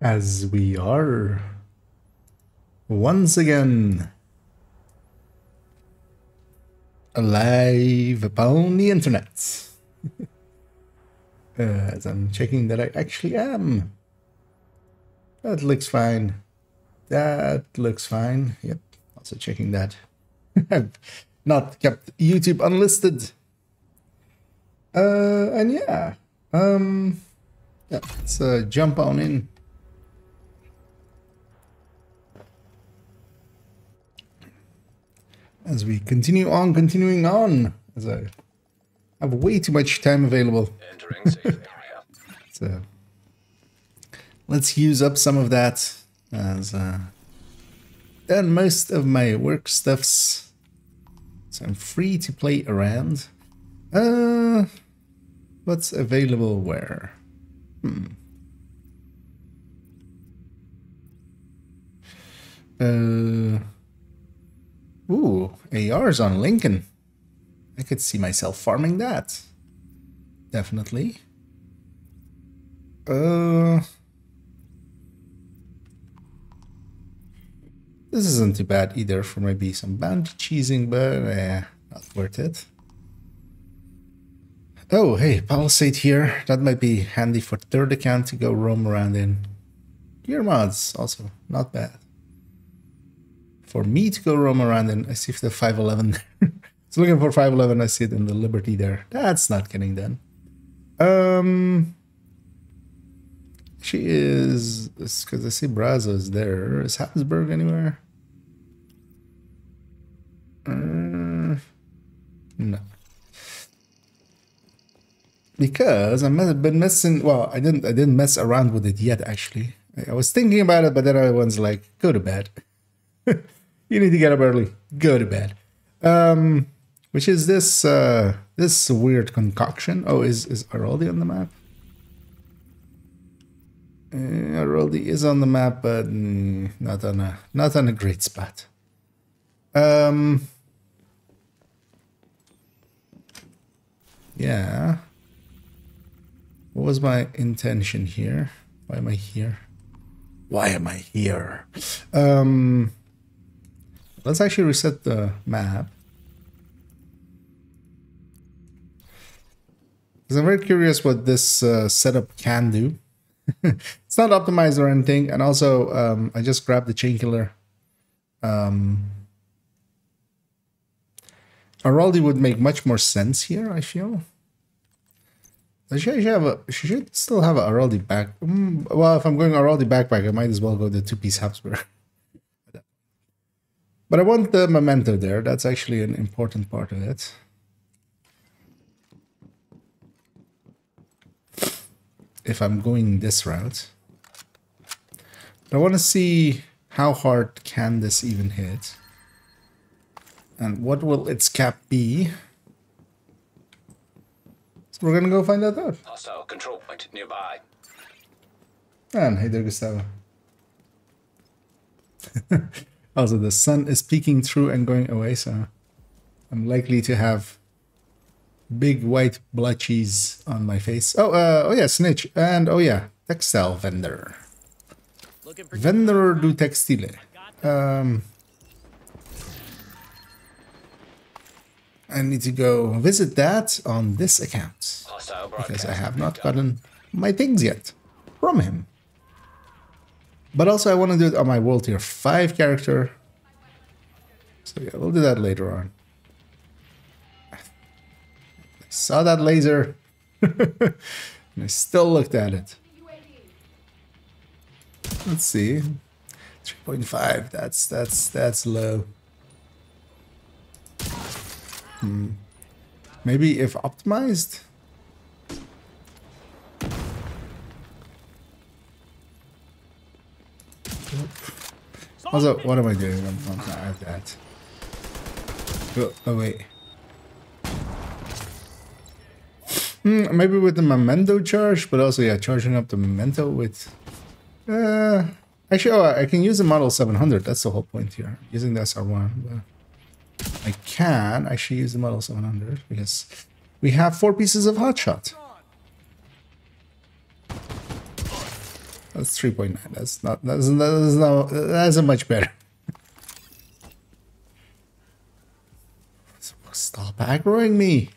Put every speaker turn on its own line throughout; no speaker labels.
As we are once again alive upon the internet. As I'm checking that I actually am. That looks fine. That looks fine. Yep. Also checking that I've not kept YouTube unlisted. And yeah. Yeah, let's jump on in. As we continuing on, as I have way too much time available.
Entering safe area.
So let's use up some of that, as done most of my work stuffs, so I'm free to play around. What's available where? Ooh, ARs on Lincoln. I could see myself farming that. Definitely. This isn't too bad either for maybe some bounty cheesing, but not worth it. Oh, hey, Palisade here. That might be handy for third account to go roam around in. Gear mods, also not bad. For me to go roam around in, I see the 511 there. It's looking for 511, I see it in the Liberty there. That's not getting done. She is, because I see Brazo is there. Is Habsburg anywhere? No. Because I've been messing, well, I didn't mess around with it yet, actually. I was thinking about it, but then everyone's like, go to bed. You need to get up early. Go to bed. Which is this this weird concoction. Oh, is Araldi on the map? Araldi is on the map, but not on a great spot. Yeah. What was my intention here? Why am I here? Why am I here? Let's actually reset the map. Because I'm very curious what this setup can do. It's not optimized or anything. And also, I just grabbed the chain killer. Araldi would make much more sense here, I feel. She should still have an Araldi back. Well, if I'm going Araldi backpack, I might as well go the two-piece Habsburg. But I want the memento there. That's actually an important part of it. If I'm going this route. But I want to see how hard can this even hit. And what will its cap be? So we're going to go find that out.
Hostile control point nearby.
And hey there, Gustavo. Also, the sun is peeking through and going away, so I'm likely to have big white blotches on my face. Oh yeah, snitch. And oh yeah, textile vendor. Vendor du textile. I need to go visit that on this account. Because I have not gotten my things yet from him. But also I want to do it on my World Tier 5 character. So yeah, we'll do that later on. I saw that laser. And I still looked at it. Let's see. 3.5. That's low. Maybe if optimized? Also, what am I doing? I'm not gonna have that. Oh wait. Maybe with the memento charge, but also yeah, charging up the memento with. Actually, oh, I can use the model 700. That's the whole point here. Using the SR1, but I can actually use the model 700 because we have 4 pieces of hotshot. That's 3.9. That's a much better. Stop aggroing me.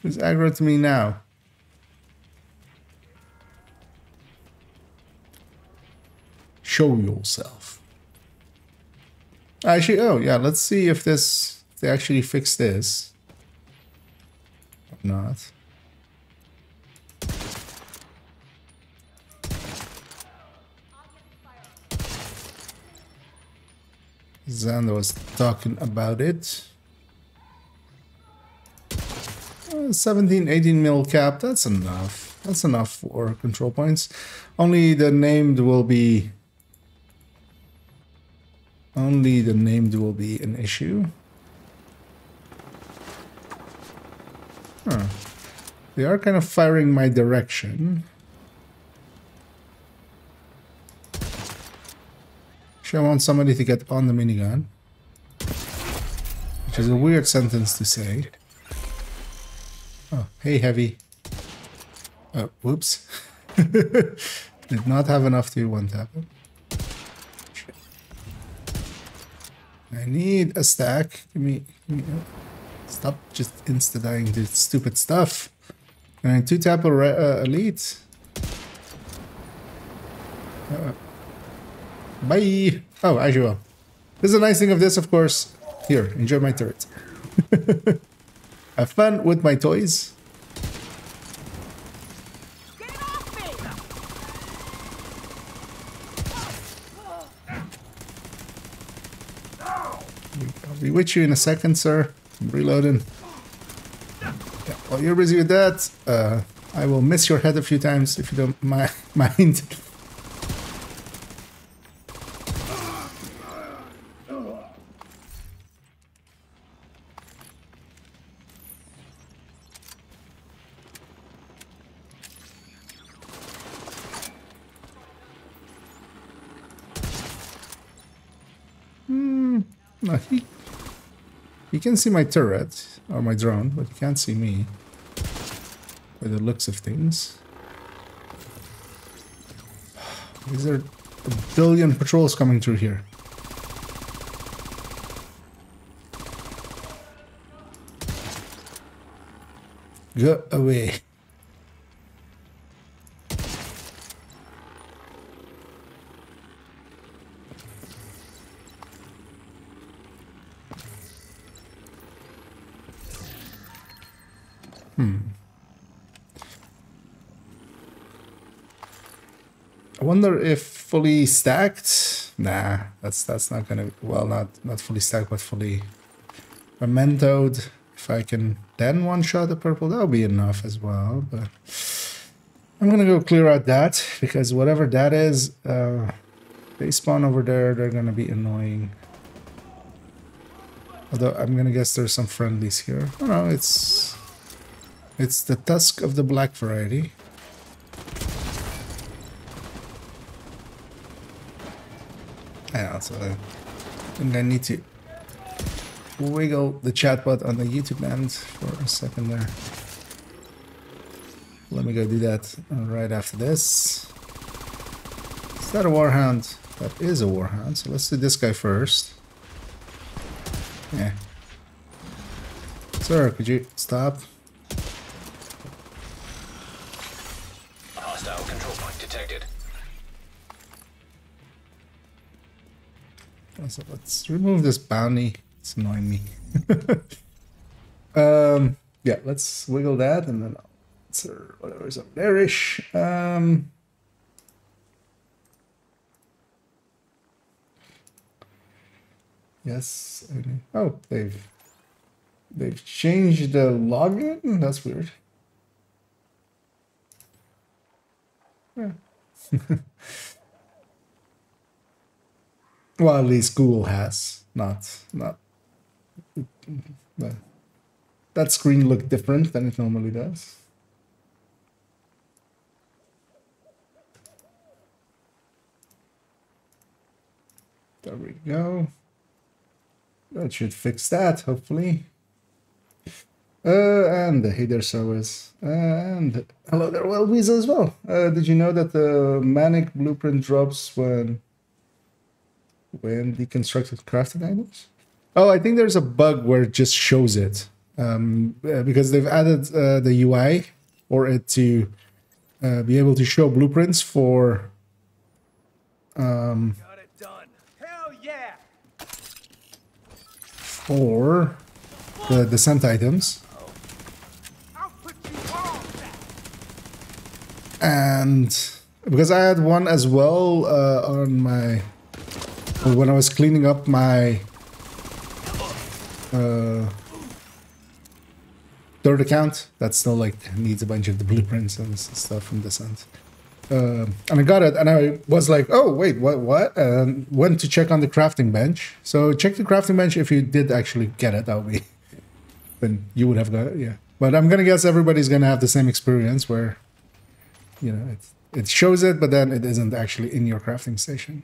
Who's aggroed to me now? Show yourself. Actually, oh yeah, let's see if they actually fix this. Or not. Xander was talking about it. 17, 18 mil cap, that's enough. That's enough for control points. Only the named will be an issue. Huh. They are kind of firing my direction. Actually, I want somebody to get on the minigun. Which is a weird sentence to say. Oh, hey, heavy. Oh, whoops. Did not have enough to one-tap him. I need a stack. Give me stop just insta-dying to stupid stuff. Can I two-tap a elite? Bye! Oh, as you will. This is a nice thing of this, of course. Here, enjoy my turret. Have fun with my toys. I'll be with you in a second, sir. I'm reloading. Yeah, while you're busy with that, I will miss your head a few times if you don't mind. No, he can see my turret or my drone, but he can't see me by the looks of things. Is there a billion patrols coming through here? Go away. I wonder if fully stacked. Nah, that's not gonna. Well, not fully stacked, but fully mementoed. If I can then one-shot the purple, that'll be enough as well. But I'm gonna go clear out that because whatever that is, they spawn over there. They're gonna be annoying. Although I'm gonna guess there's some friendlies here. Oh no, it's the tusk of the black variety. I know, so I think I need to wiggle the chatbot on the YouTube end for a second there. Let me go do that right after this. Is that a warhound? That is a warhound, so let's do this guy first. Yeah. Sir, could you stop?
Hostile control point detected.
So let's remove this bounty. It's annoying me. Yeah, let's wiggle that and then I'll answer whatever's up there-ish. Yes. Oh, they've changed the login? That's weird. Yeah. Well, at least Google has not. That screen looked different than it normally does. There we go. That should fix that, hopefully. And hey there, Sowers. And hello there, well, Weasel as well. Did you know that the manic blueprint drops when deconstructed crafting items? Oh, I think there's a bug where it just shows it. Because they've added the UI for it to be able to show blueprints for
Got it done. Hell yeah!
for the descent items.
I'll put you all back.
And because I had one as well on my when I was cleaning up my third account that still like needs a bunch of the blueprints and stuff from Descent. And I got it, and I was like, "Oh wait, what?" And went to check on the crafting bench. So check the crafting bench if you did actually get it. That would be then you would have got it, yeah. But I'm gonna guess everybody's gonna have the same experience where, you know, it shows it, but then it isn't actually in your crafting station.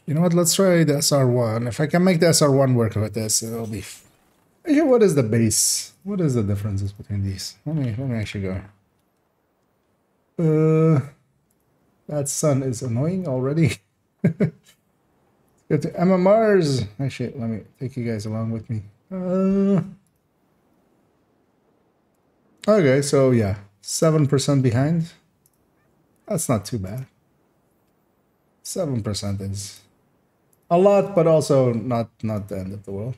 You know what? Let's try the SR1. If I can make the SR1 work with this, it'll be. Actually, what is the base? What is the differences between these? Let me actually go. That sun is annoying already. Go to MMRs. Actually, let me take you guys along with me. Okay, so yeah, 7% behind. That's not too bad. 7% is a lot, but also not the end of the world.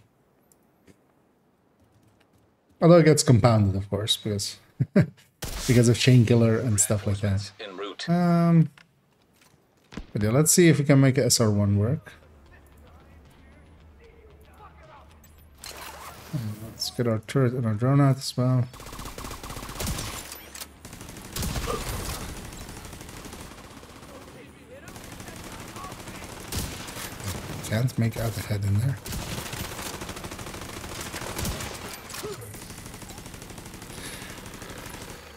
Although it gets compounded, of course, because because of Chain Killer and stuff like that.
En route.
But yeah, let's see if we can make a SR1 work. Let's get our turret and our drone out as well. Can't make out the head in there.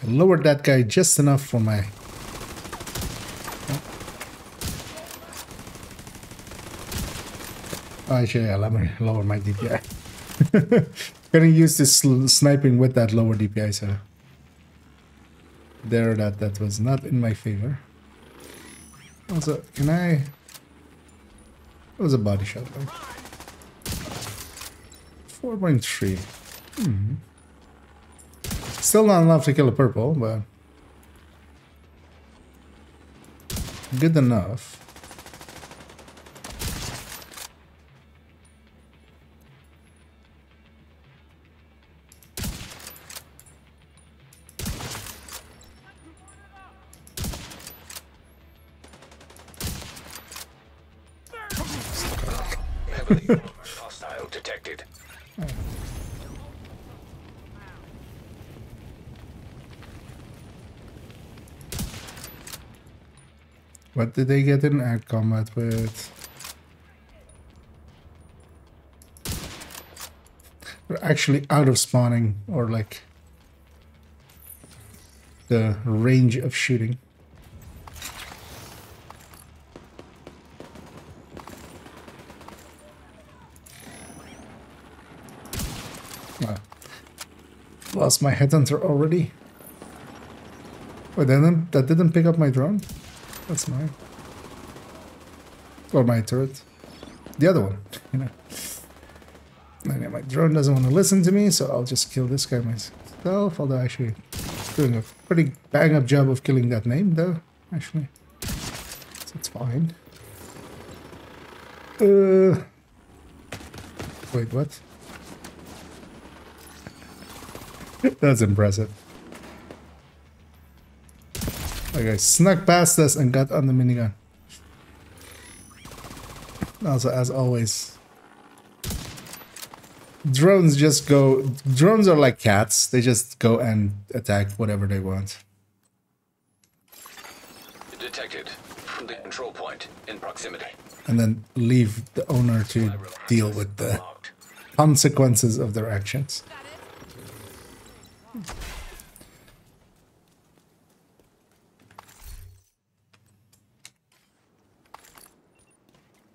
I lowered that guy just enough for my... Oh, actually, yeah, let me lower my DPI. Getting used to sniping with that lower DPI, so... There, that was not in my favor. Also, can I... It was a body shot, right? 4.3. Still not enough to kill a purple, but good enough.
Heavily hostile detected.
What did they get in air combat with? They're actually out of spawning, or like the range of shooting. Lost my headhunter already. Wait, that didn't pick up my drone? That's mine. Or my turret. The other one, you know. And yeah, my drone doesn't want to listen to me, so I'll just kill this guy myself. Although actually doing a pretty bang up job of killing that name, though, actually. So it's fine. Wait, what? That's impressive. That guy snuck past us and got on the minigun. Also, as always, drones just go... Drones are like cats. They just go and attack whatever they want.
Detected. The control point in proximity.
And then leave the owner to deal with the consequences of their actions.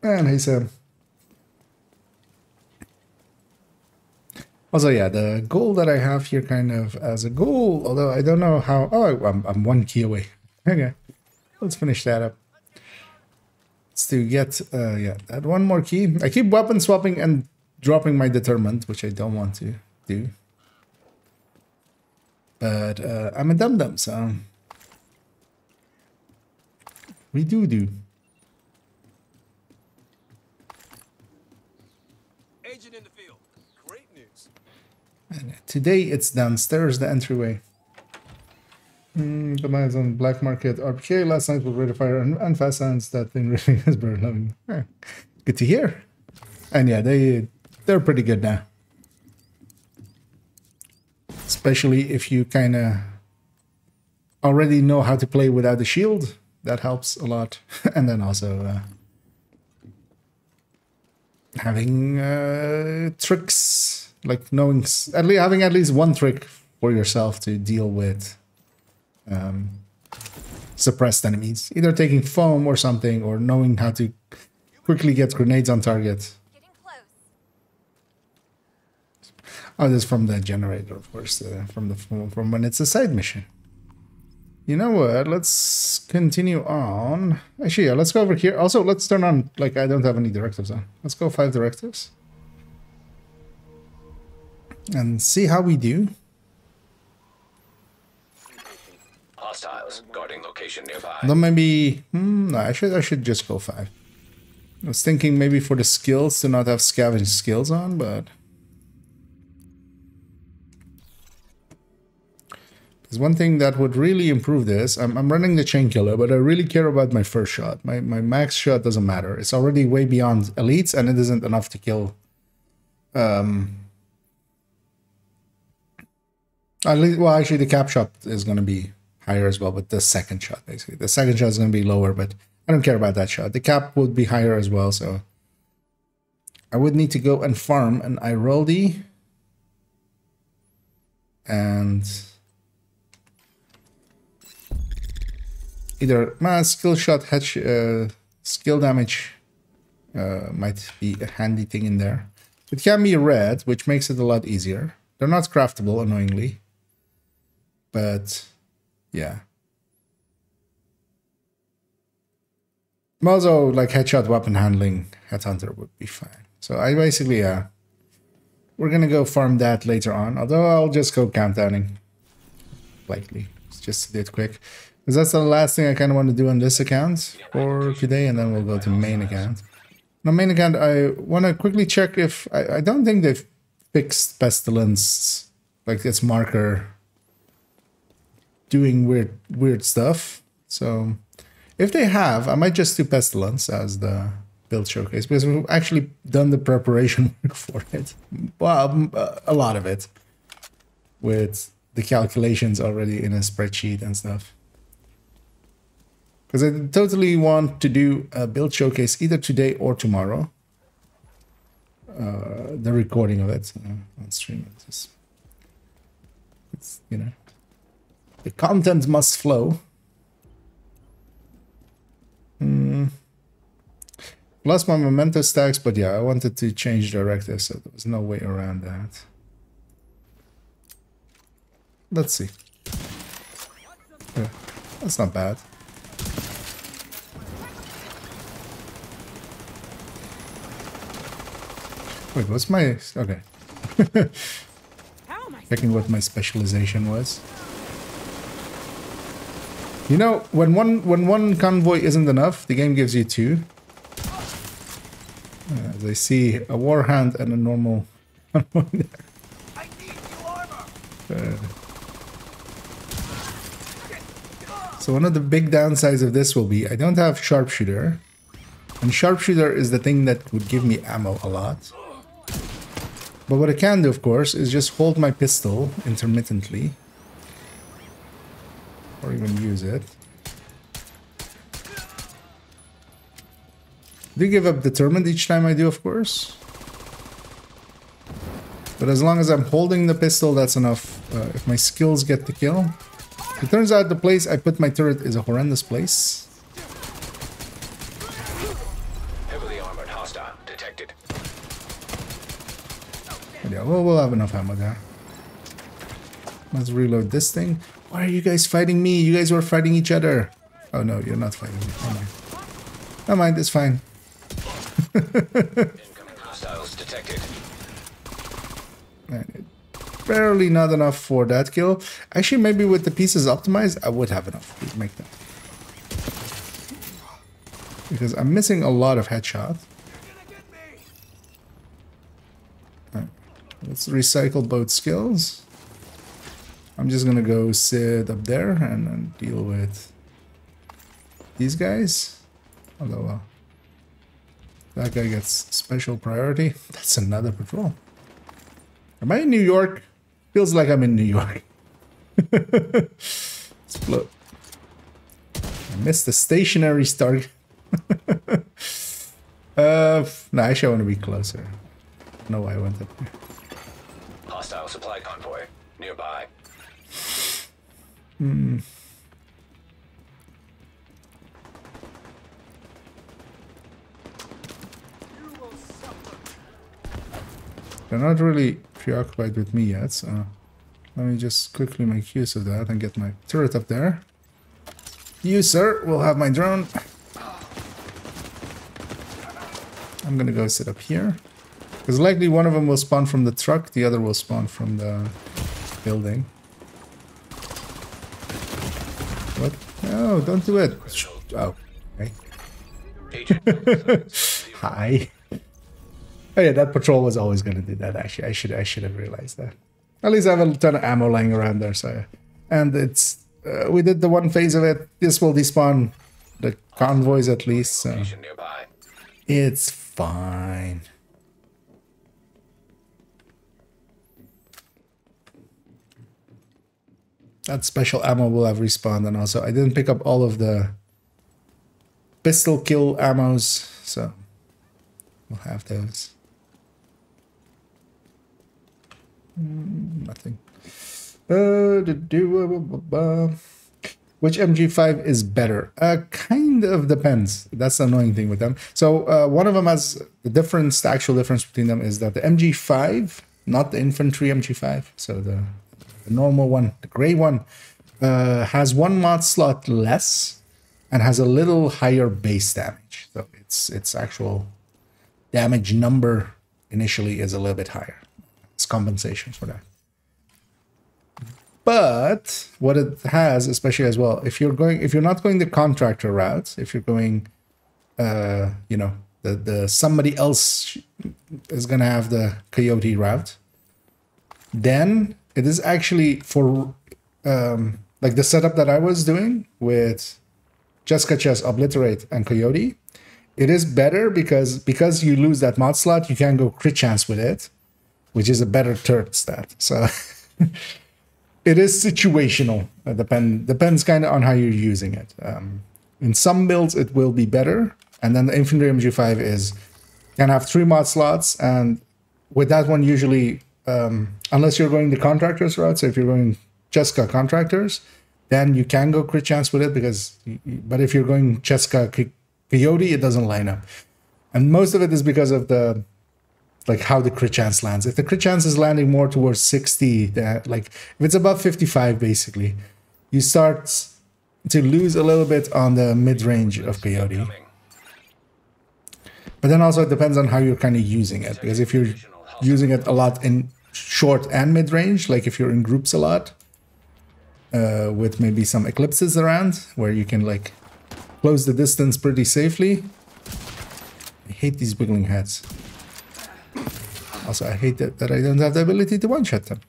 And hey Sam. Also, yeah, the goal that I have here kind of as a goal, although I don't know how... Oh, I'm 1 key away. Okay, let's finish that up. It's to get, yeah, that one more key. I keep weapon swapping and dropping my determined, which I don't want to do. But I'm a dum-dum, so... We do.
Agent in the field. Great news.
And today it's downstairs, the entryway. The man's on black market RPK. Last night with rate of fire and fast hands. That thing really is very loving. Good to hear. And yeah, they're pretty good now. Especially if you kind of already know how to play without the shield. That helps a lot. And then also having tricks, like knowing, having at least one trick for yourself to deal with suppressed enemies. Either taking foam or something, or knowing how to quickly get grenades on target.
Getting close.
Oh, this is from the generator, of course, from when it's a side mission. You know what? Let's continue on. Actually, yeah, let's go over here. Also, let's turn on, like, I don't have any directives on. Let's go 5 directives. And see how we do.
Hostiles guarding location nearby.
Then maybe... no, I should just go 5. I was thinking maybe for the skills to not have scavenge skills on, but... There's one thing that would really improve this. I'm running the chain killer, but I really care about my first shot. My max shot doesn't matter. It's already way beyond elites, and it isn't enough to kill. At least, well, actually, the cap shot is going to be higher as well, but the second shot, basically. The second shot is going to be lower, but I don't care about that shot. The cap would be higher as well, so... I would need to go and farm an Iroldi. And... either skill shot, skill damage might be a handy thing in there. It can be red, which makes it a lot easier. They're not craftable, annoyingly. But, yeah. Also, like headshot weapon handling, headhunter would be fine. So I basically, we're gonna go farm that later on. Although I'll just go countdowning. Likely, just to do it quick. Because that's the last thing I kind of want to do on this account for today, and then we'll go to main account. On main account, I want to quickly check if... I don't think they've fixed Pestilence, like its marker, doing weird stuff. So, if they have, I might just do Pestilence as the build showcase, because we've actually done the preparation work for it. Well, a lot of it. With the calculations already in a spreadsheet and stuff. Because I totally want to do a build showcase either today or tomorrow. The recording of it on stream. It's, you know, the content must flow. Plus my memento stacks, but yeah, I wanted to change directives, so there was no way around that. Let's see. Yeah, that's not bad. Wait, what's my... okay. Checking what my specialization was. You know, when one convoy isn't enough, the game gives you 2. As I see a warhound and a normal convoy there.
I need new armor.
So one of the big downsides of this will be I don't have sharpshooter. And sharpshooter is the thing that would give me ammo a lot. But what I can do, of course, is just hold my pistol intermittently. Or even use it. Do give up determined each time I do, of course. But as long as I'm holding the pistol, that's enough. If my skills get the kill. It turns out the place I put my turret is a horrendous place.
Heavily armored.
we'll have enough ammo there. Let's reload this thing. Why are you guys fighting me? You guys were fighting each other. Oh no, you're not fighting me. Never mind. Never mind, it's fine.
Incoming hostiles detected.
Barely not enough for that kill. Actually, maybe with the pieces optimized, I would have enough to make that. Because I'm missing a lot of headshots. Right. Let's recycle both skills. I'm just gonna go sit up there and then deal with these guys. Although that guy gets special priority. That's another patrol. Am I in New York? Feels like I'm in New York. Explode. I missed the stationary start. No, actually I want to be closer. I don't know why I went up here.
Hostile supply convoy nearby.
They're not really preoccupied with me yet, so let me just quickly make use of that and get my turret up there. You, sir, will have my drone. I'm gonna go sit up here. Because likely one of them will spawn from the truck, the other will spawn from the building. What? No, don't do it. Oh, okay. Hi. Oh yeah, that patrol was always gonna do that. Actually, I should have realized that. At least I have a ton of ammo lying around there. So, and it's we did the one phase of it. This will despawn the convoys at least. So it's fine. That special ammo will have respawned, and also I didn't pick up all of the pistol kill ammos, so we'll have those. Nothing. Which MG5 is better? Kind of depends. That's the annoying thing with them. So one of them has the difference, the actual difference between them is that the MG5, not the infantry MG5, so the normal one, the gray one, has one mod slot less and has a little higher base damage. So its actual damage number initially is a little bit higher. It's compensation for that. But what it has, especially as well, if you're not going the contractor route, if you're going, you know, the somebody else is gonna have the coyote route, then it is actually for like the setup that I was doing with Jessica Chess, Obliterate, and Coyote. It is better because you lose that mod slot, you can go crit chance with it, which is a better turret stat. So it is situational. It depends kind of on how you're using it. In some builds, it will be better. And then the Infantry MG5 can have 3 mod slots. And with that one, usually, unless you're going the contractors route, so if you're going Jessica contractors, then you can go crit chance with it but if you're going Jessica Coyote, it doesn't line up. And most of it is because of how the crit chance lands. If the crit chance is landing more towards 60, like if it's above 55, basically, you start to lose a little bit on the mid-range of Coyote. But then also it depends on how you're kind of using it. Because if you're using it a lot in short and mid-range, like if you're in groups a lot, with maybe some eclipses around, where you can like close the distance pretty safely. I hate these wiggling heads. Also, I hate that I don't have the ability to one-shot them.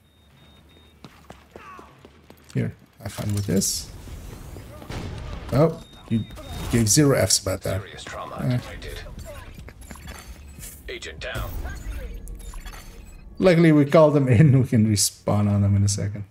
Here, have fun with this. Oh, you gave 0 Fs about that.
Serious trauma detected. Agent down.
Luckily, we called them in. We can respawn on them in a second.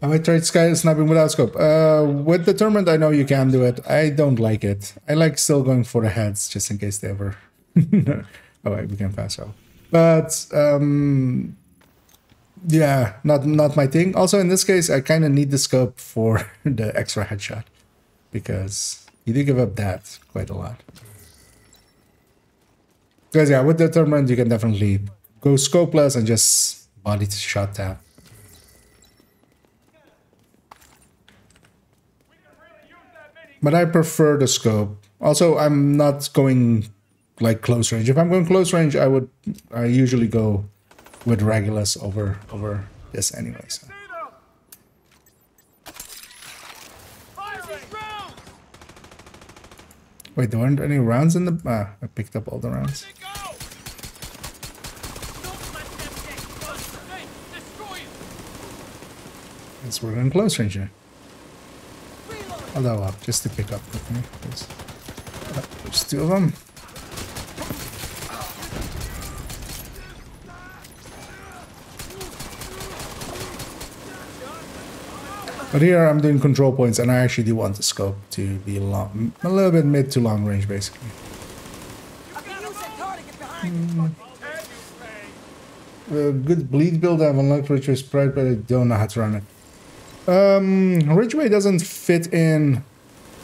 I might try sky sniping without scope. With determined, I know you can do it. I don't like it. I like still going for the heads, just in case they ever... Oh, wait, we can pass out. But, yeah, not my thing. Also, in this case, I kind of need the scope for the extra headshot. Because you do give up that quite a lot. Because yeah, with the tournament you can definitely go scopeless and just body shot tap. But I prefer the scope. Also, I'm not going like close range. If I'm going close range, I usually go with Regulus over this anyway. So. Wait, there weren't any rounds in the... I picked up all the rounds. Guess we're in close range here. Although, just to pick up with me. There's two of them. But here I'm doing control points, and I actually do want the scope to be long, a little bit mid to long range, basically. A good bleed build I've unlocked Ridgeway Sprite, but I don't know how to run it. Ridgeway doesn't fit in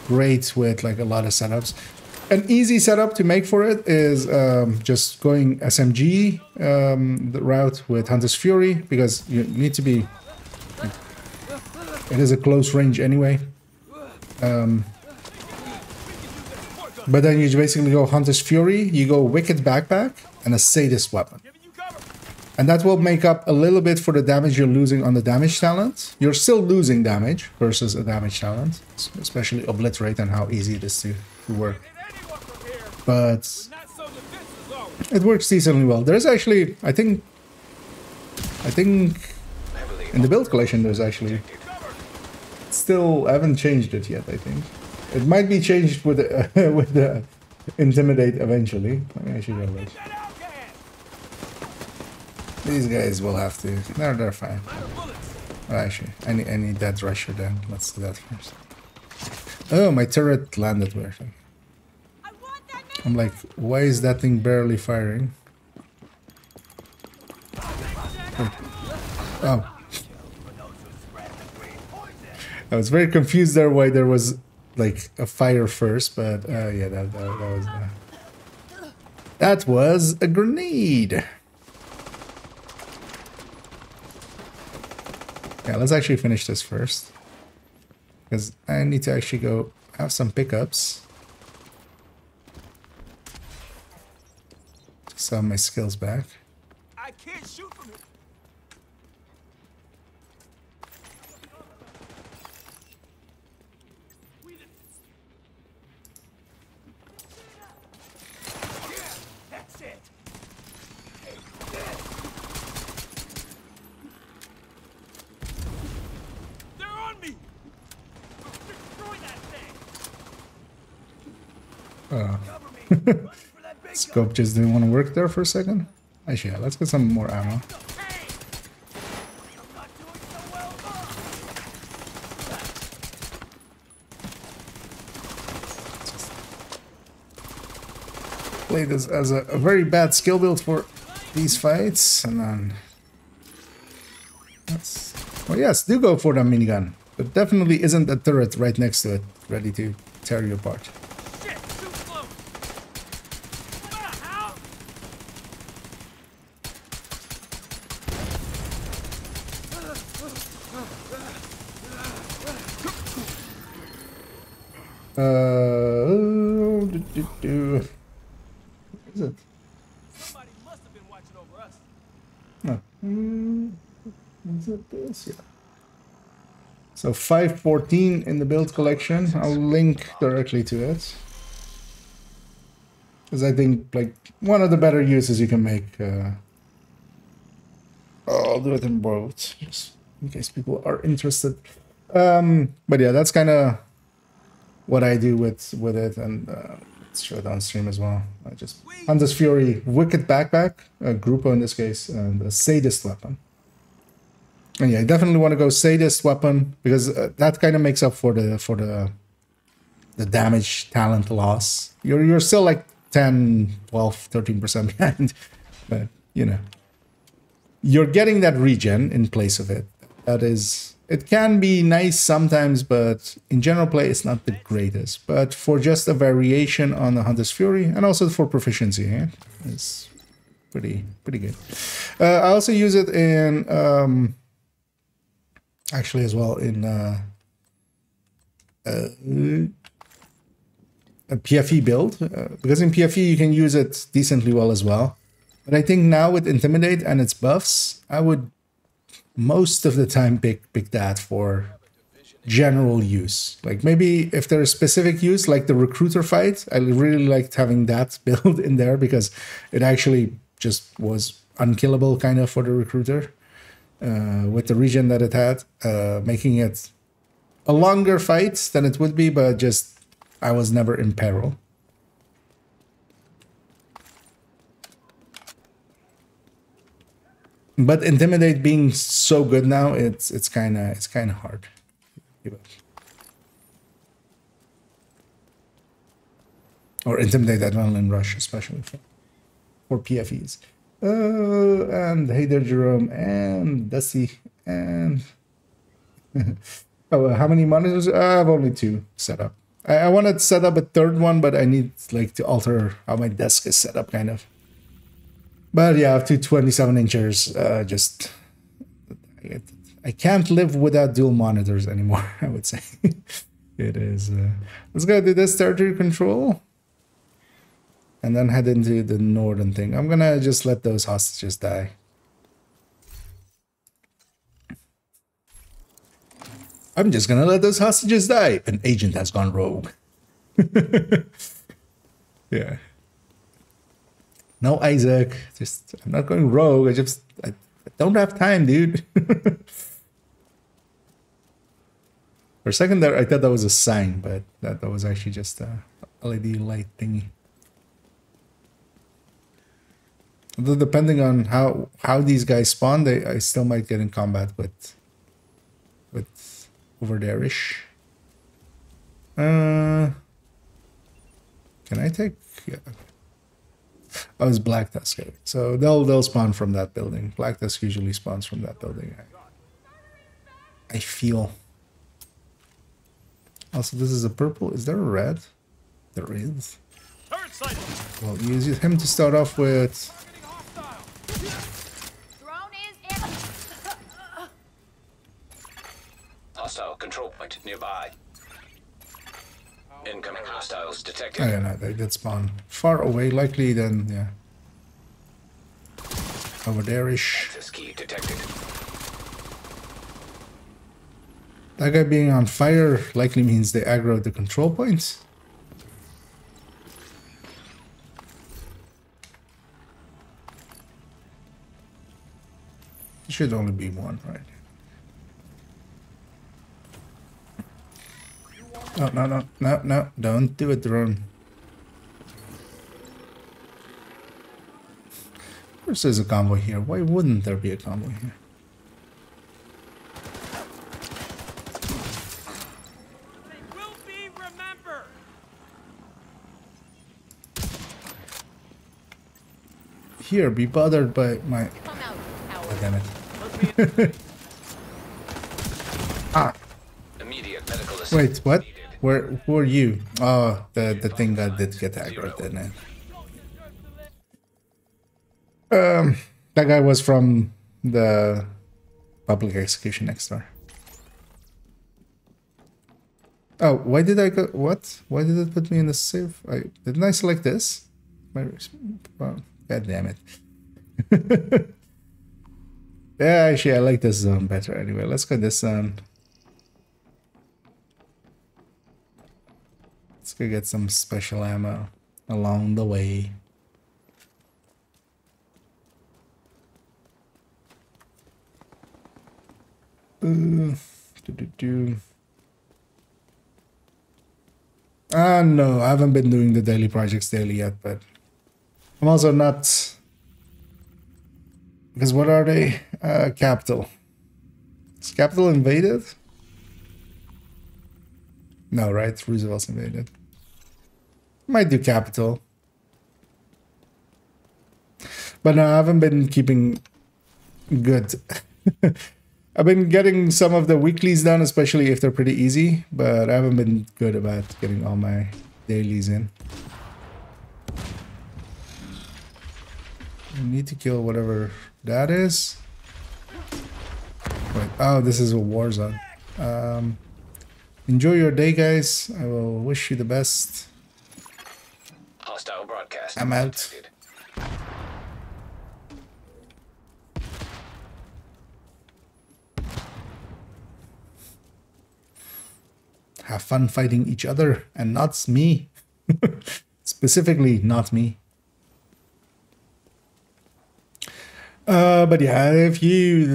great with like a lot of setups. An easy setup to make for it is just going SMG the route with Hunter's Fury, because you need to be... It is a close range anyway. But then you basically go Hunter's Fury, you go Wicked Backpack, and a Sadist Weapon. And that will make up a little bit for the damage you're losing on the damage talent. You're still losing damage versus a damage talent, especially Obliterate and how easy it is to work. But it works decently well. There's actually, I think in the build collection there's actually... Still, I haven't changed it yet, I think. It might be changed with the Intimidate eventually. I should go this. These guys will have to... They're fine. Oh, actually, I need that rusher then. Let's do that first. Oh, my turret landed weird. I'm like, why is that thing barely firing? Oh. I was very confused there why there was like a fire first, but yeah, that was a grenade. Yeah, let's actually finish this first, because I need to actually go have some pickups. Just have my skills back.
I can't shoot from here. That's it. They're on me. Destroy that thing.
Scope just didn't want to work there for a second. Actually, yeah, let's get some more ammo. Play this as a very bad skill build for these fights, and then let's... Well, yes, do go for the minigun, but definitely isn't a turret right next to it, ready to tear you apart. What is it?
Somebody must have been watching over us.
No. Is it this? Yeah. So 514 in the build collection. I'll link directly to it, because I think like one of the better uses you can make. I'll do it in both, just in case people are interested. But yeah, that's kind of what I do with it, and let's show it on stream as well. I just Hunter's Fury, Wicked Backpack, Grupo in this case, and a Sadist Weapon. And yeah, I definitely want to go Sadist Weapon, because that kind of makes up for the damage talent loss. You're still like 10, 12, 13% behind, but you know, you're getting that regen in place of it. That is, it can be nice sometimes, but in general play, it's not the greatest. But for just a variation on the Hunter's Fury, and also for proficiency, yeah, it's pretty good. I also use it in, actually as well in a PFE build, because in PFE you can use it decently well as well. But I think now with Intimidate and its buffs, I would most of the time pick that for general use. Like maybe if there's specific use, like the recruiter fight, I really liked having that build in there because it actually just was unkillable kind of for the recruiter with the regen that it had, making it a longer fight than it would be, but just I was never in peril. But Intimidate being so good now, it's kind of hard. Or Intimidate Adrenaline Rush, especially for PFEs. And hey there, Jerome, and Dusty, and oh, how many monitors? I have only 2 set up. I want to set up a 3rd one, but I need like to alter how my desk is set up, kind of. But yeah, I have 2 27-inchers. Just I can't live without dual monitors anymore, I would say. It is. Let's go do this territory control. And then head into the northern thing. I'm gonna just let those hostages die. I'm just gonna let those hostages die. An agent has gone rogue. Yeah. No, Isaac. I'm not going rogue. I don't have time, dude. For a second there, I thought that was a sign, but that was actually just a LED light thingy. Although depending on how these guys spawn, I still might get in combat with over there-ish. Can I take? Yeah. Oh, it's Black Tusk. So they'll spawn from that building. Black Tusk usually spawns from that building. I feel. Also, this is a purple. Is there a red? There is. Well, use him to start off with.
Hostile control point nearby. Incoming hostiles detected.
I don't know, they did spawn far away, likely then, yeah. Over there-ish.
Access key detected.
That guy being on fire likely means they aggroed the control points. It should only be one, right? No, don't do it, drone. Of course there's a convoy here. Why wouldn't there be a convoy here?
They will be remembered.
Here, be bothered by my... Oh, damn it. Ah.
Immediate medical assistance.
Wait, what? Who are you? Oh, the thing that did get aggroed, didn't it? That guy was from the public execution next door. Oh, why did I go? What? Why did it put me in the save? Didn't I select this? Oh, God damn it. Yeah, actually, I like this zone better anyway. Let's go this zone. Let's go get some special ammo along the way. No, I haven't been doing the daily projects daily yet, but I'm also not, because what are they? Capital. Is Capital invaded? No, right? Roosevelt's invaded. Might do Capital. But no, I haven't been keeping good I've been getting some of the weeklies done, especially if they're pretty easy, but I haven't been good about getting all my dailies in. I need to kill whatever that is. Wait, oh, this is a war zone. Enjoy your day, guys. I will wish you the best.
Hostile broadcast.
I'm out.
Detected.
Have fun fighting each other and not me. Specifically, not me. But yeah, if you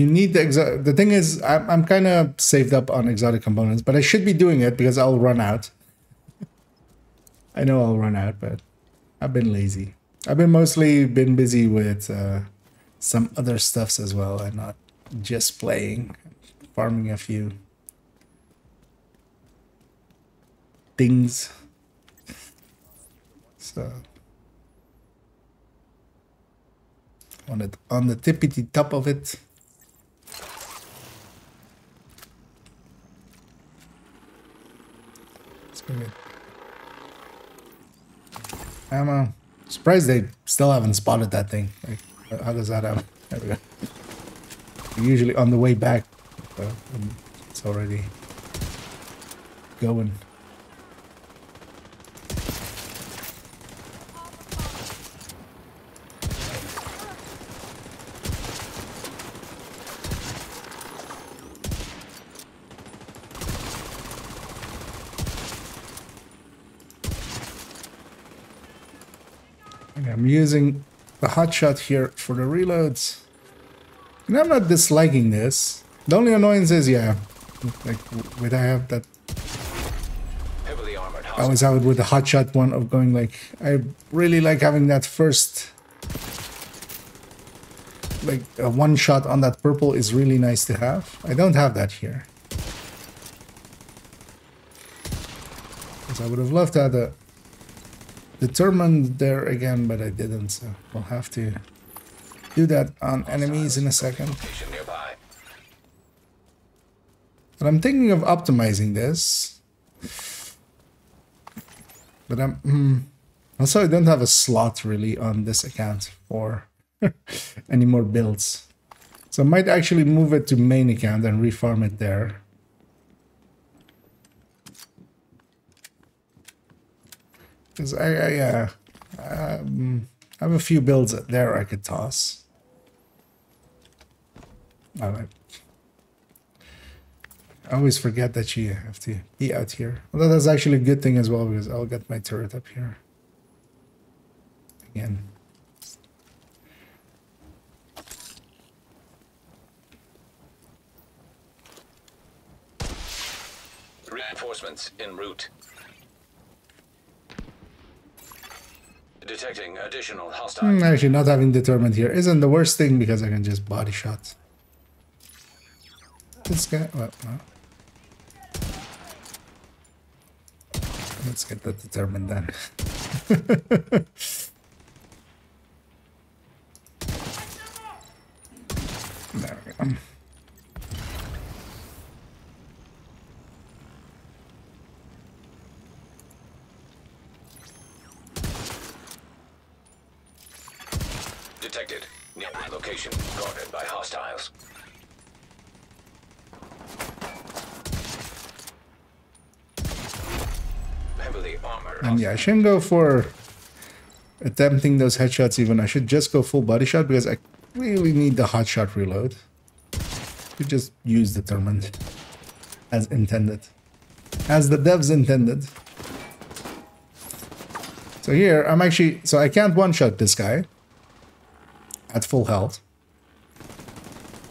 need the thing is, I'm kind of saved up on exotic components, but I should be doing it because I'll run out. I know I'll run out, but I've been lazy. I've been mostly busy with some other stuffs as well, and not just playing, farming a few things. So on the tippity top of it. Let's go get ammo. Surprised they still haven't spotted that thing. Like, how does that happen? There we go. Usually on the way back, so it's already going. I'm using the hotshot here for the reloads. And I'm not disliking this. The only annoyance is, yeah, like when I have that,
Heavily armored
I always have it with the hotshot one of going like, I really like having that first, like a one shot on that purple is really nice to have. I don't have that here. Because I would have loved to have the determined there again, but I didn't, so we'll have to do that on enemies in a second.
nearby.
But I'm thinking of optimizing this. But also I don't have a slot really on this account for any more builds. So I might actually move it to main account and refarm it there. Because I have a few builds there I could toss. I always forget that you have to be out here. Although that's actually a good thing as well, because I'll get my turret up here. Again.
Reinforcements en route. Detecting additional hostile.
Actually, not having determined here isn't the worst thing because I can just body shot this guy. Well, no. Let's get that determined then. There we go.
Detected. Nearby location guarded by hostiles. Heavily armored.
And yeah, I shouldn't go for attempting those headshots even. I should just go full body shot because I really need the hot shot reload. You just use determined as intended. As the devs intended. So here, I'm actually... So I can't one-shot this guy at full health.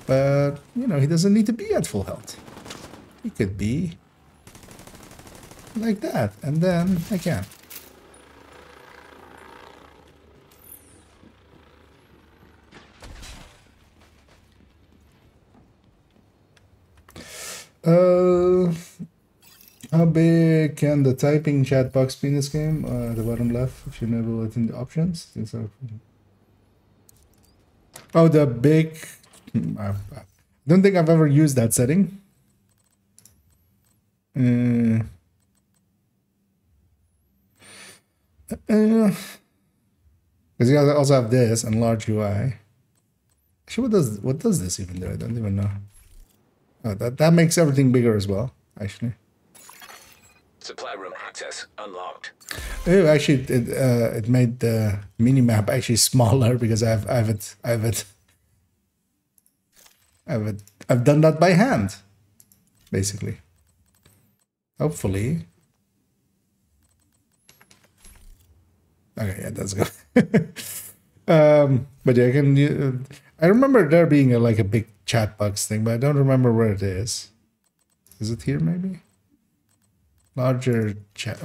But, you know, he doesn't need to be at full health. He could be like that, and then I can. How big can the typing chat box be in this game? The bottom left, if you enable it in the options. Oh, the big... Don't think I've ever used that setting. Because you also have this and large UI. Actually, what does this even do? I don't even know. Oh, that makes everything bigger as well. Actually.
Supply room access unlocked.
Oh, actually, it made the mini map actually smaller because I've done that by hand, basically. Hopefully. Okay, yeah, that's good. But yeah, I remember there being like a big chat box thing, but I don't remember where it is. Is it here, maybe? Larger chat.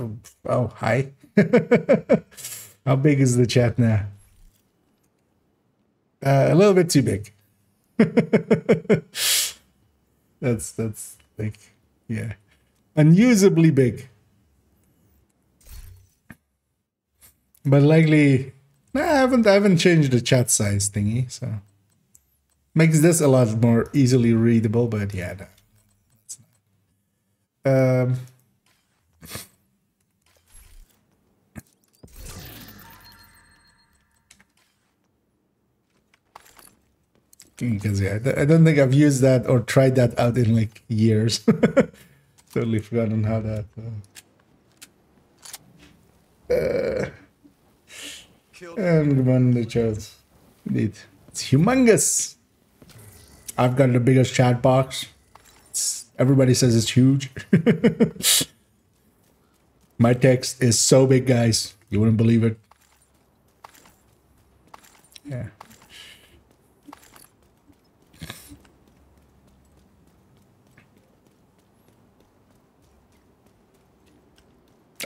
Oh, hi. How big is the chat now? A little bit too big. That's like, yeah, unusably big. But likely, nah, I haven't changed the chat size thingy, so makes this a lot more easily readable. But yeah, no, that's not. Because yeah, I don't think I've used that or tried that out in like years. Totally forgotten how that. And run the chat. Indeed, it's humongous. I've got the biggest chat box. Everybody says it's huge. My text is so big, guys. You wouldn't believe it. Yeah.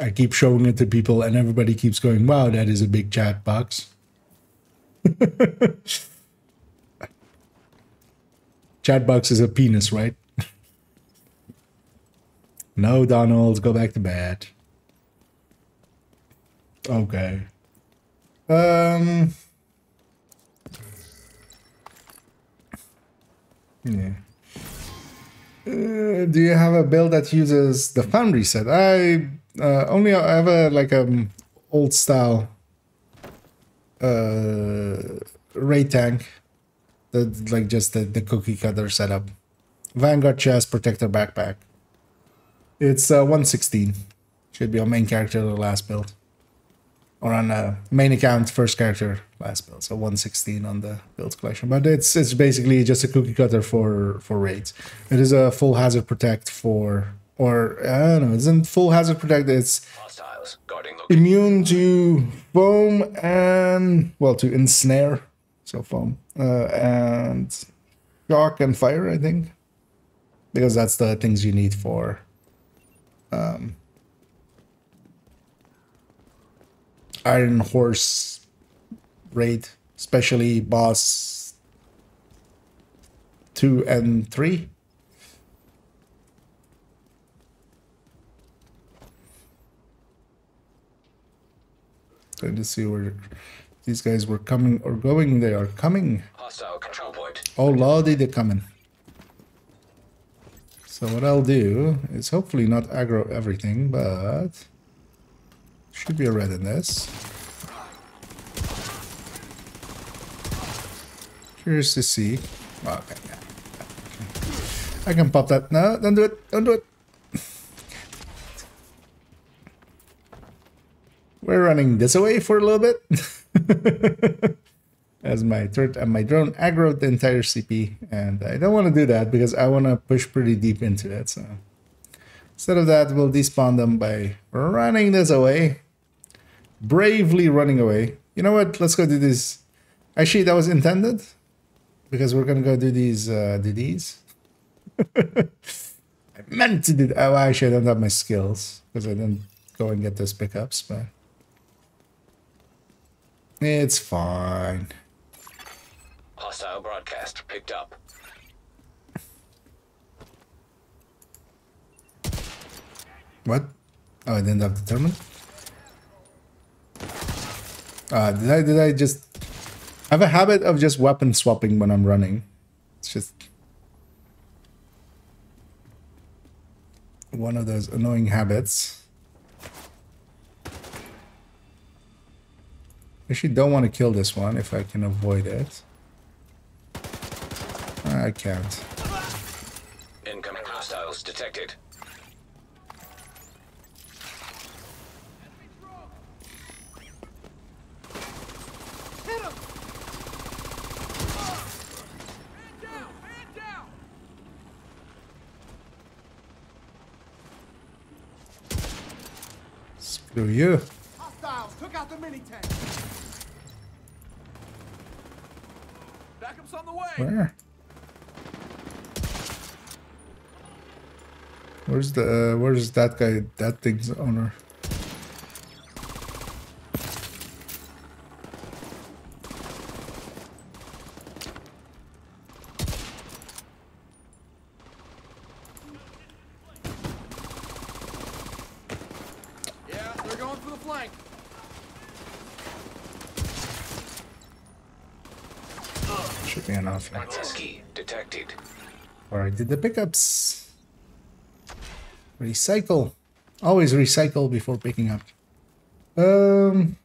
I keep showing it to people and everybody keeps going, wow, that is a big chat box. Chat box is a penis, right? No, Donald, go back to bed. Okay. Yeah. Do you have a build that uses the foundry set? I have a like old style raid tank, like just the cookie cutter setup. Vanguard chest, protector backpack. It's 116. Should be on main character the last build, or on main account first character last build. So 116 on the build collection, but it's basically just a cookie cutter for raids. It is a full hazard protect for. Or, I don't know, isn't full hazard protect, it's immune to foam and, well, to ensnare, so foam, and shock and fire, I think, because that's the things you need for, Iron Horse raid, especially boss 2 and 3. Trying to see where these guys were coming or going. They are coming.
Hostile control point.
Oh lordy, they're coming. So what I'll do is hopefully not aggro everything, but should be a red in this. Curious to see. Oh, okay, yeah. I can pop that. No, don't do it. Don't do it. We're running this away for a little bit. As my turret and my drone aggroed the entire CP, and I don't want to do that because I want to push pretty deep into it. So instead of that, we'll despawn them by running this away. Bravely running away. You know what? Let's go do this. Actually, that was intended because we're gonna go do these. I meant to do that. Oh, actually, I don't have my skills because I didn't go and get those pickups, but it's fine.
Hostile broadcast picked up.
What? Oh, I didn't have determined. Did I just I have a habit of just weapon swapping when I'm running. It's just one of those annoying habits. Actually, don't want to kill this one if I can avoid it. I can't.
Incoming hostiles detected.
Hit him! Man down! Man down!
Screw you.
Hostiles took out the mini tank. Backup's on the way.
Where? Where's that guy? That thing's owner.
Yeah, they're going for the flank.
Should be enough.
Access key detected.
Alright, did the pickups. Recycle. Always recycle before picking up. Do.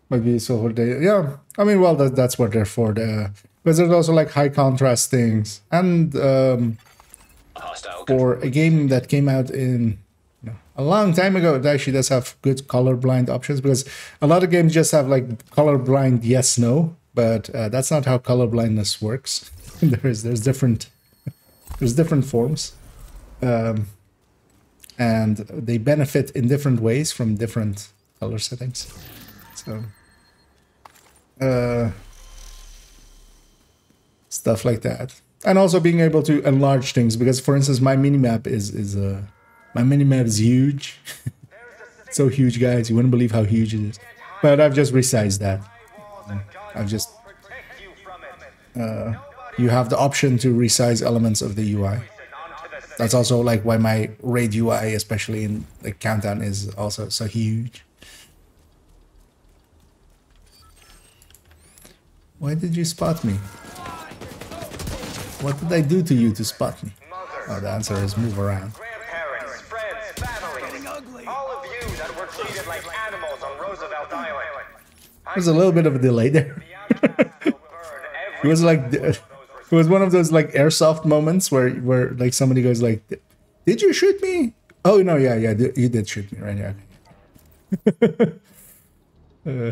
Maybe so whole day. Yeah, I mean, well, that's what they're for. Because there's also like high contrast things, and for a game that came out in a long time ago, it actually does have good colorblind options, because a lot of games just have like colorblind yes no, but that's not how colorblindness works. there's different forms, and they benefit in different ways from different color settings. So stuff like that, and also being able to enlarge things, because for instance my minimap is my minimap is huge. So huge, guys, you wouldn't believe how huge it is. But I've just resized that. I've just you have the option to resize elements of the UI. That's also like why my raid UI, especially in the countdown, is also so huge. Why did you spot me? What did I do to you to spot me? Oh, the answer is move around.
Grandparents, friends, family, all of you that were treated like animals on Roosevelt Island.
There's a little bit of a delay there. It was like, it was one of those like airsoft moments where like somebody goes like, "Did you shoot me?" Oh no, yeah, you did shoot me, right? Yeah.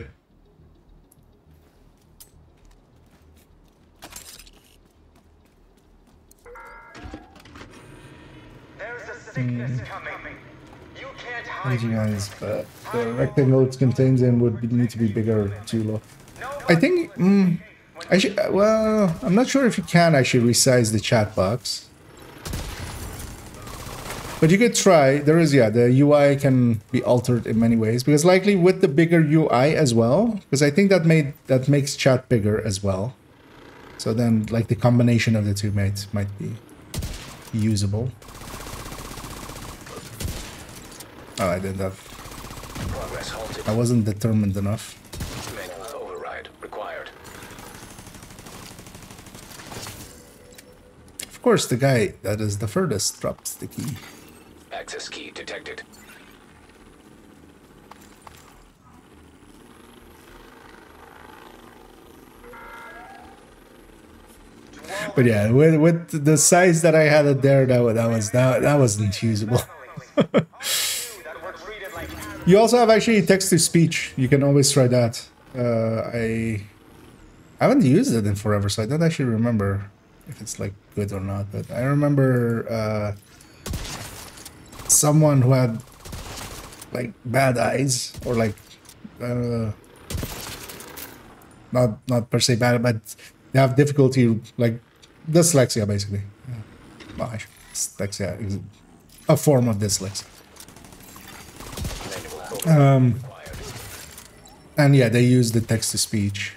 Changing eyes, but the rectangle it contains in would need to be bigger or too low. I think I should. Well, I'm not sure if you can actually resize the chat box, but you could try. There is, yeah, the UI can be altered in many ways, because likely with the bigger UI as well, because I think that makes chat bigger as well. So then, like the combination of the two might be usable. Oh, I didn't have. I wasn't determined enough.
Manual override required.
Of course, the guy that is the furthest drops the key.
Access key detected.
But yeah, with the size that I had it there, that wasn't usable. You also have actually text-to-speech. You can always try that. I haven't used it in forever, so I don't actually remember if it's like good or not. But I remember someone who had like bad eyes, or like not per se bad, but they have difficulty, like dyslexia, basically. Well, dyslexia is a form of dyslexia. And yeah, they use the text-to-speech.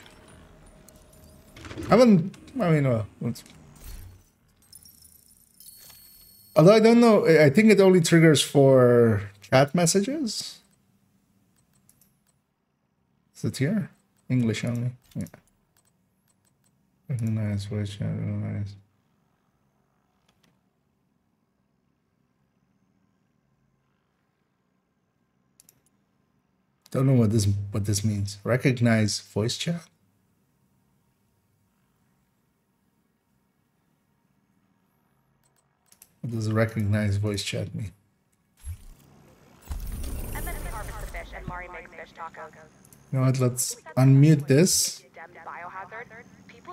Although I don't know, I think it only triggers for chat messages. Is it here? English only. Yeah. Recognize voice chat. Recognize. Don't know what this means. Recognize voice chat. What does recognize voice chat mean? You know what? Let's unmute this.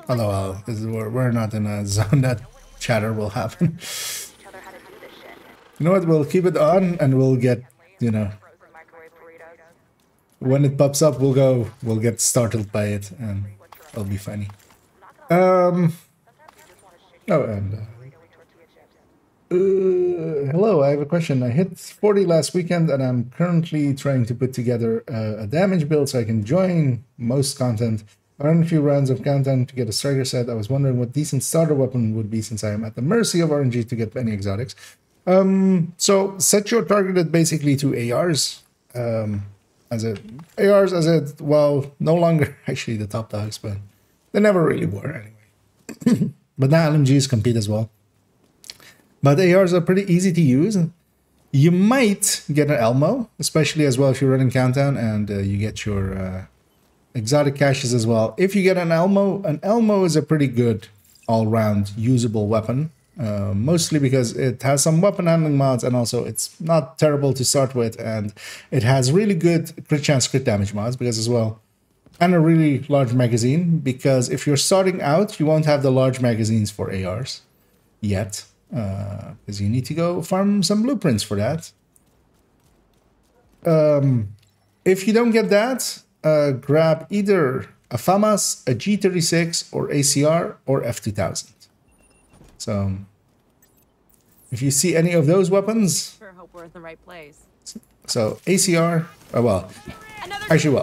Although we're not in a zone that chatter will happen. You know what? We'll keep it on and we'll get, you know, when it pops up, we'll get startled by it and it'll be funny. Oh, and hello, I have a question. I hit 40 last weekend and I'm currently trying to put together a damage build so I can join most content. I ran a few rounds of content to get a striker set. I was wondering what decent starter weapon would be since I am at the mercy of RNG to get any exotics. So set your targeted basically to ARs. Well, no longer actually the top dogs, but they never really were anyway. But now LMGs compete as well. But ARs are pretty easy to use. You might get an Elmo, especially as well if you're running countdown and you get your exotic caches as well. If you get an Elmo is a pretty good all-round usable weapon. Mostly because it has some weapon handling mods and also it's not terrible to start with and it has really good crit chance crit damage mods because as well. And a really large magazine because if you're starting out you won't have the large magazines for ARs yet. Because you need to go farm some blueprints for that. If you don't get that, grab either a FAMAS, a G36, or ACR, or F2000. So, if you see any of those weapons...
Sure hope we're in the right place.
So, ACR,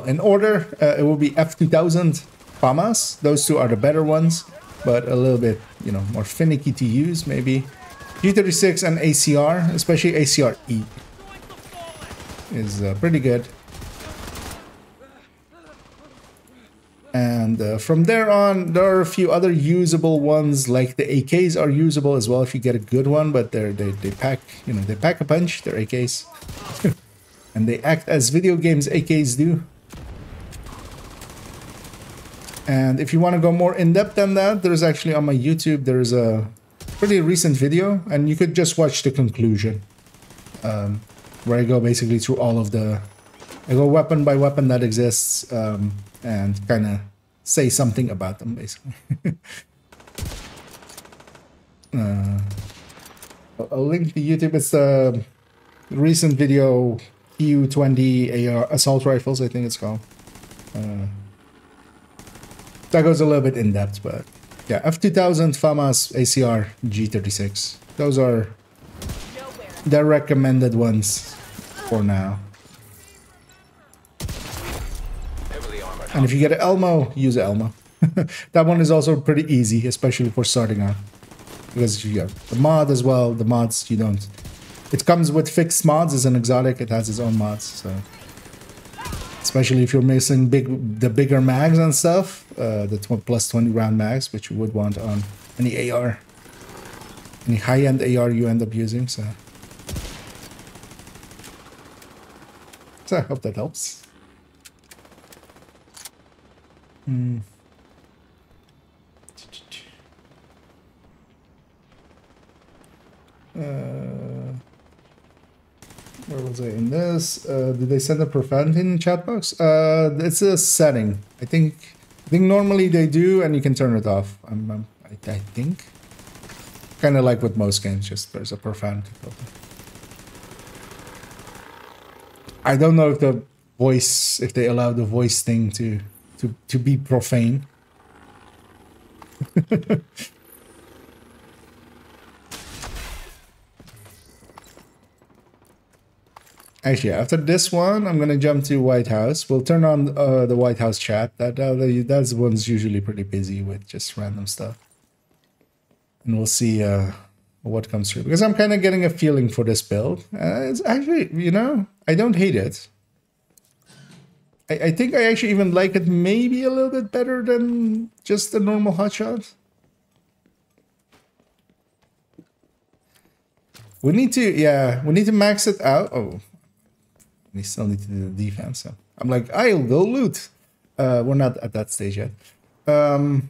in order, it will be F2000, FAMAS. Those two are the better ones, but a little bit, you know, more finicky to use, maybe. G36 and ACR, especially ACR-E, is pretty good. And from there on, there are a few other usable ones, like the AKs are usable as well if you get a good one, but they pack, you know, they pack a punch, they're AKs. And they act as video games AKs do. And if you want to go more in-depth than that, there's actually on my YouTube, there's a pretty recent video, and you could just watch the conclusion. Where I go basically through all of the... I go weapon by weapon that exists, and kind of say something about them, basically. I'll link to YouTube. It's the recent video, Y24M02D23 AR assault rifles, I think it's called. That goes a little bit in depth, but yeah, F2000, FAMAS, ACR, G36. Those are the recommended ones for now. And if you get an Elmo, use an Elmo. That one is also pretty easy, especially for starting out. Because you have the mod as well. The mods, you don't... It comes with fixed mods as an exotic. It has its own mods, so... Especially if you're missing the bigger mags and stuff. The plus 20 round mags, which you would want on any AR. Any high-end AR you end up using, so... So I hope that helps. Where was I in this? Did they send a profanity in the chat box? It's a setting. I think normally they do, and you can turn it off. I think. Kind of like with most games, just there's a profanity filter. I don't know if the voice, if they allow the voice thing to be profane. Actually, after this one, I'm gonna jump to White House. We'll turn on the White House chat. That one's usually pretty busy with just random stuff, and we'll see what comes through. Because I'm kind of getting a feeling for this build. It's actually, you know, I don't hate it. I think I actually even like it maybe a little bit better than just a normal hotshot. We need to, yeah, we need to max it out. Oh, we still need to do the defense. So I'm like, I'll go loot. We're not at that stage yet. What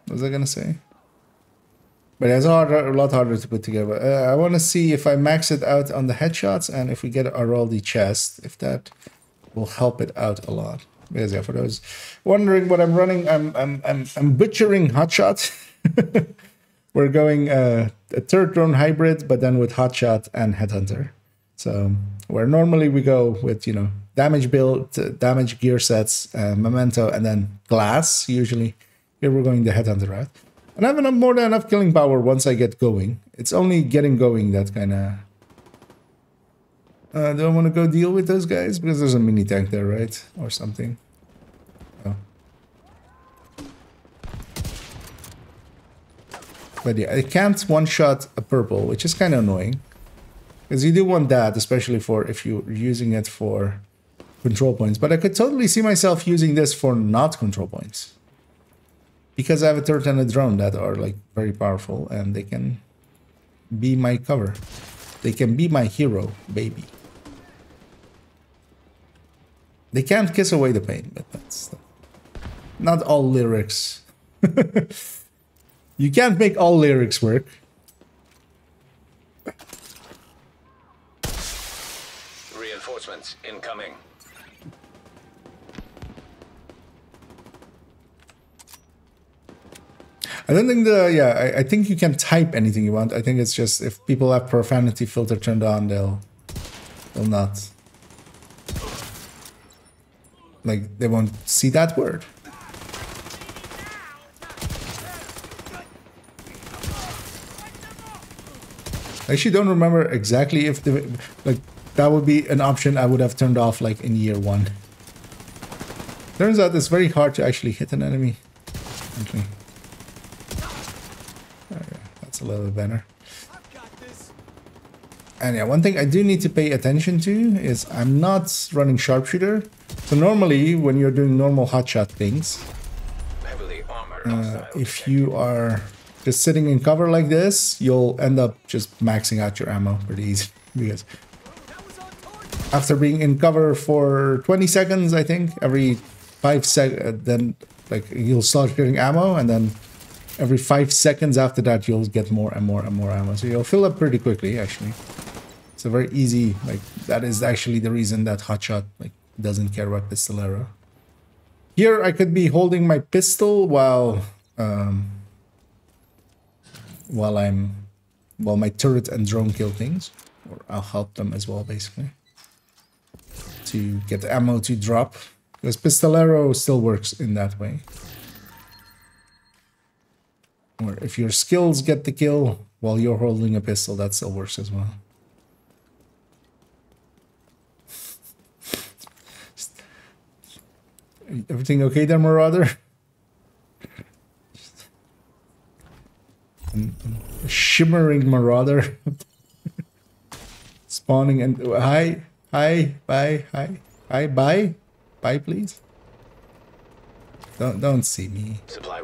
was I gonna say? But it's harder, a lot harder to put together. I want to see if I max it out on the headshots and if we get a Araldi chest, if that will help it out a lot. Because yeah, for those wondering what I'm running, I'm butchering hotshot. We're going a third drone hybrid, but then with hotshot and headhunter. So where normally we go with, you know, damage build, damage gear sets, memento, and then glass usually. Here we're going the headhunter route. And I have more than enough killing power once I get going. It's only getting going that kind of... do I want to go deal with those guys? Because there's a mini tank there, right? Or something. Oh. But yeah, I can't one-shot a purple, which is kind of annoying. Because you do want that, especially for if you're using it for control points. But I could totally see myself using this for not control points. Because I have a turret and a drone that are like very powerful and they can be my cover. They can be my hero, baby. They can't kiss away the pain, but that's not all lyrics. You can't make all lyrics work.
Reinforcements incoming.
I don't think I think you can type anything you want. I think it's just if people have profanity filter turned on, they'll not. Like, they won't see that word. I actually don't remember exactly if like that would be an option I would have turned off like in year 1. Turns out it's very hard to actually hit an enemy. Okay. That's a little bit better. And yeah, one thing I do need to pay attention to is I'm not running sharpshooter. So normally when you're doing normal hotshot things, if you are just sitting in cover like this, you'll end up just maxing out your ammo pretty easy. Because after being in cover for 20 seconds, I think, every 5 seconds, then like you'll start getting ammo, and then every 5 seconds after that, you'll get more and more and more ammo. So you'll fill up pretty quickly, actually. It's a very easy, like, that is actually the reason that hotshot, like, doesn't care about pistolero. Here, I could be holding my pistol while my turret and drone kill things. Or I'll help them as well, basically. To get ammo to drop. Because pistolero still works in that way. Or if your skills get the kill while you're holding a pistol, that still works as well. Everything okay there, Marauder? A shimmering Marauder. Spawning and... Hi, bye, please. Don't see me.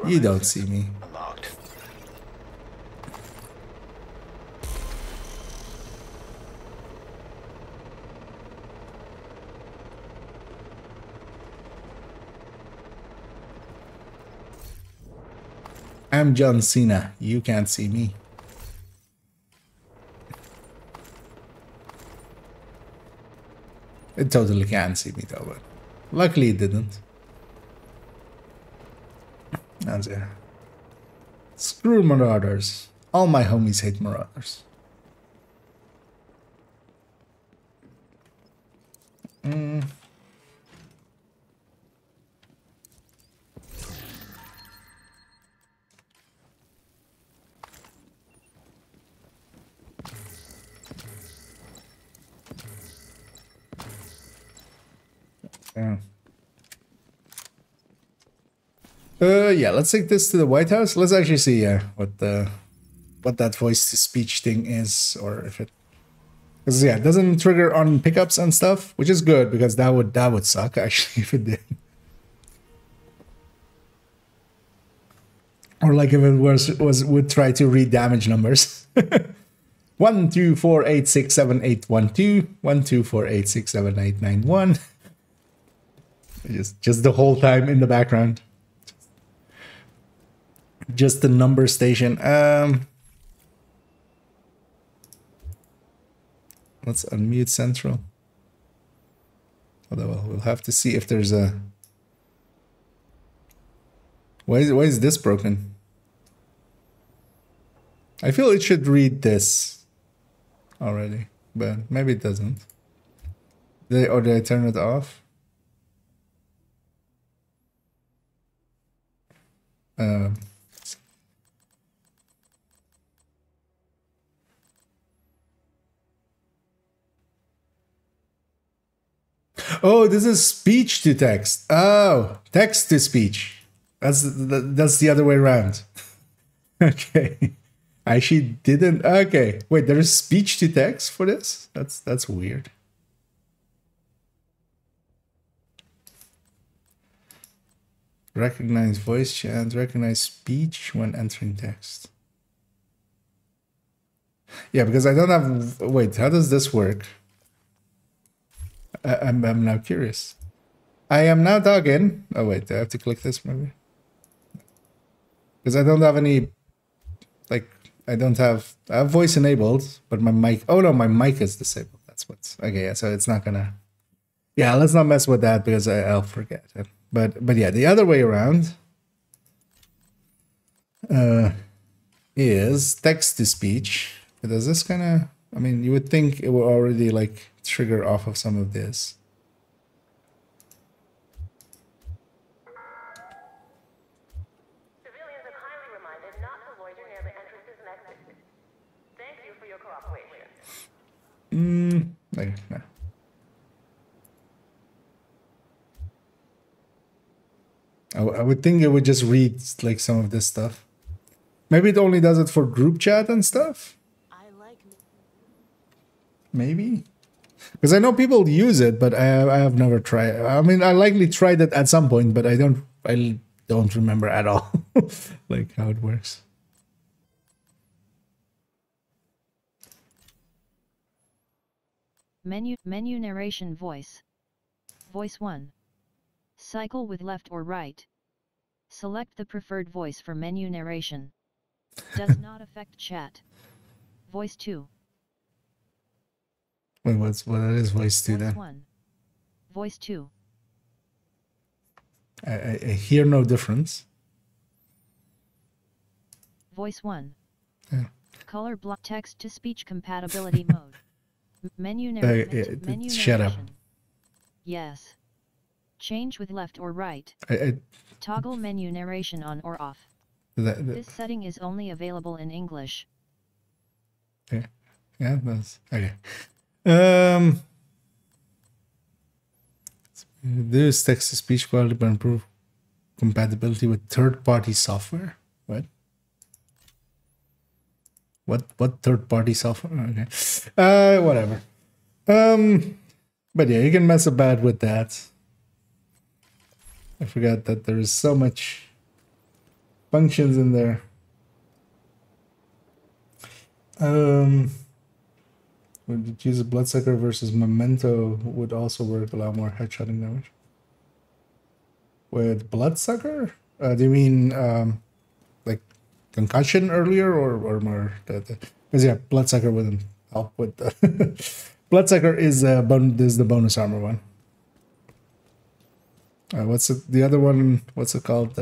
You don't see me.
Unlocked.
I'm John Cena. You can't see me. It totally can see me though, but luckily it didn't. And yeah. Screw Marauders. All my homies hate Marauders. Yeah, let's take this to the White House. Let's actually see what that voice to speech thing is, or if it Because yeah, it doesn't trigger on pickups and stuff, which is good because that would suck actually if it did. Or like if it would try to read damage numbers. 1 2 4 8 6 7 8 1 2 1 2 4 8 6 7 8 9 1. Just the whole time in the background. Just the number station. Let's unmute Central. Although we'll have to see if there's a... Why is this broken? I feel it should read this already, but maybe it doesn't. Or did I turn it off? Oh, this is speech to text. Oh, text to speech. That's the other way around. Okay. I actually didn't. Okay. Wait, there is speech to text for this? That's weird. Recognize voice chant, recognize speech when entering text. Yeah, because I don't have... Wait, how does this work? I'm now curious. I am now talking. Oh, wait, I have to click this maybe. Because I don't have any... Like, I have voice enabled, but my mic... Oh, no, my mic is disabled. That's what's... Okay, yeah, so it's not gonna... Yeah, let's not mess with that because I'll forget it. But yeah, the other way around is text to speech. Does this kind of... I mean, you would think it will already like trigger off of some of this.
Civilians are kindly reminded not to loiter near the entrances and exits. Thank you for your cooperation.
Okay, no. I would think it would just read like some of this stuff. Maybe it only does it for group chat and stuff. Maybe, because I know people use it, but I have never tried. I mean, I likely tried it at some point, but I don't remember at all like how it works.
Menu narration voice. Voice 1. Cycle with left or right. Select the preferred voice for menu narration. Does not affect chat. Voice 2.
Wait, what is voice 2 then?
Voice 1. Voice 2.
I hear no difference.
Voice 1.
Yeah.
Color block text to speech compatibility mode. Menu narration.
Shut up.
Yes. Change with left or right. Toggle menu narration on or off. This setting is only available in English.
Okay. Yeah, that's okay. This text to speech quality but improve compatibility with third-party software. What third-party software? Okay. Whatever. But yeah, you can mess about with that. I forgot that there is so much functions in there. Would use a bloodsucker versus memento would also work, allow more headshotting damage. With bloodsucker? Do you mean like concussion earlier or more? Because yeah, bloodsucker wouldn't help with the bloodsucker is the bonus armor one. What's it, the other one? What's it called?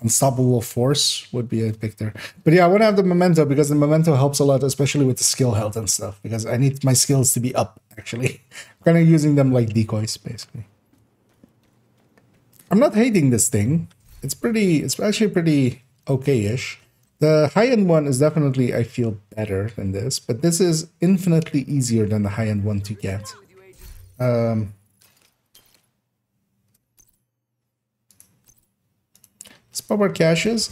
Unstoppable Force would be a pick there. But yeah, I want to have the memento because the memento helps a lot, especially with the skill health and stuff, because I need my skills to be up, actually. I'm kind of using them like decoys, basically. I'm not hating this thing. It's actually pretty okay-ish. The high-end one is definitely, I feel, better than this, but this is infinitely easier than the high-end one to get. Let's pop our caches.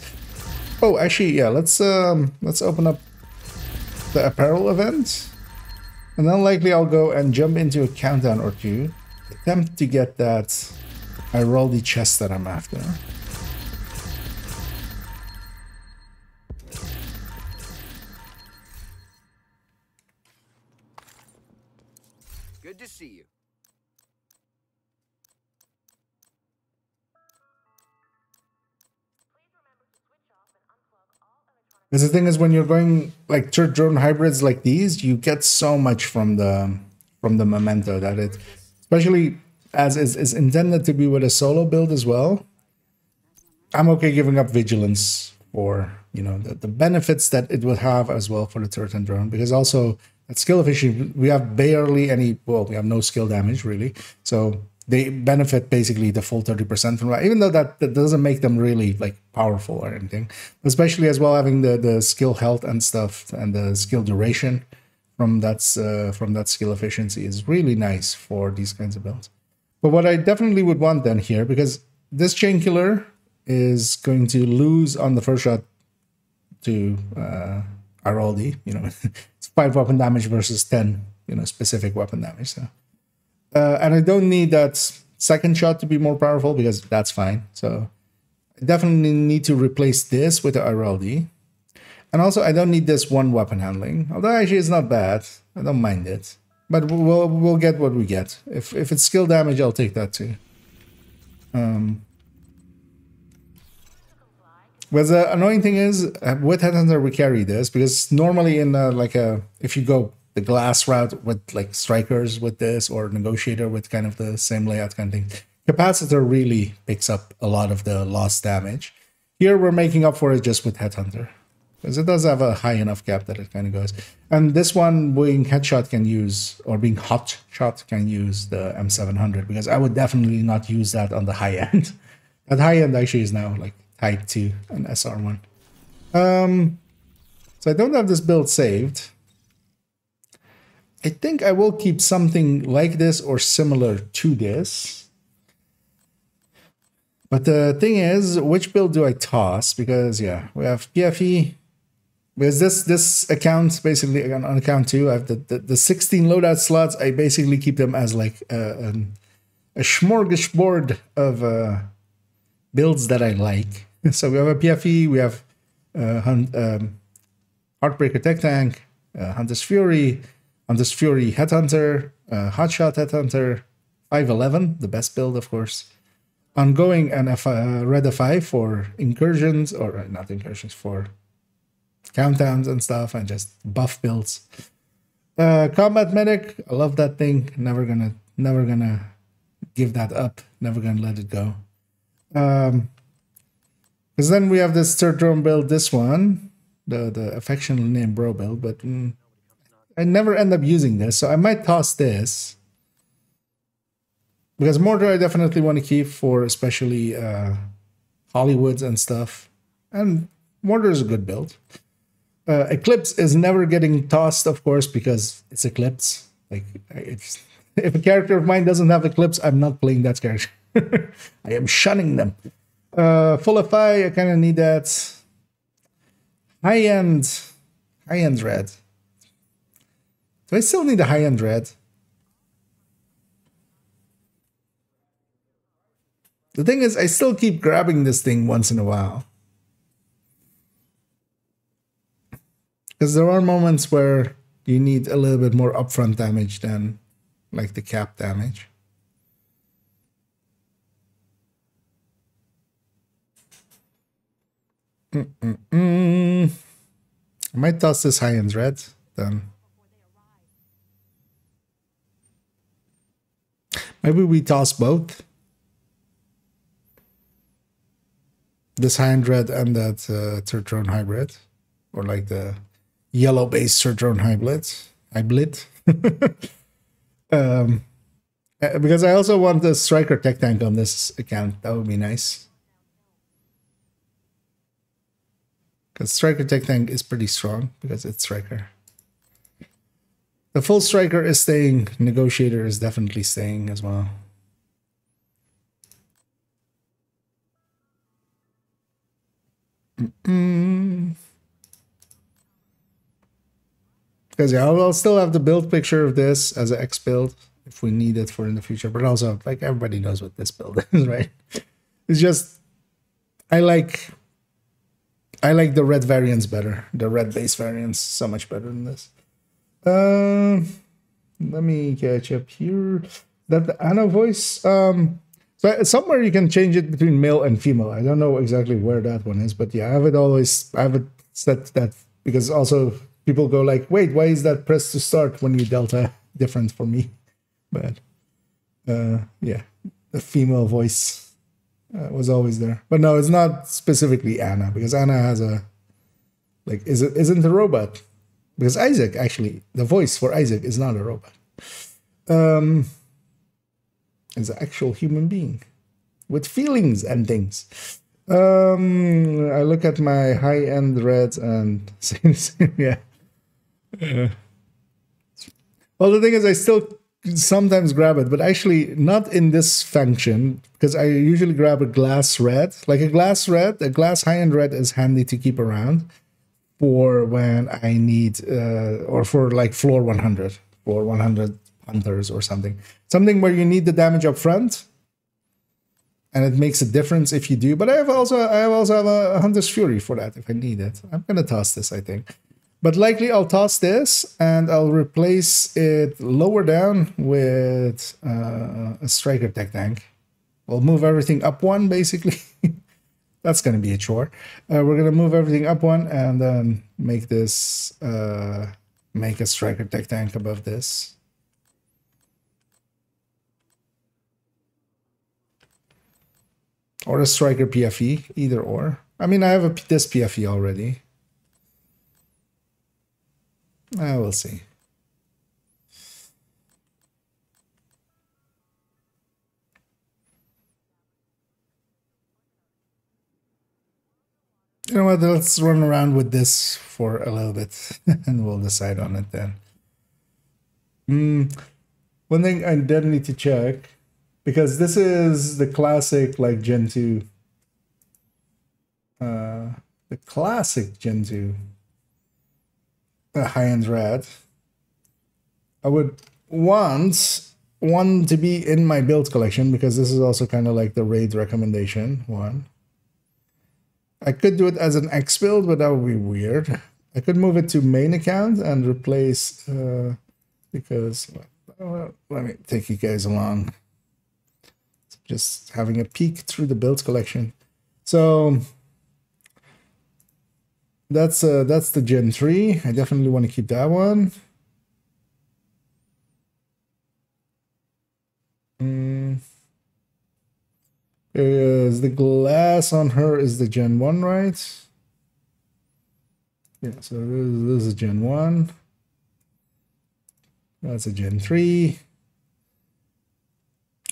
Oh, actually, yeah, let's open up the apparel event. And then likely I'll go and jump into a countdown or two, attempt to get that Iraldi chest that I'm after.
Good to see you.
Because the thing is, when you're going like third drone hybrids like these, you get so much from the memento that it, especially as is intended to be with a solo build as well. I'm okay giving up vigilance for, you know, the benefits that it would have as well for the turret drone, because also at skill efficiency we have barely any, well, we have no skill damage really, so they benefit basically the full 30% from that, even though that doesn't make them really like powerful or anything. Especially as well having the skill health and stuff and the skill duration from that skill efficiency is really nice for these kinds of builds. But what I definitely would want then here, because this chain killer is going to lose on the first shot to Araldi, you know, it's 5 weapon damage versus 10, you know, specific weapon damage. So. And I don't need that second shot to be more powerful because that's fine. So I definitely need to replace this with the Iraldi. And also I don't need this one weapon handling. Although actually it's not bad. I don't mind it. But we'll get what we get. If it's skill damage, I'll take that too. But the annoying thing is, with Headhunter we carry this, because normally in if you go the glass route with like strikers with this, or negotiator with kind of the same layout kind of thing, capacitor really picks up a lot of the lost damage. Here we're making up for it just with Headhunter, because it does have a high enough cap that it kind of goes. And this one being headshot can use, or being hot shot can use the M700, because I would definitely not use that on the high end. That high end actually is now like tied to an SR1. So I don't have this build saved. I think I will keep something like this or similar to this. But the thing is, which build do I toss? Because yeah, we have PFE. Because this account, basically on account 2, I have the 16 loadout slots. I basically keep them as like a smorgasbord of builds that I like. So we have a PFE, we have Heartbreaker Tech Tank, Hunter's Fury Headhunter, Hotshot Headhunter, 511, the best build, of course. Ongoing and Red F5 for incursions, or not incursions, for countdowns and stuff, and just buff builds. Combat Medic, I love that thing. Never gonna give that up. Never gonna let it go. Because then we have this third drone build, this one, the affectionately named bro build, but I never end up using this, so I might toss this. Because Mortar I definitely want to keep for especially Hollywoods and stuff. And Mortar is a good build. Eclipse is never getting tossed, of course, because it's Eclipse. Like, if a character of mine doesn't have Eclipse, I'm not playing that character. I am shunning them. Full FI, I kind of need that. High-end red. Do I still need a high-end red? The thing is, I still keep grabbing this thing once in a while. Because there are moments where you need a little bit more upfront damage than like the cap damage. I might toss this high-end red then. Maybe we toss both. This high-end red and that third drone hybrid. Or like the yellow-based third drone hybrid. Because I also want the Striker Tech Tank on this account. That would be nice. Because Striker Tech Tank is pretty strong because it's Striker. The full Striker is staying. Negotiator is definitely staying as well. Because yeah, I'll still have the build picture of this as an X build if we need it for in the future. But also, like, everybody knows what this build is, right? It's just I like the red variants better. The red base variants so much better than this. Let me catch up here. That the Anna voice. So somewhere you can change it between male and female. I don't know exactly where that one is, but yeah, I have it set that because also people go like, wait, why is that press to start when you delta different for me? But yeah, the female voice was always there. But no, it's not specifically Anna because Anna has a like isn't a robot. Because Isaac, actually, the voice for Isaac is not a robot. It's an actual human being with feelings and things. I look at my high-end reds and yeah. Well, the thing is, I still sometimes grab it, but actually not in this function because I usually grab a glass red. Like a glass high-end red is handy to keep around for when I need, or for like floor 100 hunters or something. Something where you need the damage up front, and it makes a difference if you do. But I also have a Hunter's Fury for that if I need it. I'm gonna toss this, I think. But likely I'll toss this and I'll replace it lower down with a Striker Tech Tank. We'll move everything up one, basically. That's going to be a chore. We're going to move everything up one and then make this, make a Striker Tech Tank above this. Or a Striker PFE, either or. I mean, I have this PFE already. We'll see. You know what, let's run around with this for a little bit and we'll decide on it then. One thing I did need to check, because this is the classic like Gen 2. The classic Gen 2. High-end red. I would want one to be in my build collection because this is also kind of like the raid recommendation one. I could do it as an X build, but that would be weird. I could move it to main account and replace, because, let me take you guys along. Just having a peek through the build collection. So, that's the Gen 3. I definitely want to keep that one. Is the glass on her is the Gen 1, right? Yeah, so this is Gen 1. That's a Gen 3.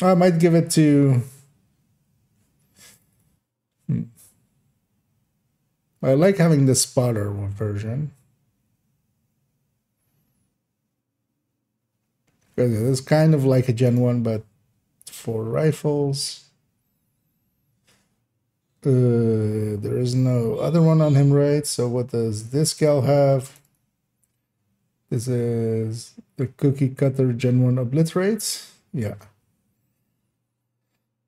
I might give it to... I like having the spotter version. Because it is kind of like a Gen 1, but for rifles. There is no other one on him, right? So what does this gal have? This is the Cookie Cutter Gen 1 Obliterates. Yeah.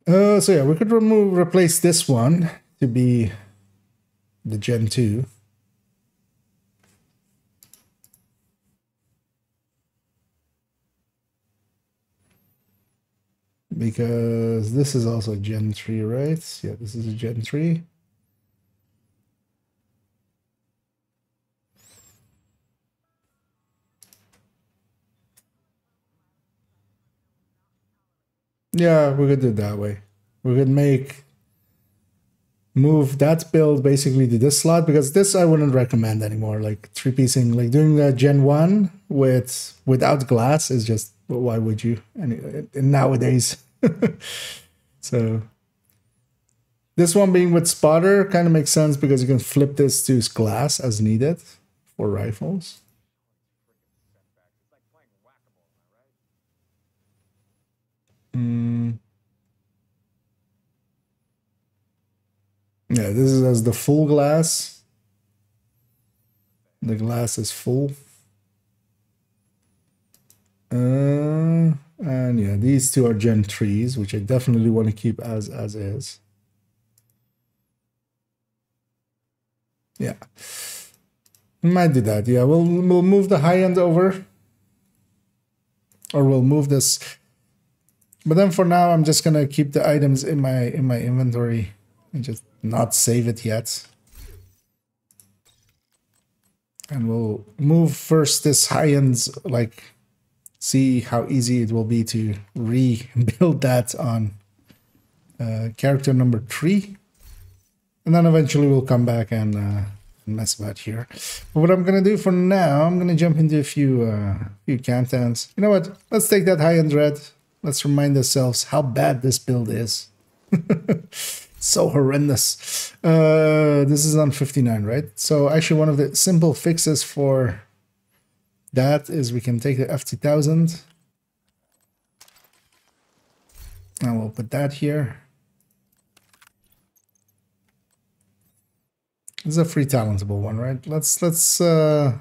So yeah, we could replace this one to be the Gen 2. Because this is also Gen 3, right? Yeah, this is a Gen 3. Yeah, we could do it that way. We could move that build basically to this slot, because this I wouldn't recommend anymore. Like 3-piecing, like doing the Gen 1 without glass is just, well, why would you? And nowadays. So this one being with spotter kind of makes sense because you can flip this to glass as needed for rifles. Yeah, this is as the full glass. The glass is full. Yeah, these two are Gen 3s, which I definitely want to keep as is. Yeah. Might do that. Yeah, we'll move the high end over. Or we'll move this. But then for now, I'm just gonna keep the items in my inventory and just not save it yet. And we'll move first this high ends, like see how easy it will be to rebuild that on character number 3. And then eventually we'll come back and mess about here. But what I'm gonna do for now, I'm gonna jump into a few countdowns. You know what? Let's take that high end red. Let's remind ourselves how bad this build is. So horrendous. This is on 59, right? So actually one of the simple fixes for that is we can take the F2000 and we'll put that here. This is a free talentable one, right? Let's I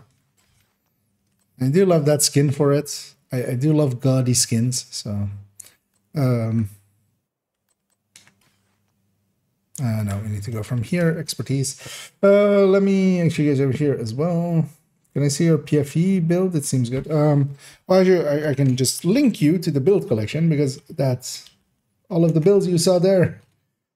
do love that skin for it. I do love gaudy skins, so no, we need to go from here. Expertise. Let me actually get over here as well. Can I see your PFE build? It seems good. Well, actually, I can just link you to the build collection because that's all of the builds you saw there.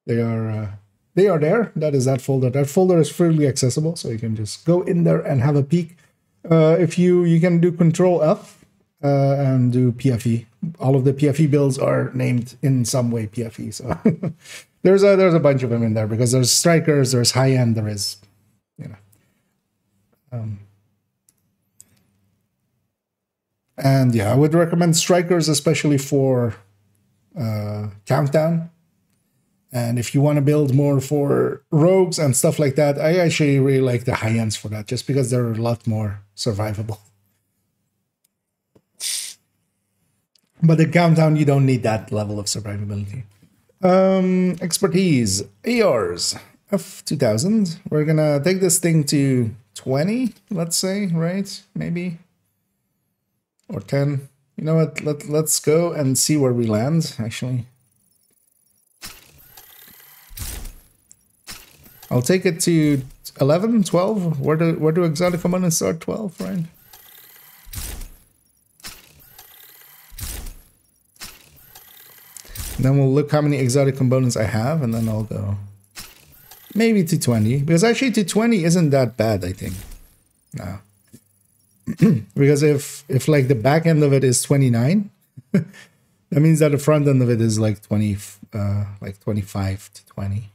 They are there. That is that folder. That folder is freely accessible, so you can just go in there and have a peek. If you can do Control F and do PFE. All of the PFE builds are named in some way PFE. So there's a bunch of them in there because there's strikers, there's high end, there is, you know. And yeah, I would recommend strikers, especially for countdown. And if you want to build more for rogues and stuff like that, I actually really like the high ends for that, just because they're a lot more survivable. But the countdown, you don't need that level of survivability. Expertise, ARs, F2000. We're gonna take this thing to 20, let's say, right? Maybe. Or 10. You know what? Let's go and see where we land, actually. I'll take it to 11, 12. Where do exotic components start? 12, right? And then we'll look how many exotic components I have, and then I'll go maybe to 20. Because actually to 20 isn't that bad, I think. No. Because if like the back end of it is 29, that means that the front end of it is like 20, like 25 to 20.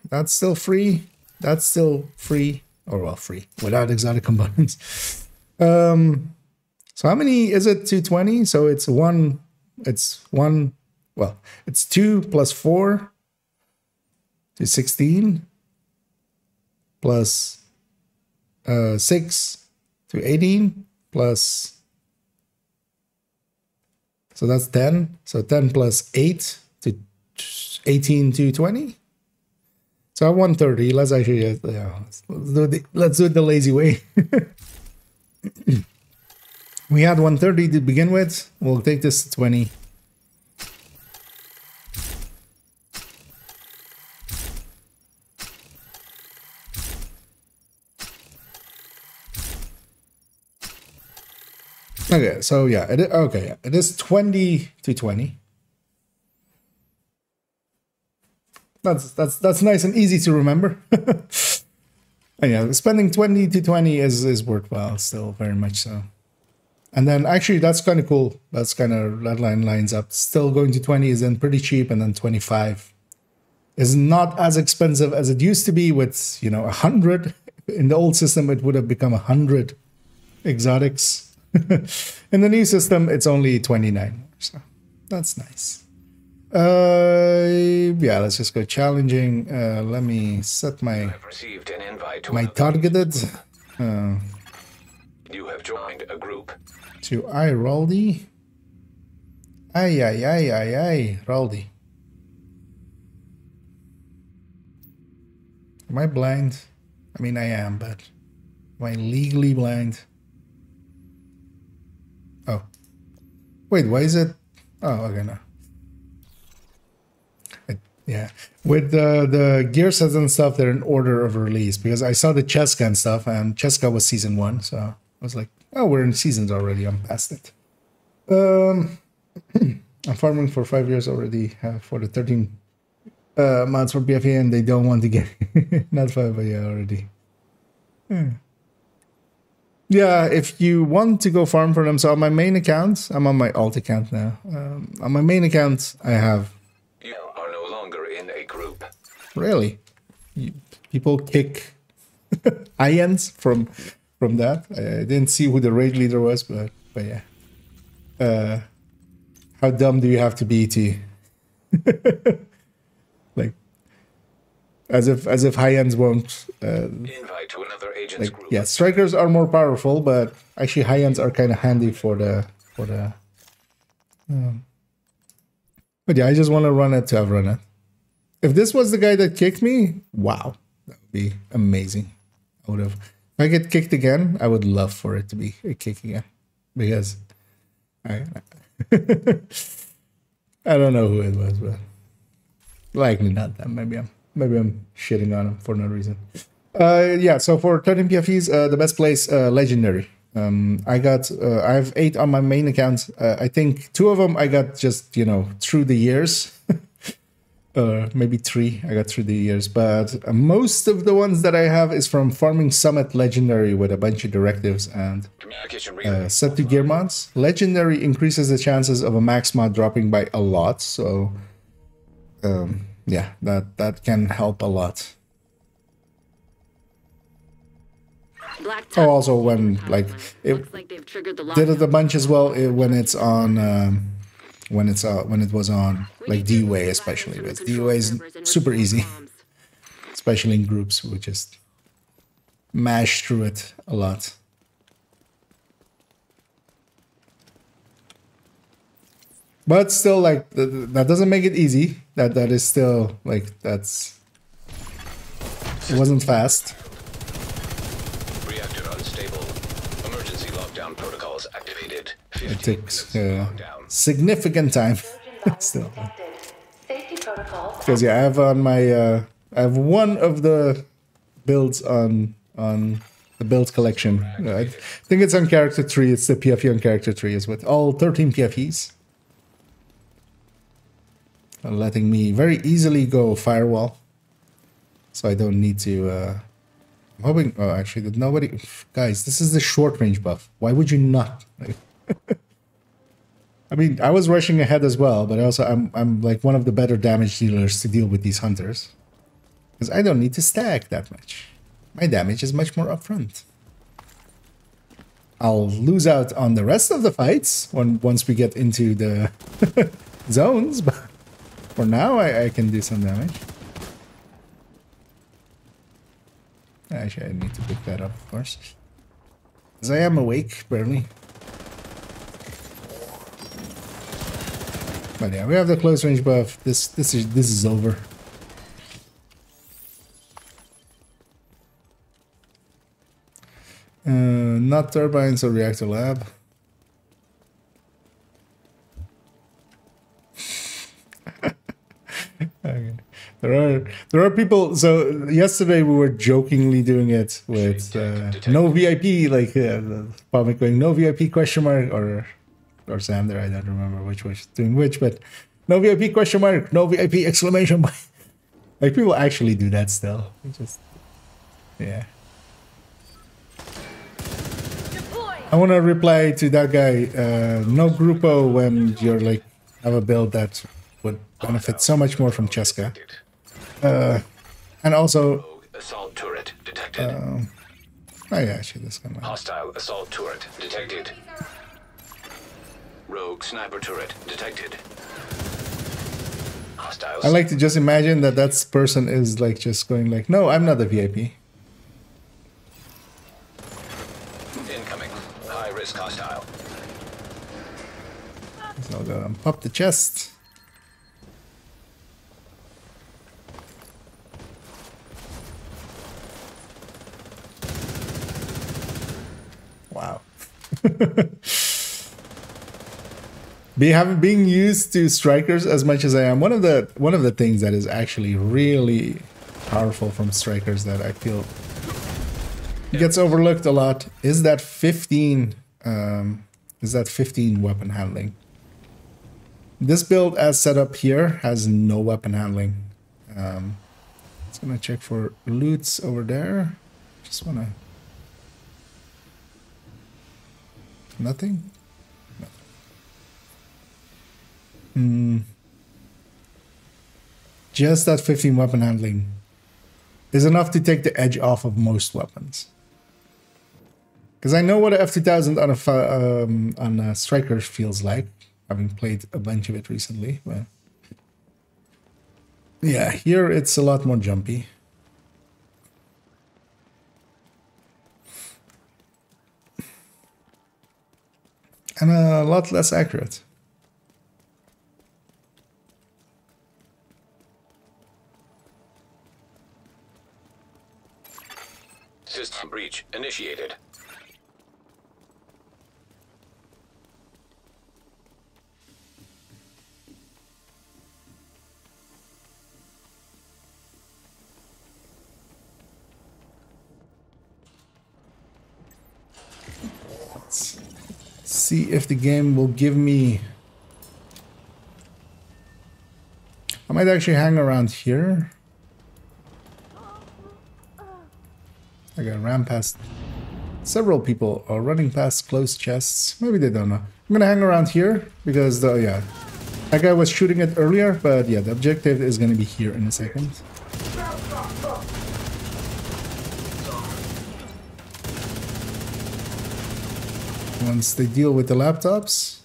That's still free. That's still free, or well, free without exotic components. So how many is it to 20? So it's one. Well, it's 2 plus 4 to 16 plus 6 to 18 plus. So that's 10. So 10 plus 8 to 18 to 20. So I have 130. Let's actually let's do it the lazy way. We had 130 to begin with. We'll take this to 20. Okay, so yeah, it is 20 to 20. That's nice and easy to remember. And yeah, spending 20 to 20 is worthwhile still, very much so. And then actually that's kind of cool. That's kind of, that line lines up. Still going to 20 is then pretty cheap, and then 25 is not as expensive as it used to be with, you know, 100. In the old system, it would have become 100 exotics. In the new system, it's only 29. So that's nice. Yeah, let's just go challenging. Let me set my targeted.
You have joined a group.
To Raldi. Ay, Raldi. Am I blind? I mean, I am, but am I legally blind? Oh. Wait, why is it? Oh, okay, no. Yeah. With the gear sets and stuff, they're in order of release. Because I saw the Cheska and stuff, and Cheska was season 1. So I was like, oh, we're in seasons already. I'm past it. I'm farming for 5 years already for the 13 months for BFE, and they don't want to get not 5, but yeah, already. Yeah, if you want to go farm for them, so on my main account, I'm on my alt account now. On my main account, I have.
You are no longer in a group.
Really, people kick high-ends from that. I didn't see who the raid leader was, but yeah. How dumb do you have to be to like as if high-ends won't
Invite to another agent's group.
yeah, strikers are more powerful, but actually high-ends are kind of handy for the but yeah, I just want to run it to have run it. If this was the guy that kicked me, wow, that would be amazing. I would have, if I get kicked again, I would love for it to be a kick again, because I don't know who it was, but likely not them. Maybe I'm shitting on him for no reason. Yeah. So for 13 PFEs, the best place, legendary. I have 8 on my main account. I think 2 of them I got just through the years. Maybe 3 I got through the years, but most of the ones that I have is from farming Summit Legendary with a bunch of directives and set to gear mods. Legendary increases the chances of a max mod dropping by a lot, so yeah, that can help a lot. Oh, also when it did it a bunch as well when it's on when it was on like DUA, especially with DUA is super easy, especially in groups. We just mash through it a lot. But still, like that doesn't make it easy. That is still like it wasn't fast.
Reactor unstable. Emergency lockdown protocols activated.
It takes significant time still. Because yeah, I have on my I have one of the builds on the build collection. I think it's on character 3. It's the PFE on character 3 is with all 13 PFEs. Letting me very easily go firewall. So I don't need to I'm hoping actually that nobody guys, this is the short range buff. Why would you not? I mean, I was rushing ahead as well, but also I'm like one of the better damage dealers to deal with these hunters. Because I don't need to stack that much. My damage is much more upfront. I'll lose out on the rest of the fights once we get into the zones, but for now I can do some damage. Actually, I need to pick that up, of course. Because I am awake, barely. But yeah, we have the close range buff. This is over. Not turbines or reactor lab. Okay. There are people. So yesterday we were jokingly doing it with no VIP, like Palmic going no VIP question mark or Sander. I don't remember which was doing which, but no VIP question mark, no VIP exclamation mark. Like people actually do that still. Just yeah. I want to reply to that guy. No Grupo when you're like have a build that would benefit so much more from Cheska. And also
assault turret detected.
Oh yeah, actually this one.
Hostile assault turret detected. Rogue sniper turret detected. Hostile.
I like to just imagine that person is like just going like, no, I'm not a VIP.
Incoming. High risk hostile.
So I'll go and pop the chest. Wow. Being used to strikers as much as I am, one of the things that is actually really powerful from strikers that I feel gets overlooked a lot is that 15 weapon handling. This build as set up here has no weapon handling. Just gonna check for loots over there. Just wanna nothing. Just that 15 weapon handling is enough to take the edge off of most weapons. Because I know what a F2000 on a striker feels like, having played a bunch of it recently. But yeah, here it's a lot more jumpy. And a lot less accurate.
System breach initiated.
Let's see if the game will give me... I might actually hang around here. I got ran past several people are running past closed chests. Maybe they don't know. I'm gonna hang around here because yeah, that guy was shooting it earlier, but yeah, the objective is gonna be here in a second. Once they deal with the laptops,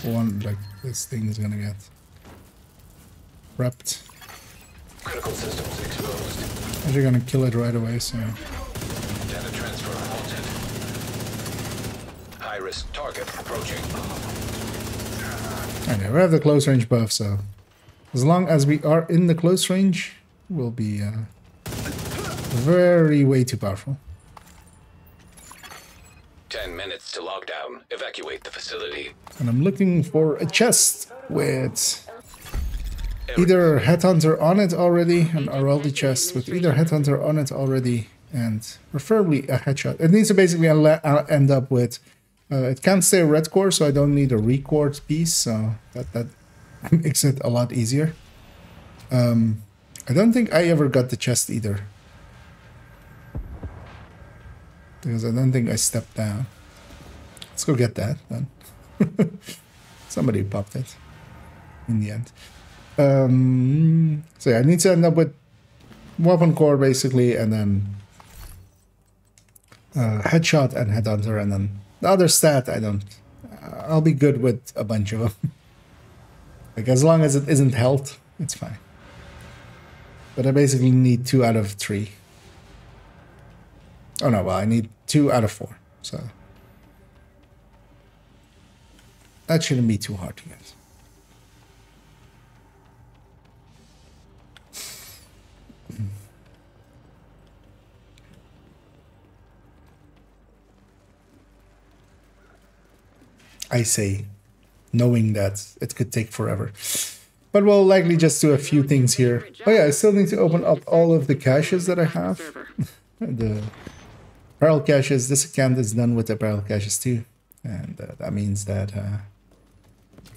like this thing is gonna get wrapped.
Critical systems exposed.
Actually gonna kill it right away, so...
Data transfer halted. High-risk target approaching.
Okay, we have the close range buff, so... As long as we are in the close range, we'll be way too powerful.
10 minutes to lockdown. Evacuate the facility.
And I'm looking for a chest with... either Headhunter on it already, an RLD chest with either Headhunter on it already, and preferably a headshot. It needs to basically end up with... it can't stay a red core, so I don't need a record piece, so that makes it a lot easier. I don't think I ever got the chest either. Because I don't think I stepped down. Let's go get that, then. Somebody popped it in the end. So yeah, I need to end up with weapon core basically, and then headshot and headhunter, and then the other stat I don't. I'll be good with a bunch of them. Like as long as it isn't health, it's fine. But I basically need 2 out of 3. Oh no, well I need 2 out of 4. So that shouldn't be too hard to get. I say, knowing that it could take forever. But we'll likely just do a few things here. Oh yeah, I still need to open up all of the caches that I have. The apparel caches, this account is done with apparel caches too. And that means that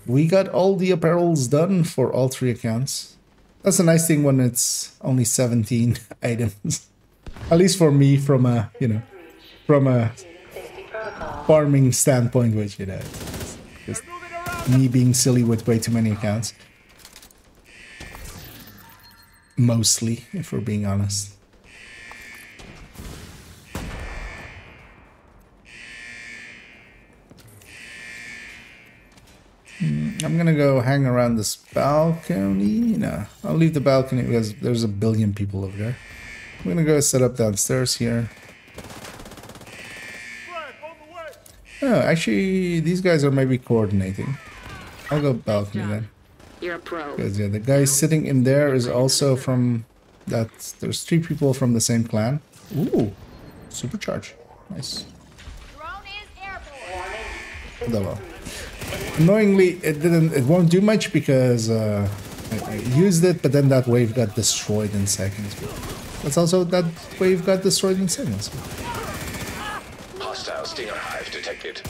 we got all the apparels done for all 3 accounts. That's a nice thing when it's only 17 items. At least for me, from a, you know, from a farming standpoint, which it is. Just me being silly with way too many accounts. Mostly, if we're being honest. I'm gonna go hang around this balcony. No, I'll leave the balcony because there's a billion people over there. I'm gonna go set up downstairs here. Oh, actually, these guys are maybe coordinating. I'll go balcony then.
You're a pro.
Because yeah, the guy sitting in there is also from that. There's 3 people from the same clan. Ooh, supercharge. Nice.
Drone is airborne.
Double. Annoyingly, it won't do much because I used it, but then that wave got destroyed in seconds. That's also that wave got destroyed in seconds.
Hostile Stinger hive detected.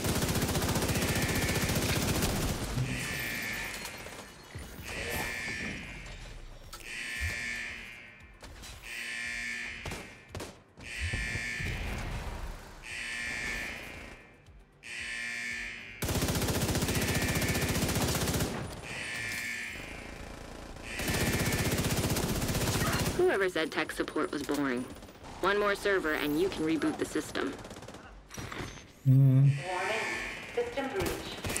Whoever said tech support was boring. One more server and you can reboot the system.
Warning. System breach.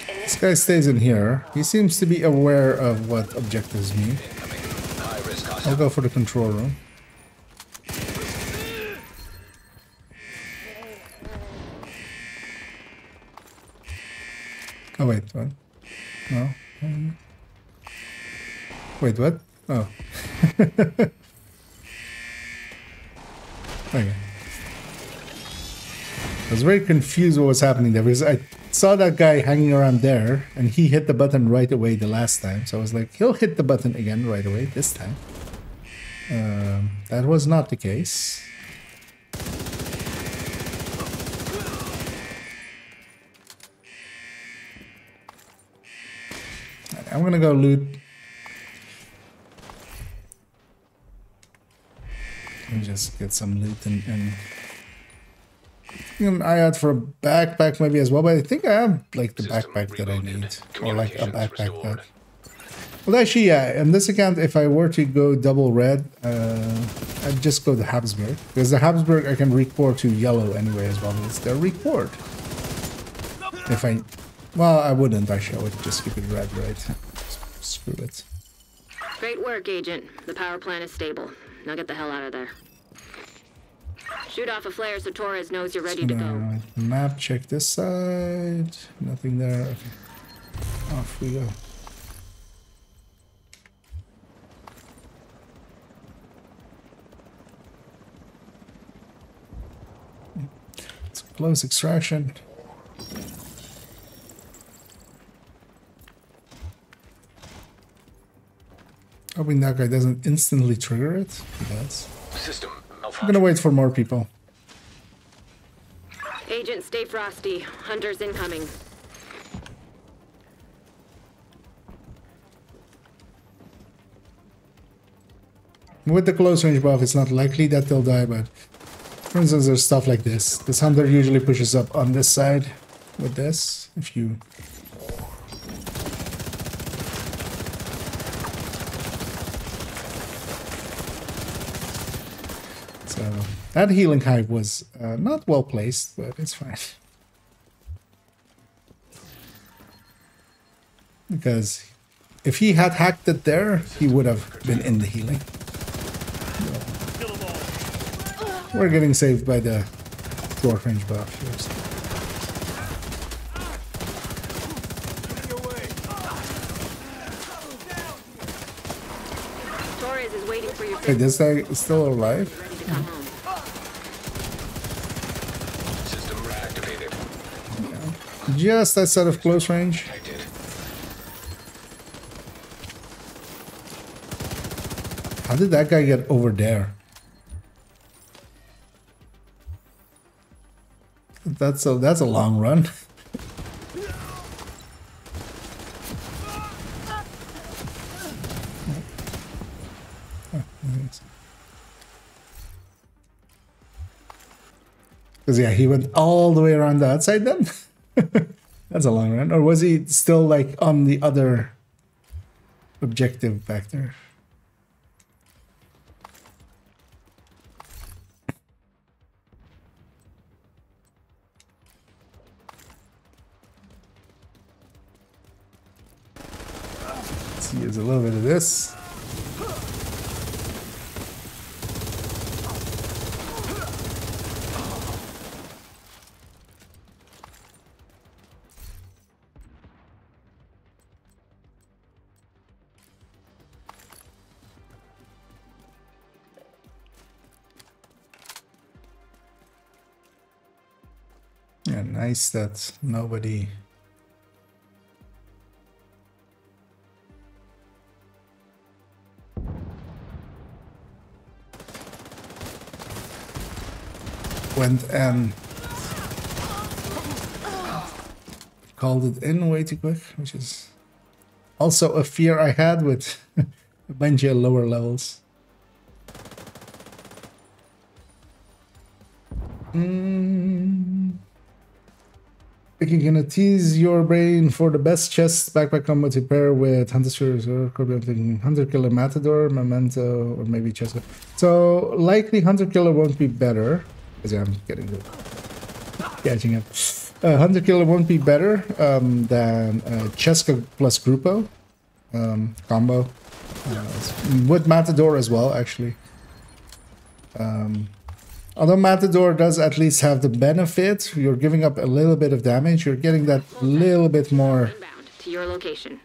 This guy stays in here. He seems to be aware of what objectives mean.
High risk
I'll
hostile.
go for the control room. Oh wait, what? No. Wait, what? Oh. Okay. I was very confused what was happening there because I saw that guy hanging around there and he hit the button right away the last time. So I was like, he'll hit the button again right away this time. That was not the case. I'm gonna go loot. And just get some loot and an eye out for a backpack maybe as well, but I think I have like the backpack that I need. Or like a backpack that. Well actually yeah, in this account if I were to go double red, I'd just go to Habsburg. Because the Habsburg I can record to yellow anyway as well. It's the record. If I well I wouldn't actually, I would just keep it red, right? Screw it.
Great work, Agent. The power plant is stable. Now get the hell out of there. Shoot off a flare so Torres knows you're ready to go.
Map, check this side. Nothing there. Okay. Off we go. Let's close extraction. Hoping that guy doesn't instantly trigger it. He does.
System
I'm
malfunction.
gonna wait for more people.
Agent, stay frosty. Hunters incoming.
With the close range buff, it's not likely that they'll die, but for instance, there's stuff like this. This hunter usually pushes up on this side with this. If you so that healing hive was not well placed, but it's fine. Because if he had hacked it there, he would have been in the healing. We're getting saved by the short range buff here.
Torres is waiting for your
Wait, this guy is still alive?
ready to come home.
System reactivated.
Just outside of close range.
Detected.
How did that guy get over there? That's a long run. Because yeah, he went all the way around the outside then. That's a long run. Or was he still like on the other objective back there? Let's use a little bit of this. Yeah, nice that nobody went and called it in way too quick, which is also a fear I had with a bunch of lower levels. If you're gonna tease your brain for the best chest backpack combo to pair with Hunter Series or I'm thinking Hunter Killer Matador, Memento, or maybe Cheska. So likely Hunter Killer won't be better. Because I'm getting good. Catching up. Hunter Killer won't be better than Cheska plus Grupo combo. With Matador as well, actually. Although Matador does at least have the benefit, you're giving up a little bit of damage, you're getting that little bit more.
Inbound to your location.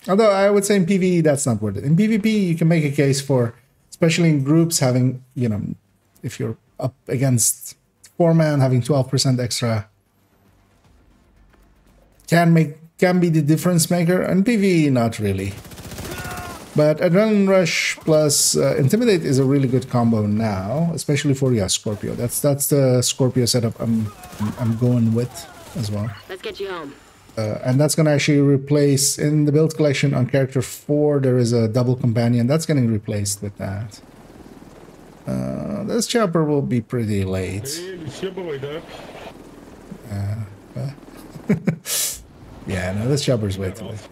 Although I would say in PvE that's not worth it. In PvP you can make a case for, especially in groups, having, you know, if you're up against 4-man, having 12% extra can be the difference maker. And PvE not really. But Adrenaline Rush plus Intimidate is a really good combo now, especially for Scorpio. That's the Scorpio setup I'm going with as well.
Let's get you home.
And that's gonna actually replace in the build collection on character 4. There is a double companion that's getting replaced with that. This chopper will be pretty late. Yeah, no, this chopper's way too late.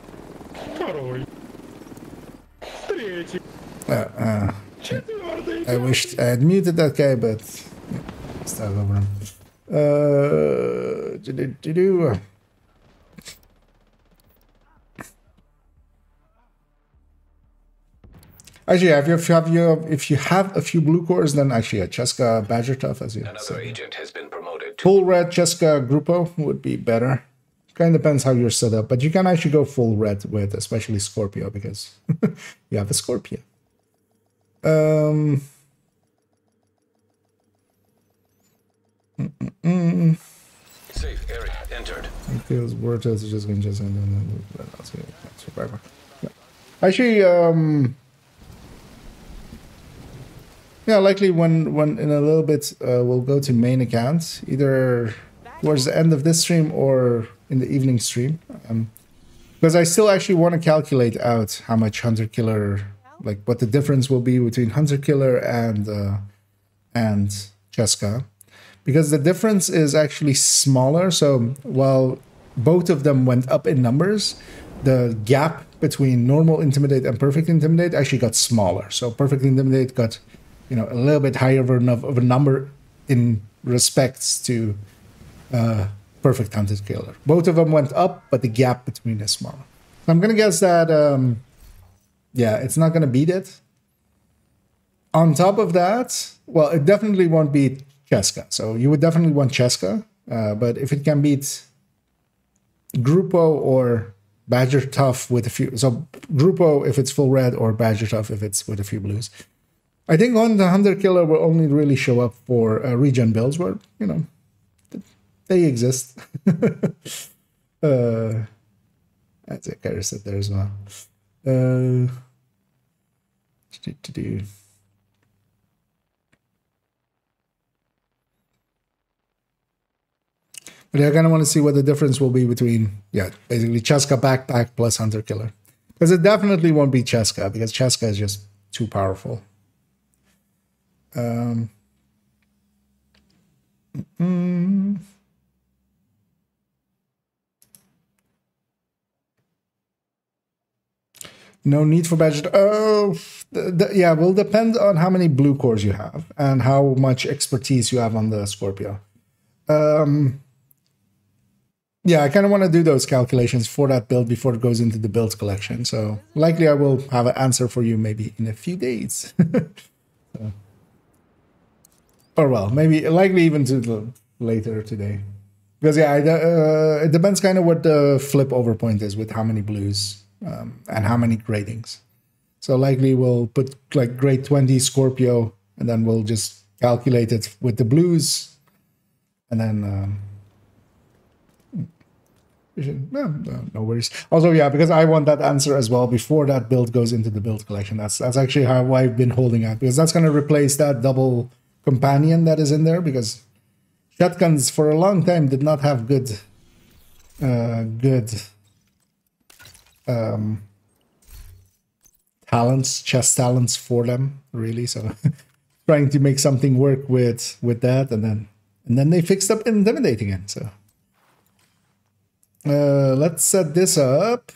I wished I had muted that guy, but yeah, start over him. Actually, if you have a few blue cores, then actually a Cheska Badger Tough, as you
Another
said.
agent has been promoted to
Full red Cheska Grupo would be better. Kind of depends how you're set up, but you can actually go full red with especially Scorpio because you have a Scorpio.
safe area entered.
It feels worth it. It's just going to just actually, yeah, likely when in a little bit we'll go to main account, either towards the end of this stream or in the evening stream, because I still actually want to calculate out how much Hunter Killer, like what the difference will be between Hunter Killer and Cheska, because the difference is actually smaller. So while both of them went up in numbers, the gap between normal Intimidate and Perfect Intimidate actually got smaller. So Perfect Intimidate got, you know, a little bit higher of a number in respects to Perfect Hunter Killer. Both of them went up, but the gap between is smaller. So I'm gonna guess that yeah, it's not gonna beat it. On top of that, well, it definitely won't beat Cheska. So you would definitely want Cheska, but if it can beat Grupo or Badger Tough with a few, so Grupo if it's full red or Badger Tough if it's with a few blues. I think on the Hunter Killer will only really show up for regen builds where, you know, they exist. That's a character set there as well. But I kind of want to see what the difference will be between, yeah, basically Cheska Backpack plus Hunter Killer. Because it definitely won't be Cheska, because Cheska is just too powerful. No need for Badger. Oh, yeah, will depend on how many blue cores you have and how much expertise you have on the Scorpio. Yeah, I kind of want to do those calculations for that build before it goes into the build collection. So likely I will have an answer for you maybe in a few days. So. Or well, maybe likely even to later today. Because yeah, it depends kind of what the flip over point is with how many blues and how many gradings. So likely we'll put like grade 20 Scorpio and then we'll just calculate it with the blues. And then... no worries. Also, yeah, because I want that answer as well before that build goes into the build collection. That's actually how I've been holding out, because that's going to replace that double companion that is in there, because shotguns for a long time did not have good talents, chest talents for them, really. So trying to make something work with that, and then they fixed up intimidating it. So let's set this up.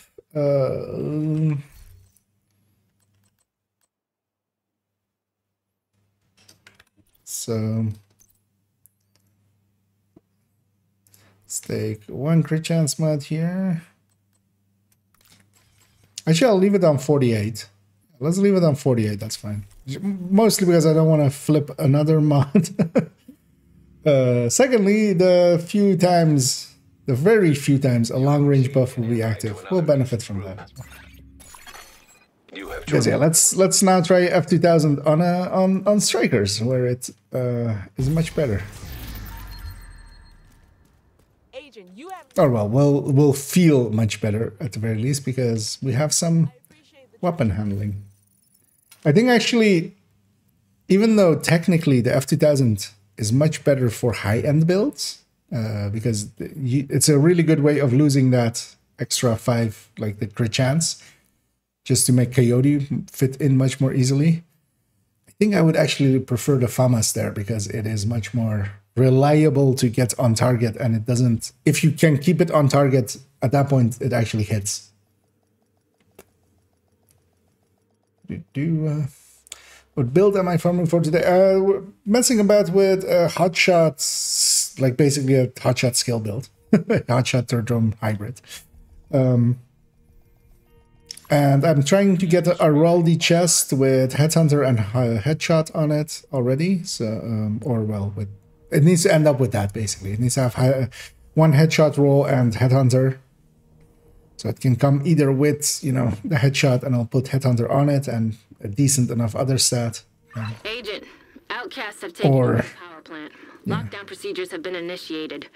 So let's take one crit chance mod here. Actually, I'll leave it on 48. Let's leave it on 48, that's fine. Mostly because I don't want to flip another mod. Secondly, the very few times a long-range buff will be active, we'll benefit from that. Because yeah, let's now try F2000 on strikers, where it is much better. Or well, we'll feel much better at the very least, because we have some weapon handling. I think actually, even though technically the F2000 is much better for high-end builds, because it's a really good way of losing that extra 5, like the crit chance, just to make Coyote fit in much more easily. I think I would actually prefer the FAMAS there, because it is much more reliable to get on target, and it doesn't, if you can keep it on target, at that point it actually hits. What build am I farming for today? We're messing about with hotshots, like basically a hotshot skill build. Hotshot third drum hybrid. And I'm trying to get a Araldi chest with Headhunter and Headshot on it already. So, or well, it needs to end up with that, basically. It needs to have one Headshot roll and Headhunter. So it can come either with, you know, the Headshot, and I'll put Headhunter on it, and a decent enough other stat.
Agent, outcasts have taken over the power plant. Lockdown procedures have been initiated.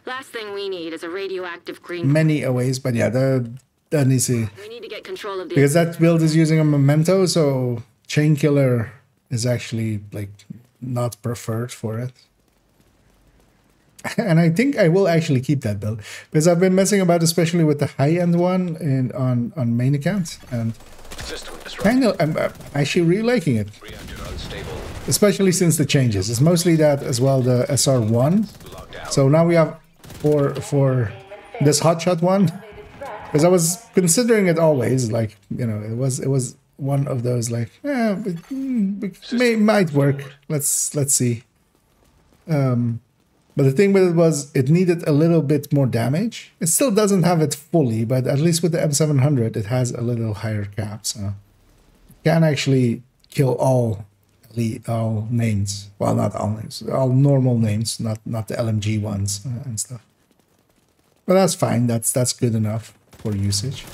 Last thing we need is a radioactive green...
Many ways, but yeah, that needs to...
We need to get control of the...
Because that build is using a memento, so Chainkiller is actually, like, not preferred for it. And I think I will actually keep that build, because I've been messing about, especially with the high-end one on main account, and kind of I'm actually really liking it, especially since the changes. It's mostly that as well, the SR1. So now we have for this hotshot one, because I was considering it always, like, you know, it was one of those, like, it might work. Let's see. But the thing with it was, it needed a little bit more damage. It still doesn't have it fully, but at least with the M700, it has a little higher cap, so it can actually kill all names. Well, not all names, all normal names, not the LMG ones and stuff. But that's fine. That's good enough for usage.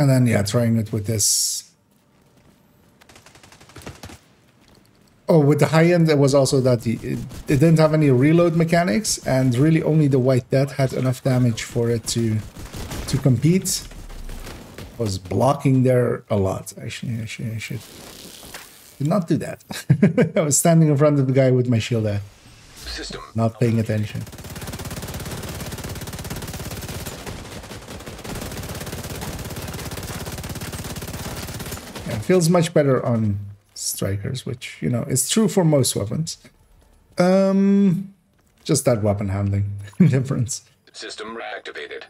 And then, yeah, trying it with this. Oh, with the high end, it was also that it didn't have any reload mechanics, and really only the White Death had enough damage for it to compete. Was blocking there a lot. Actually, I should not do that. I was standing in front of the guy with my shield out, not paying attention. Feels much better on strikers, which, you know, is true for most weapons. Just that weapon handling difference.
System reactivated.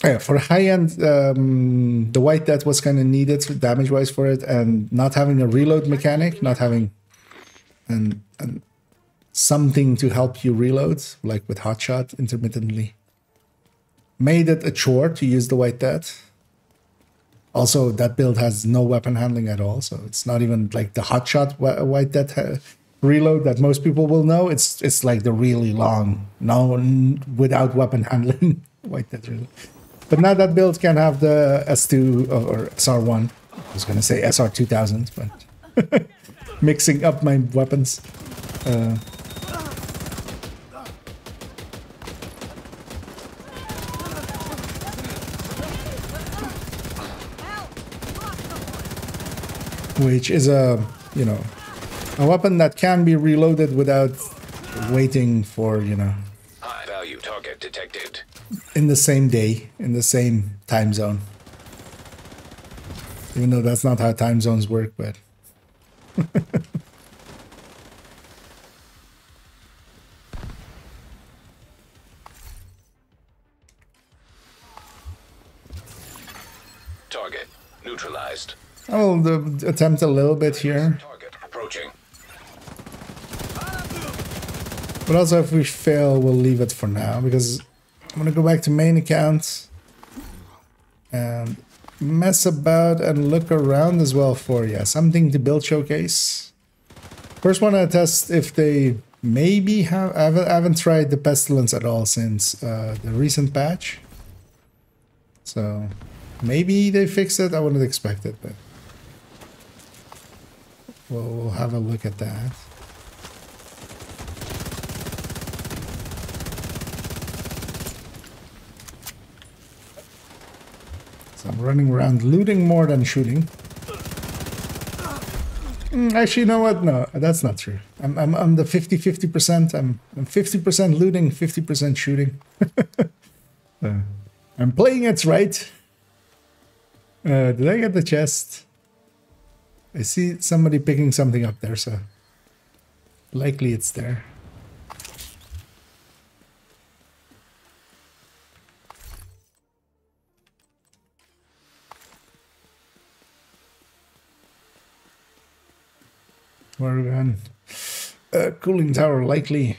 Yeah, for high end, the White Death was kind of needed damage wise for it, and not having a reload mechanic, not having something to help you reload, like with Hotshot intermittently, made it a chore to use the White Death. Also, that build has no weapon handling at all, so it's not even like the Hotshot White Death reload that most people will know. It's like the really long, without weapon handling White Death reload. But now that build can have the S2 or SR1. I was going to say SR2000, but mixing up my weapons. which is a, you know, a weapon that can be reloaded without waiting for, you know,
High value target detected.
in the same day, in the same time zone. Even though that's not how time zones work, but...
Target neutralized.
I'll attempt a little bit here.
Target approaching.
But also if we fail, we'll leave it for now, because I'm gonna go back to main account and mess about and look around as well for, yeah, something to build showcase. First want to test if they maybe have, I haven't tried the pestilence at all since the recent patch. So maybe they fixed it, I wouldn't expect it, but we'll have a look at that. I'm running around looting more than shooting. Actually, you know what? No, that's not true. I'm the 50-50%. I'm 50% looting, 50% shooting. I'm playing it right. Did I get the chest? I see somebody picking something up there, so likely it's there. Where are we going? Cooling tower, likely.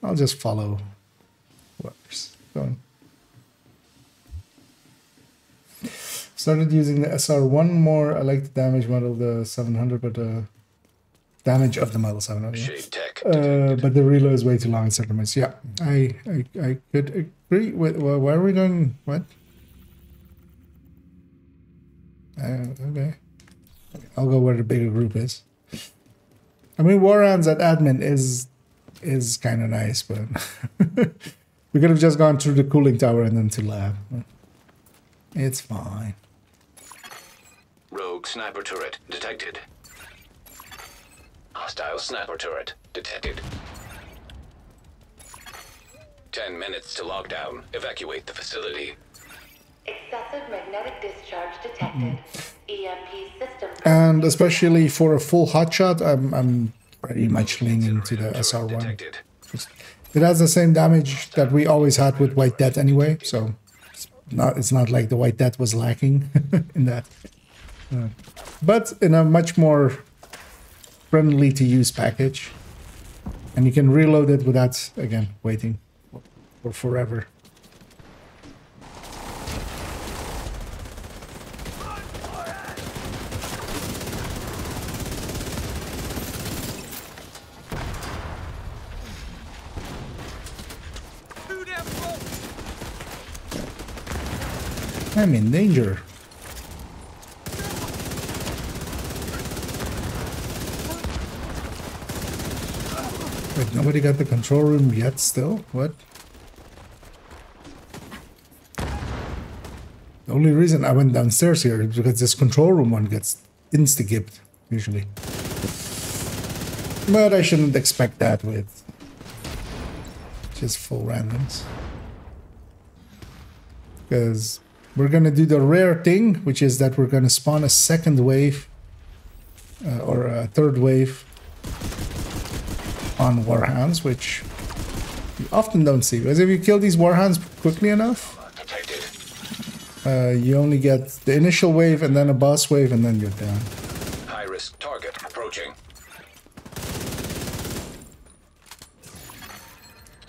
I'll just follow whoever's going. Started using the SR1 more. I like the damage model, the 700, but damage of the model 700.
Shade tech.
But the reload is way too long in certain moments. Yeah, I could agree with. Well, where are we going? What? Okay. I'll go where the bigger group is. I mean, Warhounds at admin is kind of nice, but we could have just gone through the cooling tower and then to lab. It's fine.
Rogue sniper turret detected. Hostile sniper turret detected. 10 minutes to lockdown. Evacuate the facility.
Excessive magnetic discharge detected. EMP system.
And especially for a full hotshot, I'm pretty much leaning to the SR1.
Detected.
It has the same damage that we always had with White Death anyway, so it's not like the White Death was lacking in that. But in a much more friendly to use package. And you can reload it without, again, waiting for forever. I'm in danger. Wait, nobody got the control room yet still? What? The only reason I went downstairs here is because this control room one gets insta-gipped, usually. But I shouldn't expect that with just full randoms. Because we're going to do the rare thing, which is that we're going to spawn a second wave or a third wave on Warhounds, which you often don't see. Because if you kill these Warhounds quickly enough, you only get the initial wave and then a boss wave and then you're down.
High-risk target approaching.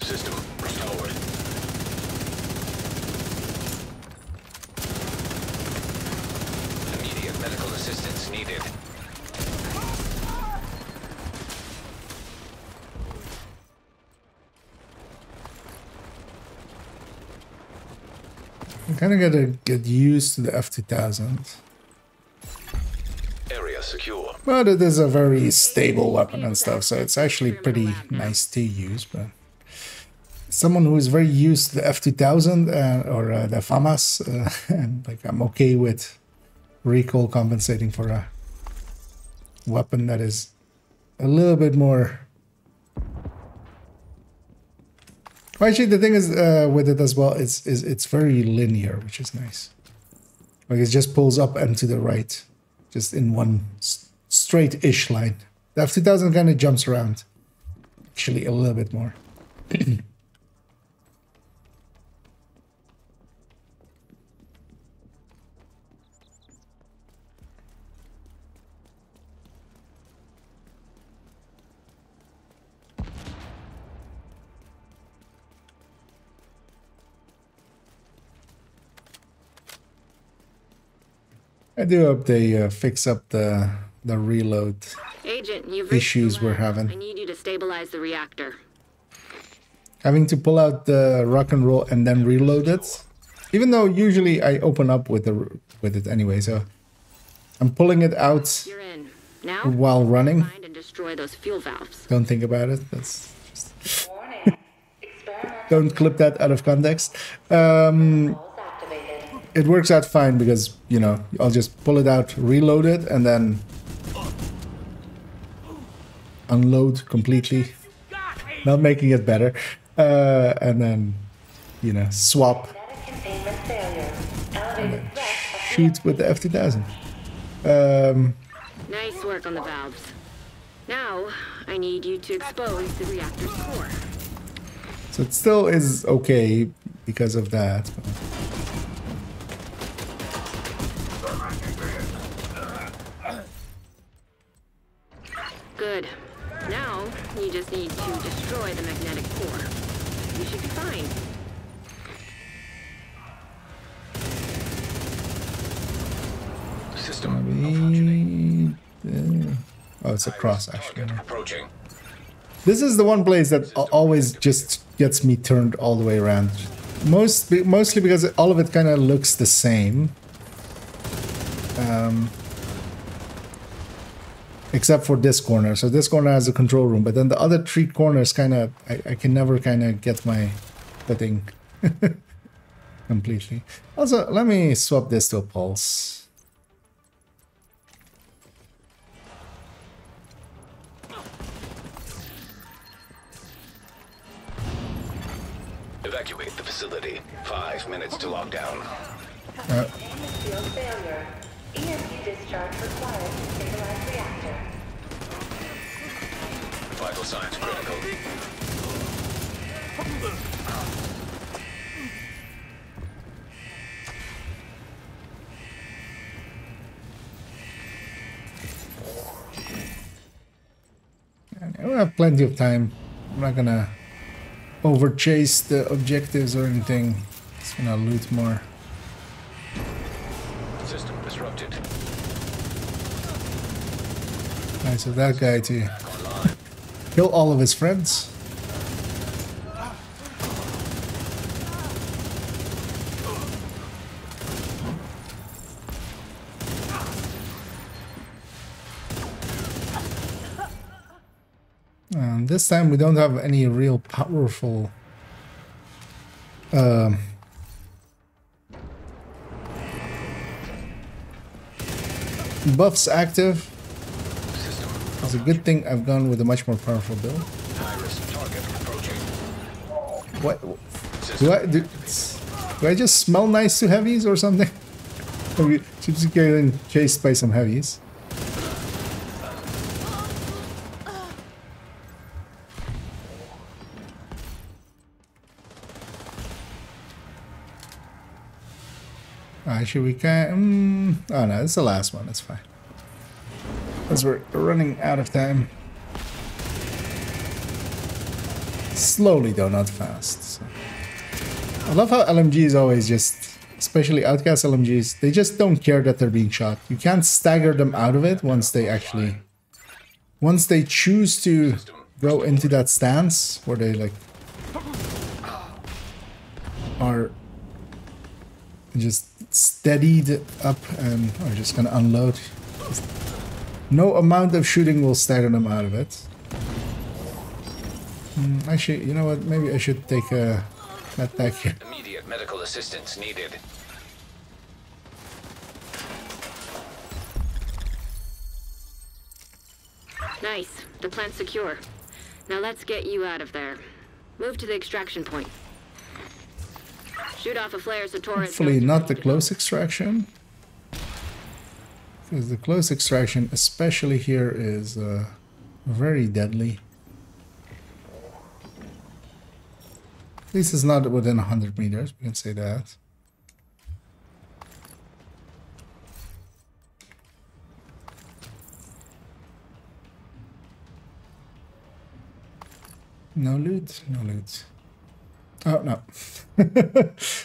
System restored. Immediate medical assistance needed.
I'm kind of gotta get used to the F2000.
Area secure.
But it is a very stable weapon and stuff, so it's actually pretty nice to use. But someone who is very used to the F2000 or the FAMAS, and like I'm okay with recoil compensating for a weapon that is a little bit more. Actually, the thing is with it as well, it's very linear, which is nice. Like it just pulls up and to the right, just in one straight-ish line. The F2000 kind of jumps around, actually a little bit more. I do hope they fix up the reload
Agent, you've
issues
reached the
we're
lab.
having.
I need you to stabilize the reactor.
Having to pull out the rock and roll and then reload it, even though usually I open up with it anyway. So I'm pulling it out
You're in. Now,
while running.
find and destroy those fuel valves.
Don't think about it. That's just don't clip that out of context. It works out fine because, you know, I'll just pull it out, reload it, and then unload completely. Not making it better. And then, you know, swap. And then shoot with the F2000.
Nice work on the valves. Now, I need you to expose the reactor's core.
So it still is okay because of that.
Good. Now, you just need to destroy the magnetic core. You should be fine.
System
Oh, it's a cross actually.
approaching.
This is the one place that always just gets me turned all the way around. Mostly because all of it kind of looks the same. Except for this corner. So this corner has a control room, but then the other three corners kind of, I can never kind of get my footing completely. Also, let me swap this to a pulse.
Evacuate the facility. 5 minutes to lockdown.
Field failure. EMP discharge required to stabilize reactor.
Vital signs critical.
We have plenty of time. I'm not gonna overchase the objectives or anything. Just gonna loot more.
System disrupted.
Nice of that guy to kill all of his friends. And this time we don't have any real powerful buffs active. It's a good thing I've gone with a much more powerful build.
High-risk target approaching.
What do I just smell nice to heavies or something? Or we just getting chased by some heavies? Actually, we can. Oh no, it's the last one. It's fine. Because we're running out of time. Slowly, though, not fast. So. I love how LMGs always just, especially outcast LMGs, they just don't care that they're being shot. You can't stagger them out of it once they choose to go into that stance where they like are just steadied up and are just gonna unload. No amount of shooting will stagger them out of it. Actually, you know what? Maybe I should take that back here.
Immediate medical assistance needed.
Nice. The plant's secure. Now let's get you out of there. Move to the extraction point. Shoot off a flare so Torres...
Hopefully not the close extraction. Because the close extraction, especially here, is very deadly. At least it's not within 100 meters, we can say that. No loot, no loot. Oh, no.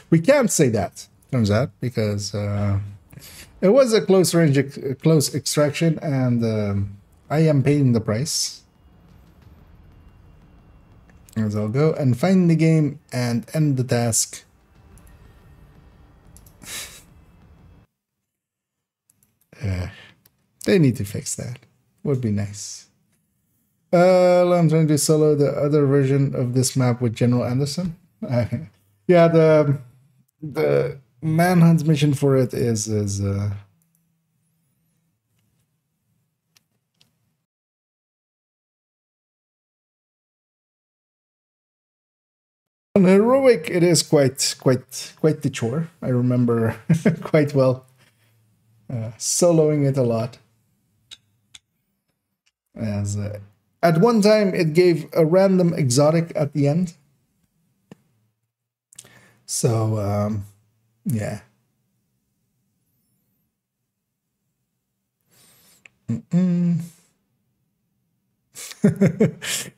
We can't say that, turns out, because it was a close range, close extraction, and I am paying the price. As I'll go and find the game and end the task. They need to fix that. Would be nice. I'm trying to solo the other version of this map with General Anderson. Yeah, the manhunt mission for it is on heroic. It is quite the chore. I remember quite well soloing it a lot. As at one time it gave a random exotic at the end. So yeah.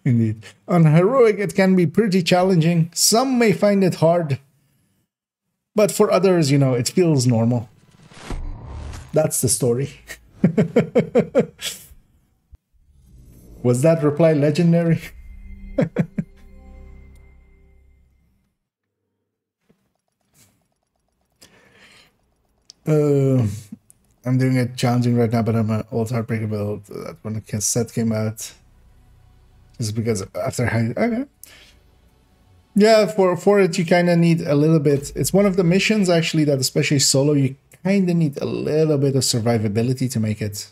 Indeed. On heroic, it can be pretty challenging. Some may find it hard, but for others, you know, it feels normal. That's the story. Was that reply legendary? I'm doing it challenging right now, but I'm an old heartbreaker build. That when the cassette came out. Just because after okay. Yeah, for it you kind of need a little bit. It's one of the missions actually that, especially solo, you kind of need a little bit of survivability to make it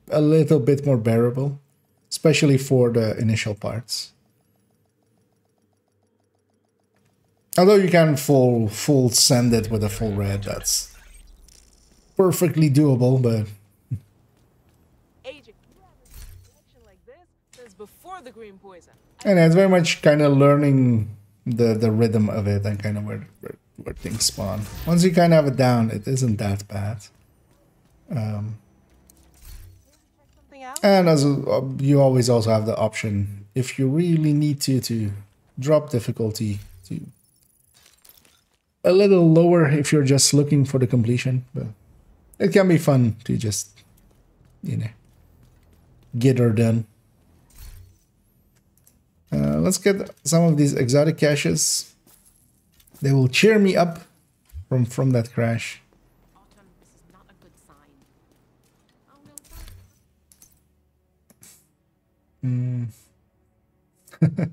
a little bit more bearable, especially for the initial parts. Although you can full send it with a full red, that's perfectly doable, but
before the green poison.
And it's very much kind of learning the rhythm of it and kind of where things spawn. Once you kind of have it down, it isn't that bad. And as you always also have the option, if you really need to drop difficulty to a little lower if you're just looking for the completion. But it can be fun to just, you know, get her done. Let's get some of these exotic caches. They will cheer me up from that crash.
Autumn, this is not a good sign. Oh, no,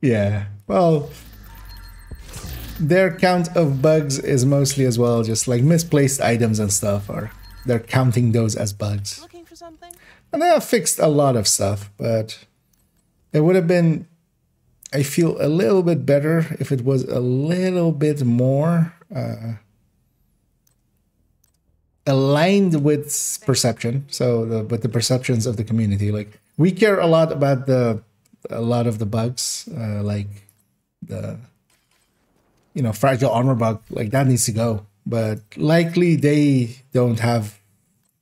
Yeah, well, their count of bugs is mostly as well just like misplaced items and stuff, or they're counting those as bugs.
looking for something?
And they have fixed a lot of stuff, but it would have been, I feel, a little bit better if it was a little bit more aligned with perception. So with the perceptions of the community, like we care a lot about a lot of the bugs, like the, you know, fragile armor bug, like that needs to go. But likely they don't have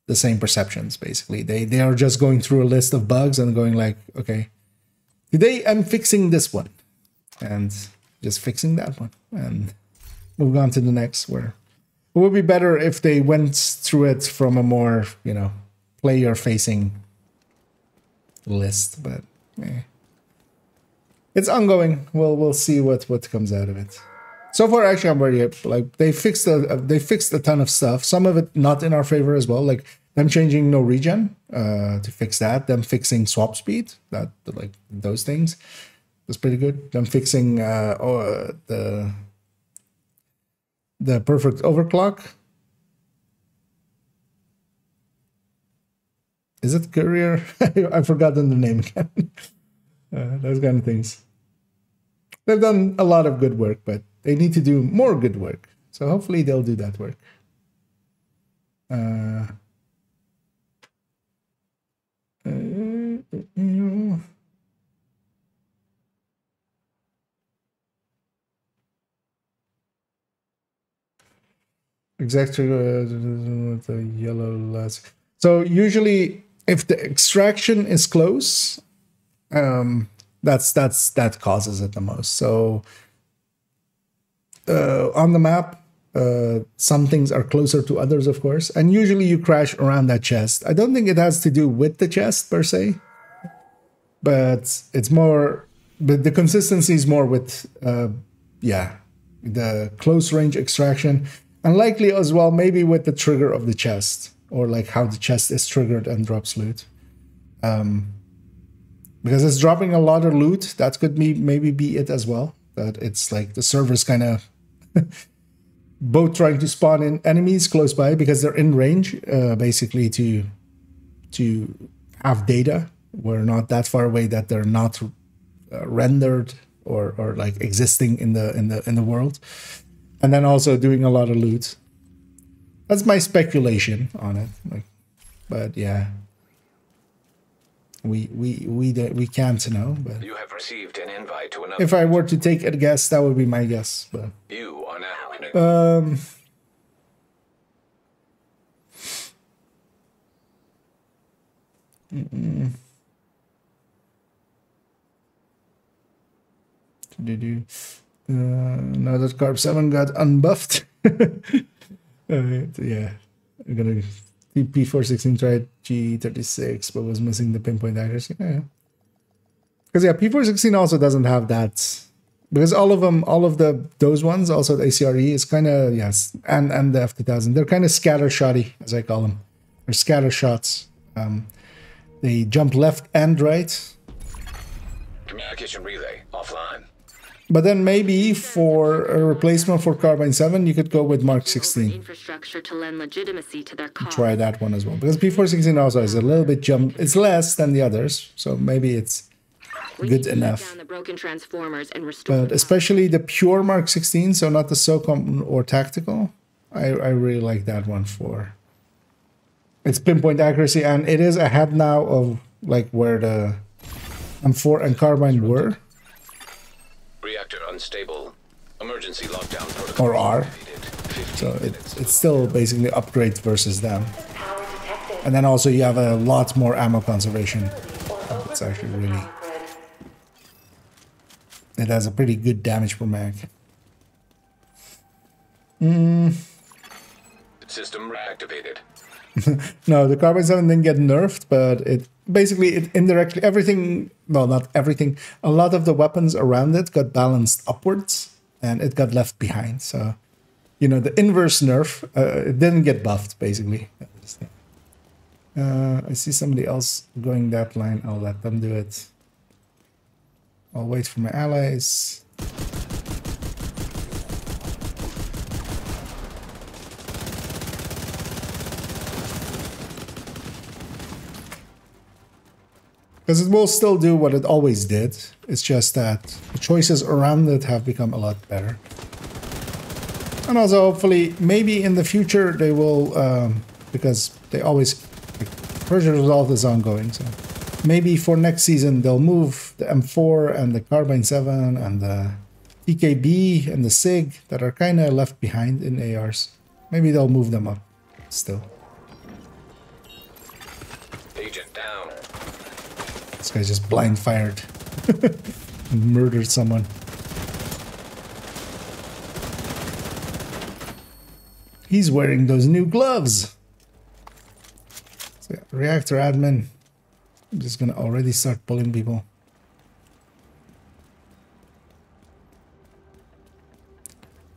the same perceptions. Basically, they are just going through a list of bugs and going like, okay, today I'm fixing this one, and just fixing that one, and move on to the next. Where it would be better if they went through it from a more, you know, player-facing list. But it's ongoing. We'll see what comes out of it. So far, actually, I'm very like they fixed a ton of stuff. Some of it not in our favor as well, like them changing no regen to fix that. Them fixing swap speed, that like those things, was pretty good. Them fixing the perfect overclock Is it courier? I've forgotten the name again. Those kind of things. They've done a lot of good work, but they need to do more good work. So hopefully they'll do that work. Exactly the yellow last. So usually, if the extraction is close, that causes it the most. So on the map, some things are closer to others, of course, and usually you crash around that chest. I don't think it has to do with the chest per se, but it's more. But the consistency is more with, the close range extraction. And likely as well, maybe with the trigger of the chest, or like how the chest is triggered and drops loot. Because it's dropping a lot of loot, that could maybe be it as well. That it's like the server's kind of both trying to spawn in enemies close by because they're in range, basically to have data. We're not that far away that they're not rendered or like existing in the world. And then also doing a lot of loot. That's my speculation on it. But yeah, we can't know. But
You have received an invite to another.
if I were to take a guess, that would be my guess. But
You are now in a
now that Carb 7 got unbuffed. Yeah, I'm gonna P416 tried G36, but was missing the pinpoint accuracy. Yeah, because P416 also doesn't have that, because all of those ones, also the ACRE is kind of, yes, and the F2000, they're kind of scatter shotty, as I call them. They're scatter shots. They jump left and right.
communication relay offline.
But then maybe for a replacement for Carbine 7, you could go with Mark 16.
Infrastructure to lend legitimacy to their cause.
Try that one as well. Because P416 also is a little bit jump. It's less than the others, so maybe it's good enough.
Down the broken transformers and restore
But especially the pure Mark 16, so not the SOCOM or tactical, I really like that one for its pinpoint accuracy, and it is ahead now of like where the M4 and Carbine were.
Reactor unstable. Emergency lockdown protocol.
Or are.
activated.
So it's still basically upgrade versus them. And then also you have a lot more ammo conservation. It's actually really... It has a pretty good damage per mag.
System reactivated.
No, the Carbine 7 didn't get nerfed, but it indirectly, everything, well, not everything, a lot of the weapons around it got balanced upwards, and it got left behind. So, you know, the inverse nerf, it didn't get buffed, basically. I see somebody else going that line. I'll let them do it. I'll wait for my allies. Because it will still do what it always did. It's just that the choices around it have become a lot better. And also, hopefully, maybe in the future they will, because they always, like, Persia Resolve is ongoing, so maybe for next season they'll move the M4 and the Carbine 7 and the TKB and the SIG that are kind of left behind in ARs. Maybe they'll move them up still.
Agent down.
This guy just blind fired and murdered someone. He's wearing those new gloves. So yeah, reactor admin. I'm just gonna already start pulling people.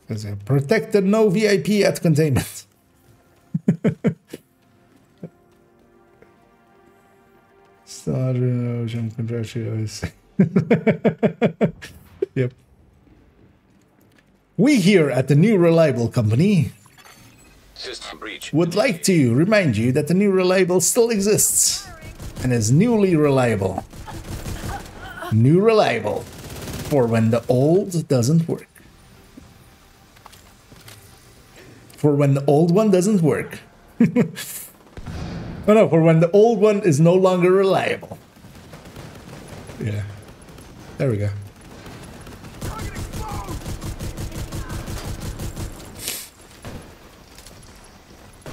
Because protected, no VIP at containment. Starter Ocean Congratulations. Yep. We here at the New Reliable Company
System breach.
would like to remind you that the New Reliable still exists. and is newly reliable. New reliable for when the old doesn't work. For when the old one doesn't work. Oh no, for when the old one is no longer reliable. Yeah. There we go.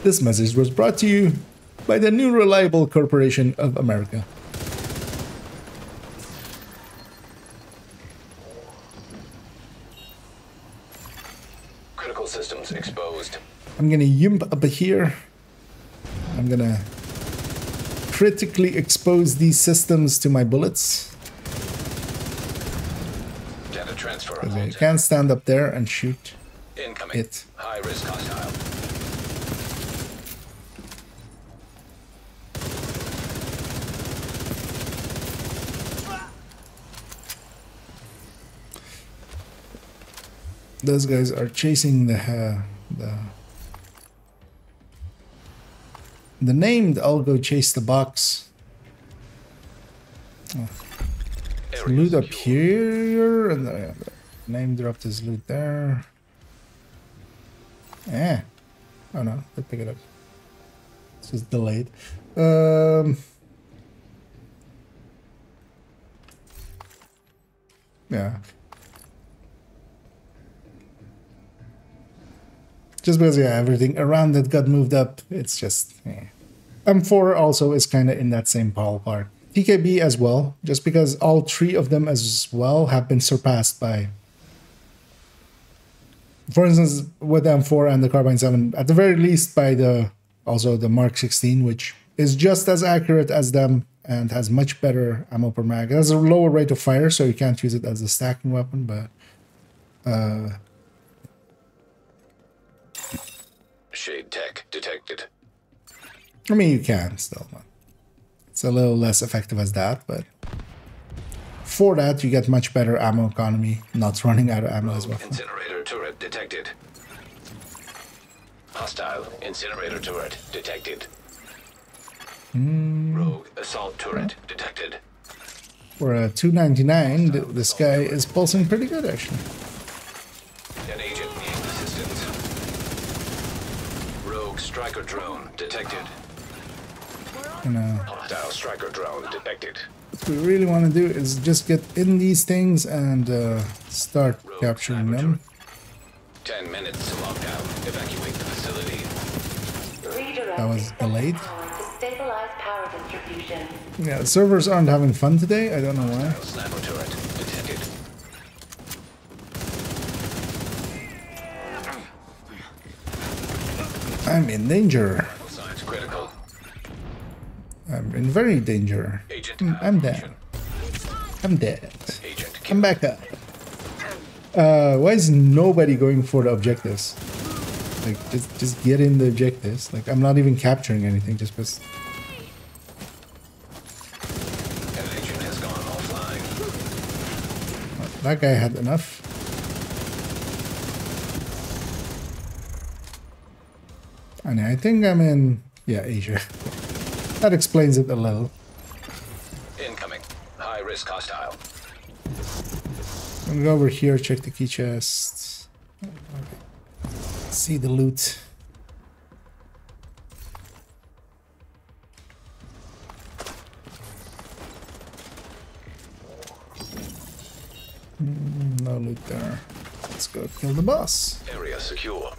This message was brought to you by the New Reliable Corporation of America.
Critical systems exposed.
I'm gonna yump up here. I'm gonna critically expose these systems to my bullets.
Data transfer.
I can't stand up there and shoot
Incoming.
it.
High risk hostile.
Those guys are chasing the named. I'll go chase the box. Oh. Loot up here, and the name dropped his loot there. Eh. Oh no, they pick it up. It's just delayed. Yeah. Just because, yeah, everything around it got moved up, it's just, eh. M4 also is kind of in that same ballpark. TKB as well, just because all three of them as well have been surpassed by, for instance, with M4 and the Carbine 7, at the very least by the Mark 16, which is just as accurate as them and has much better ammo per mag. It has a lower rate of fire, so you can't use it as a stacking weapon, but
Shade tech detected.
I mean, you can still. It's a little less effective as that, but for that, you get much better ammo economy, not running out of ammo as well.
Incinerator turret detected. Hostile incinerator turret detected. Rogue assault turret detected.
For a 299, this guy is pulsing pretty good, actually.
An agent needs assistance. Rogue striker drone detected. Hostile striker drone detected.
What we really want to do is just get in these things and start
Rogue
capturing them.
10 minutes to lockdown. Evacuate the facility.
That was delayed.
To stabilize power distribution.
Yeah, the servers aren't having fun today. I don't know why.
Sniper turret detected.
I'm in danger.
Signs critical.
I'm in very danger.
Agent
I'm dead. I'm dead.
Agent
Come back up. Why is nobody going for the objectives? Like, just get in the objectives. Like, I'm not even capturing anything just because.
An agent has gone offline.
That guy had enough. And I think I'm in, yeah, Asia. That explains it a little.
Incoming. High risk hostile.
I'm gonna go over here, check the key chest. See the loot. No loot there. Let's go kill the boss.
Area secure.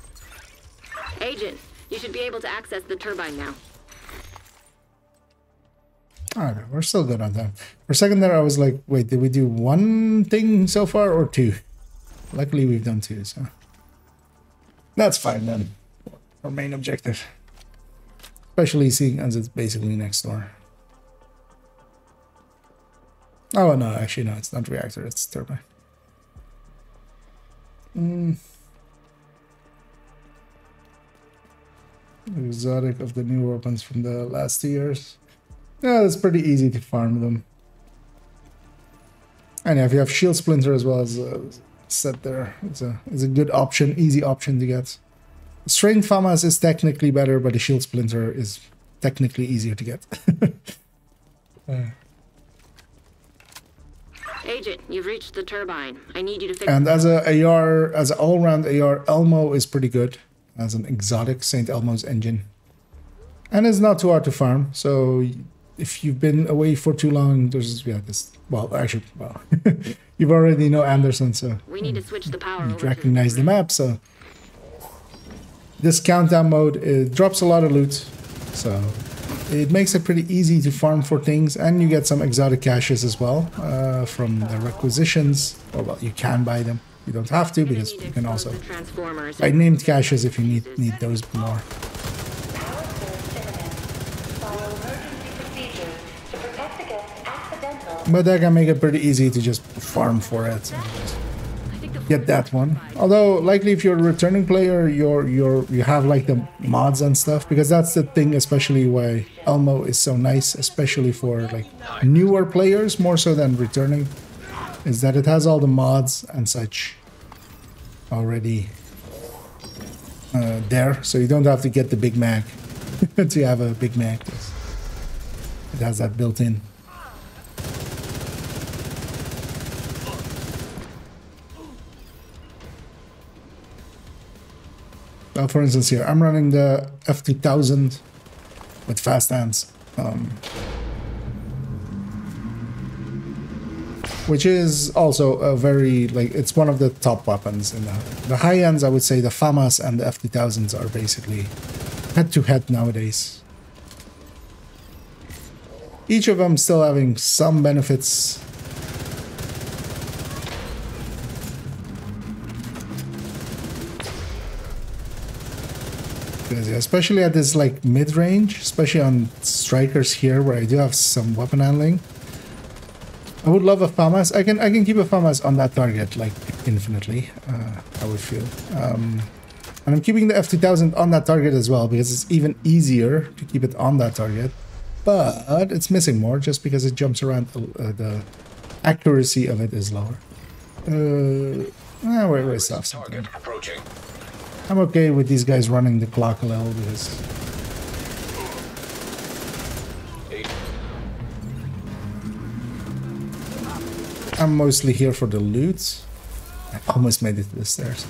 Agent, you should be able to access the turbine now.
Alright, we're still good on that. For a second there, I was like, wait, did we do one thing so far or two? Luckily, we've done two, so. That's fine then. Our main objective. Especially seeing as it's basically next door. Oh, no, actually, no, it's not reactor, it's turbine. Exotic of the new weapons from the last 2 years. Yeah, it's pretty easy to farm them. And if you have shield splinter as well as set there, it's a good option, easy option to get. Strain FAMAS is technically better, but the shield splinter is technically easier to get.
Agent, you've reached the turbine. I need you to fix.
And as a AR, as an all-round AR, Elmo is pretty good as an exotic St. Elmo's engine, and it's not too hard to farm. So if you've been away for too long, there's this. Well, actually, well, you've already know Anderson, so
We need to switch the power over
you
to
recognize the map. So this countdown mode, it drops a lot of loot, so it makes it pretty easy to farm for things, and you get some exotic caches as well from the requisitions. Or well, you can buy them. You don't have to, because you can also buy named caches if you need those more.
Power surge imminent. Follow emergency procedures to protect against accidental.
But that can make it pretty easy to just farm for it. And just get that one. Although, likely if you're a returning player, you have like the mods and stuff, because that's the thing, especially why Elmo is so nice, especially for like newer players more so than returning, is that it has all the mods and such already there, so you don't have to get the Big Mac to have a Big Mac. It has that built in. For instance, here I'm running the F2000 with fast hands, which is also a very, like, it's one of the top weapons in the high ends. I would say the FAMAS and the F2000s are basically head-to-head nowadays. Each of them still having some benefits. Especially at this like mid-range, especially on strikers here where I do have some weapon handling. I would love a FAMAS. I can keep a FAMAS on that target like infinitely, I would feel. And I'm keeping the F2000 on that target as well, because it's even easier to keep it on that target. But it's missing more just because it jumps around. The accuracy of it is lower. Where's something? I'm okay with these guys running the clock a little, because I'm mostly here for the loot. I almost made it to the stairs.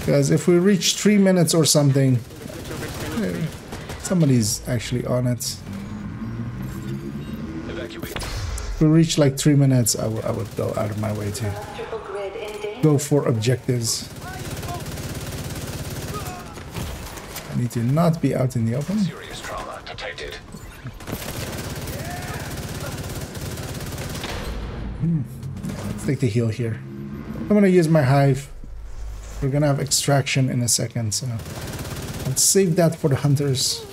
Because if we reach 3 minutes or something, somebody's actually on it. If we reach like 3 minutes, I would go out of my way to go for objectives. I need to not be out in the open.
Serious trauma detected.
Let's take the heal here. I'm gonna use my hive. We're gonna have extraction in a second, so let's save that for the hunters.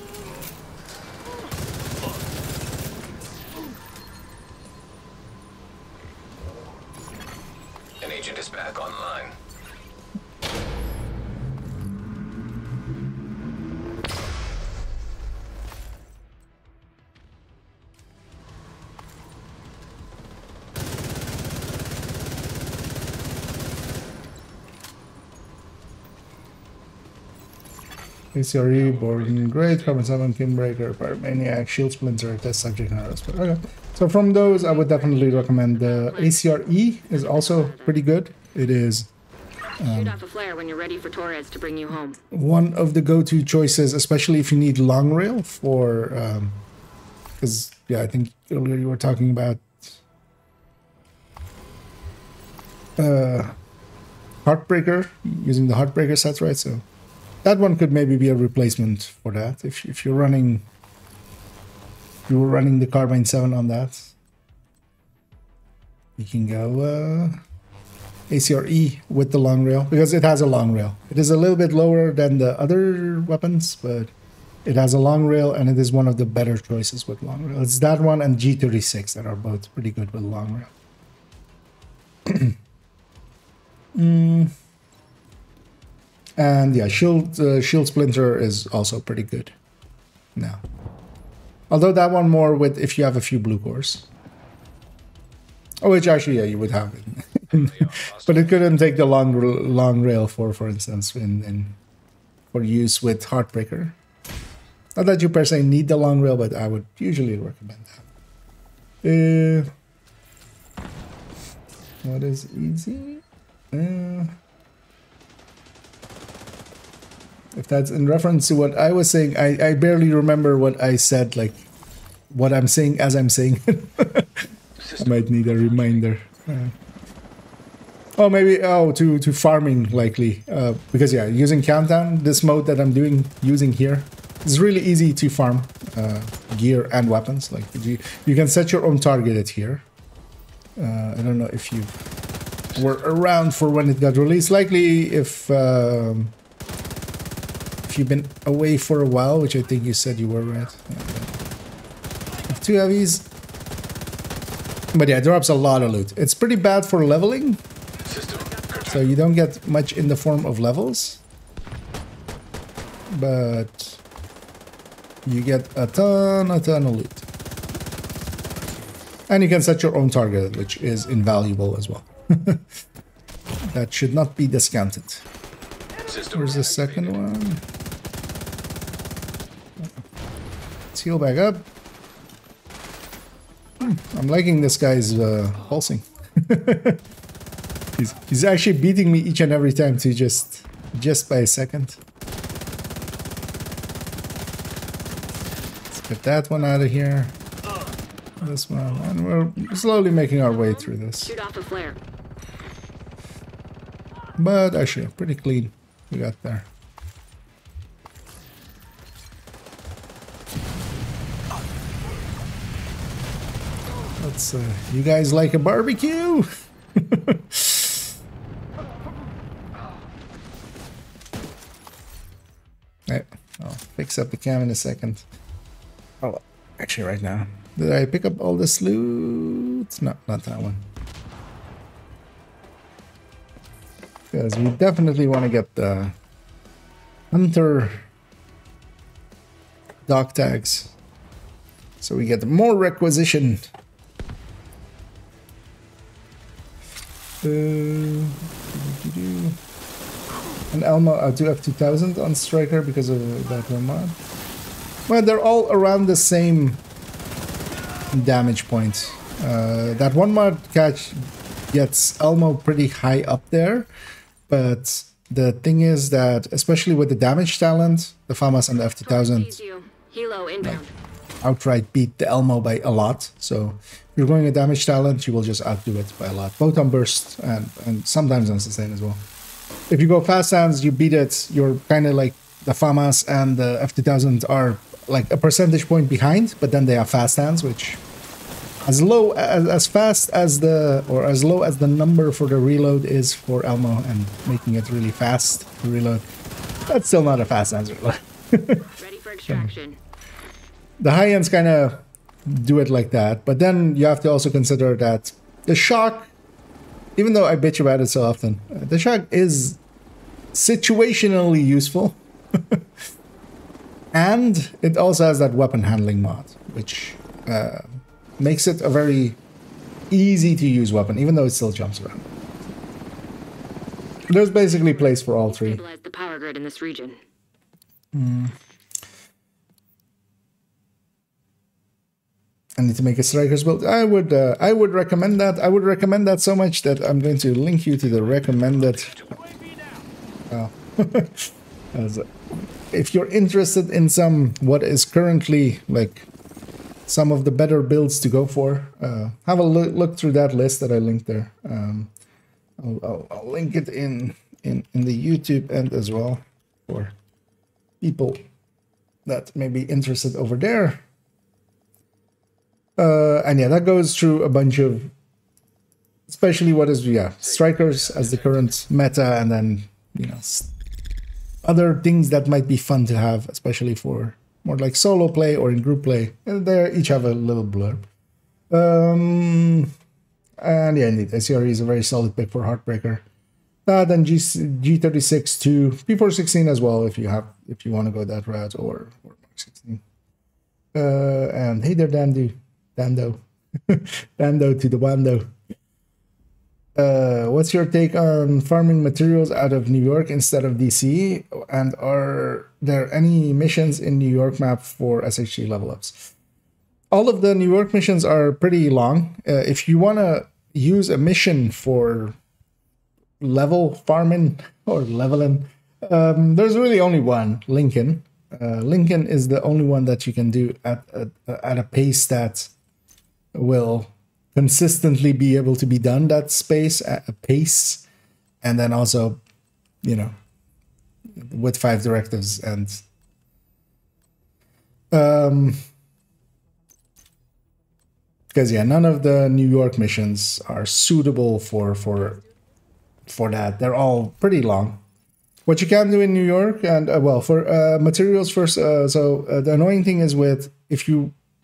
An agent is back online.
ACRE, Boarding Great, Carbon 7, Kinbreaker, Pyromaniac, Shield Splinter, Test Subject, and others. Okay. So from those, I would definitely recommend the ACRE is also pretty good. It is
shoot off a flare when you're ready for Torres to bring you home.
one of the go-to choices, especially if you need long rail for, because, yeah, I think earlier you were talking about Heartbreaker, using the Heartbreaker sets, right? So that one could maybe be a replacement for that if you're running. If you were running the Carbine 7 on that, you can go ACRE with the long rail, because it has a long rail. It is a little bit lower than the other weapons, but it has a long rail, and it is one of the better choices with long rail. It's that one and G36 that are both pretty good with long rail. And yeah, Shield Splinter is also pretty good now. Although that one more with if you have a few blue cores. Oh, which actually, yeah, you would have it. but it couldn't take the long rail for instance, for use with Heartbreaker. Not that you per se need the long rail, but I would usually recommend that. What is easy? If that's in reference to what I was saying, I barely remember what I said, like what I'm saying as I'm saying it. I might need a reminder. Oh, maybe, to farming likely. Because yeah, using Countdown, this mode that I'm using here, it's really easy to farm gear and weapons. Like you can set your own target at here. I don't know if you were around for when it got released. Likely if you've been away for a while, which I think you said you were, right? Two heavies. But yeah, it drops a lot of loot. It's pretty bad for leveling, so you don't get much in the form of levels. But you get a ton of loot. And you can set your own target, which is invaluable as well. That should not be discounted. Where's the second one? Let's heal back up. I'm liking this guy's pulsing. he's actually beating me each and every time to just by a second. Let's get that one out of here. This one, and we're slowly making our way through this.
Shoot off a flare.
But actually, pretty clean we got there. Let's, you guys like a barbecue? Right, I'll fix up the cam in a second. Oh, actually right now. Did I pick up all this loot? No, not that one. Because we definitely want to get the Hunter dog tags. So we get more requisition. And Elmo, I'll do F2000 on Striker because of that one mod. Well, they're all around the same damage points. That one mod catch gets Elmo pretty high up there, but the thing is that, especially with the damage talent, the FAMAS and the F2000 like, outright beat the Elmo by a lot. So if you're going a damage talent, you will just outdo it by a lot, both on burst and sometimes on sustain as well. If you go fast hands, you beat it. You're kind of like the FAMAS and the F2000 are like a percentage point behind, but then they have fast hands, which as low as fast as the, or as low as the number for the reload is for Elmo and making it really fast to reload, that's still not a fast hands reload.
Ready for extraction.
The high ends kind of do it like that, but then you have to also consider that the shock, even though I bitch about it so often, the shock is situationally useful. And it also has that weapon handling mod, which makes it a very easy to use weapon, even though it still jumps around. There's basically place for all three.
Stabilize the power grid in this region.
I need to make a Striker's build. I would recommend that. I would recommend that so much that I'm going to link you to the recommended. If you're interested in what is currently like some of the better builds to go for, have a look through that list that I linked there. I'll link it in the YouTube end as well for people that may be interested over there. And yeah, that goes through a bunch of, especially what is, Strikers as the current meta, and then, other things that might be fun to have, especially for more like solo play or in group play. And they each have a little blurb. And yeah, indeed, SCRE is a very solid pick for Heartbreaker. Then G36 to P416 as well, if you want to go that route, or Mark 16. And hey there, Dando. Dando to the Wando. What's your take on farming materials out of New York instead of DC? And are there any missions in New York map for SHG level ups? All of the New York missions are pretty long. If you want to use a mission for level farming or leveling, there's really only one, Lincoln. Lincoln is the only one that you can do at a pace that will consistently be able to be done that space at a pace, and then also, you know, with 5 directives and because yeah, none of the New York missions are suitable for that. They're all pretty long. What you can do in New York, and well, for materials first. The annoying thing is with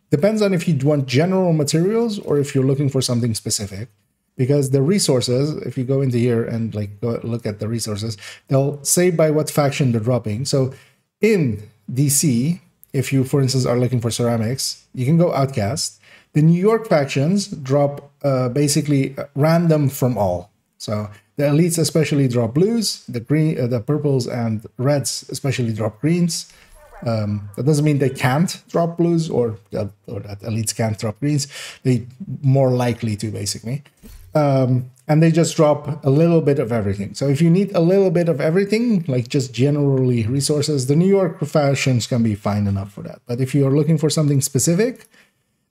depends on if you want general materials or if you're looking for something specific. Because the resources, if you go into here and like go look at the resources, they'll say by what faction they're dropping. So in DC, if you, for instance, are looking for ceramics, you can go Outcast. The New York factions drop basically random from all. So the elites especially drop blues, the green, the purples and reds especially drop greens. That doesn't mean they can't drop blues or that elites can't drop greens. They more likely to, basically. And they just drop a little bit of everything. So if you need a little bit of everything, like just generally resources, the New York factions can be fine enough for that. But if you're looking for something specific,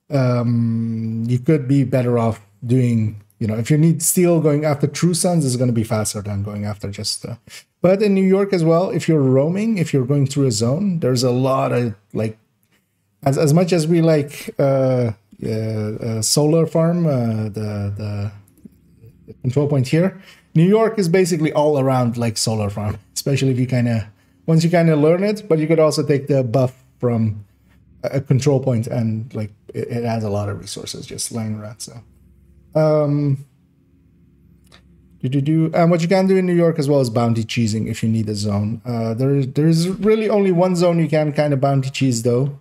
you could be better off doing, you know, if you need steel, going after True Sons is going to be faster than going after just... But in New York as well, if you're roaming, if you're going through a zone, there's a lot of, like, as much as we like solar farm, the control point here, New York is basically all around like solar farm, especially if you once you learn it, but you could also take the buff from a control point and like it has a lot of resources just lying around. So and what you can do in New York as well is bounty cheesing if you need a zone. There's really only one zone you can kind of bounty cheese though,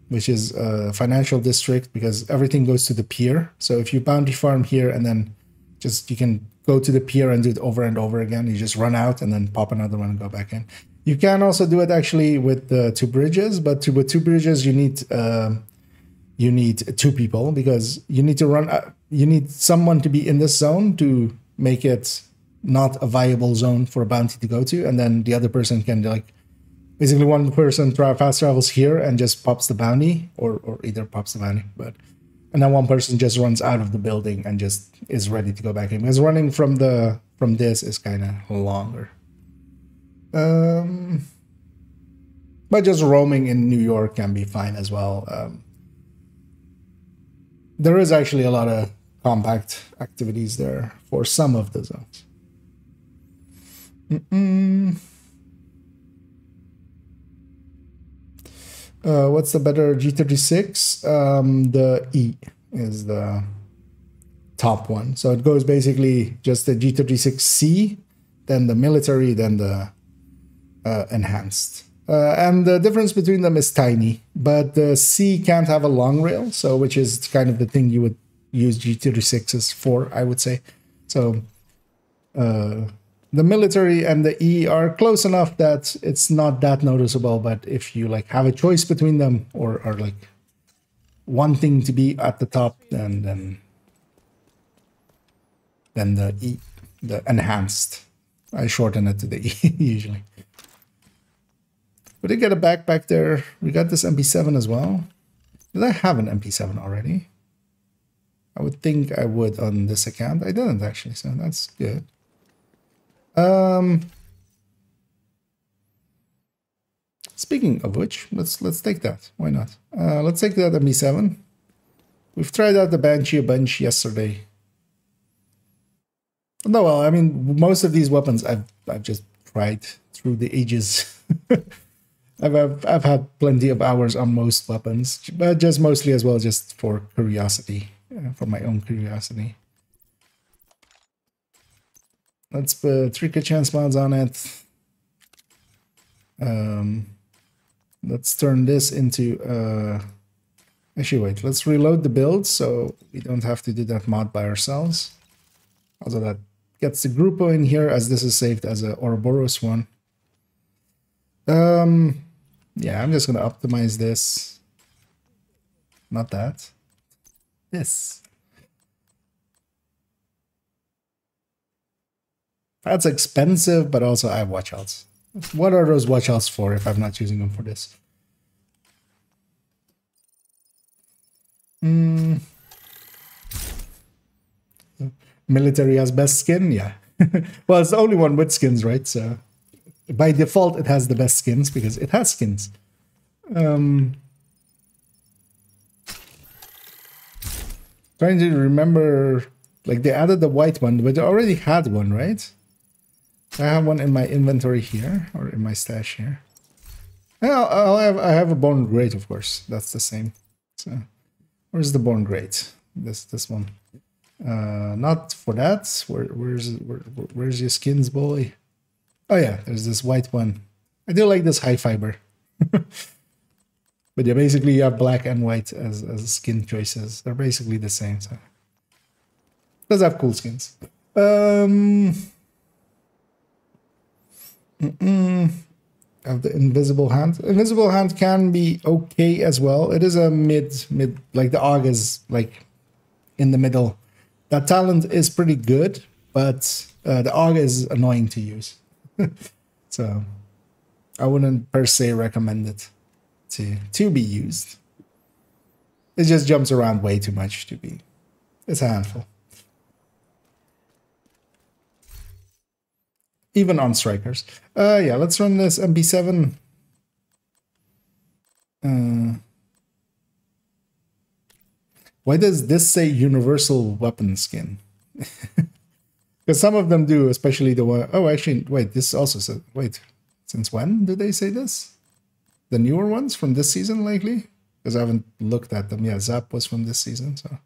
which is financial district, because everything goes to the pier. So if you bounty farm here and then you can go to the pier and do it over and over again. You just run out and then pop another one and go back in. You can also do it actually with the 2 bridges, but with 2 bridges you need 2 people, because you need to run. You need someone to be in this zone to make it not a viable zone for a bounty to go to, and then the other person can like. Basically, one person fast travels here and just pops the bounty, or either pops the bounty, and then one person just runs out of the building and just is ready to go back in. Because running from this is kind of longer. But just roaming in New York can be fine as well. There is actually a lot of compact activities there for some of the zones. What's the better G36? The E is the top one. So it goes basically just the G36C, then the military, then the enhanced. And the difference between them is tiny, but the C can't have a long rail, so which is kind of the thing you would use G36s for, I would say. So the military and the E are close enough that it's not that noticeable, but if you like have a choice between them or are like wanting to be at the top, then the E, the enhanced. I shorten it to the E usually. We did get a backpack there. We got this MP7 as well. Did I have an MP7 already? I would think I would on this account. I didn't actually, so that's good. Speaking of which, let's take that. Why not? Let's take that MP7. We've tried out the Banshee a bunch yesterday. No, well, I mean, most of these weapons I've just tried through the ages. I've had plenty of hours on most weapons, but just mostly as well just for curiosity, for my own curiosity. Let's put 3K chance mods on it. Let's turn this into Actually, wait, let's reload the build so we don't have to do that mod by ourselves. Also, that gets the Grupo in here as this is saved as a Ouroboros one. Yeah, I'm just gonna optimize this. Not that. This. That's expensive, but also I have watchouts. What are those watchouts for if I'm not using them for this? Military has best skin, yeah. Well, it's the only one with skins, right? So by default, it has the best skins because it has skins. Trying to remember, like they added the white one, but they already had one, right? I have one in my inventory here, or in my stash here. I have a Born Great, of course. That's the same. So, where's the Born Great? This one. Not for that. Where's your skins, boy? Oh yeah, there's this white one. I do like this high fiber. But yeah, basically you have black and white as skin choices. They're basically the same. So does have cool skins. Of the Invisible Hand. Invisible Hand can be okay as well. It is a mid, like the AUG is like in the middle. That talent is pretty good, but the AUG is annoying to use. So I wouldn't per se recommend it to be used. It just jumps around way too much to be. It's a handful. Even on strikers. Yeah, let's run this MP7. Why does this say universal weapon skin? Because some of them do, especially the one... Oh, actually, wait, this also says... Wait, since when did they say this? The newer ones from this season, likely? Because I haven't looked at them. Yeah, Zap was from this season, so...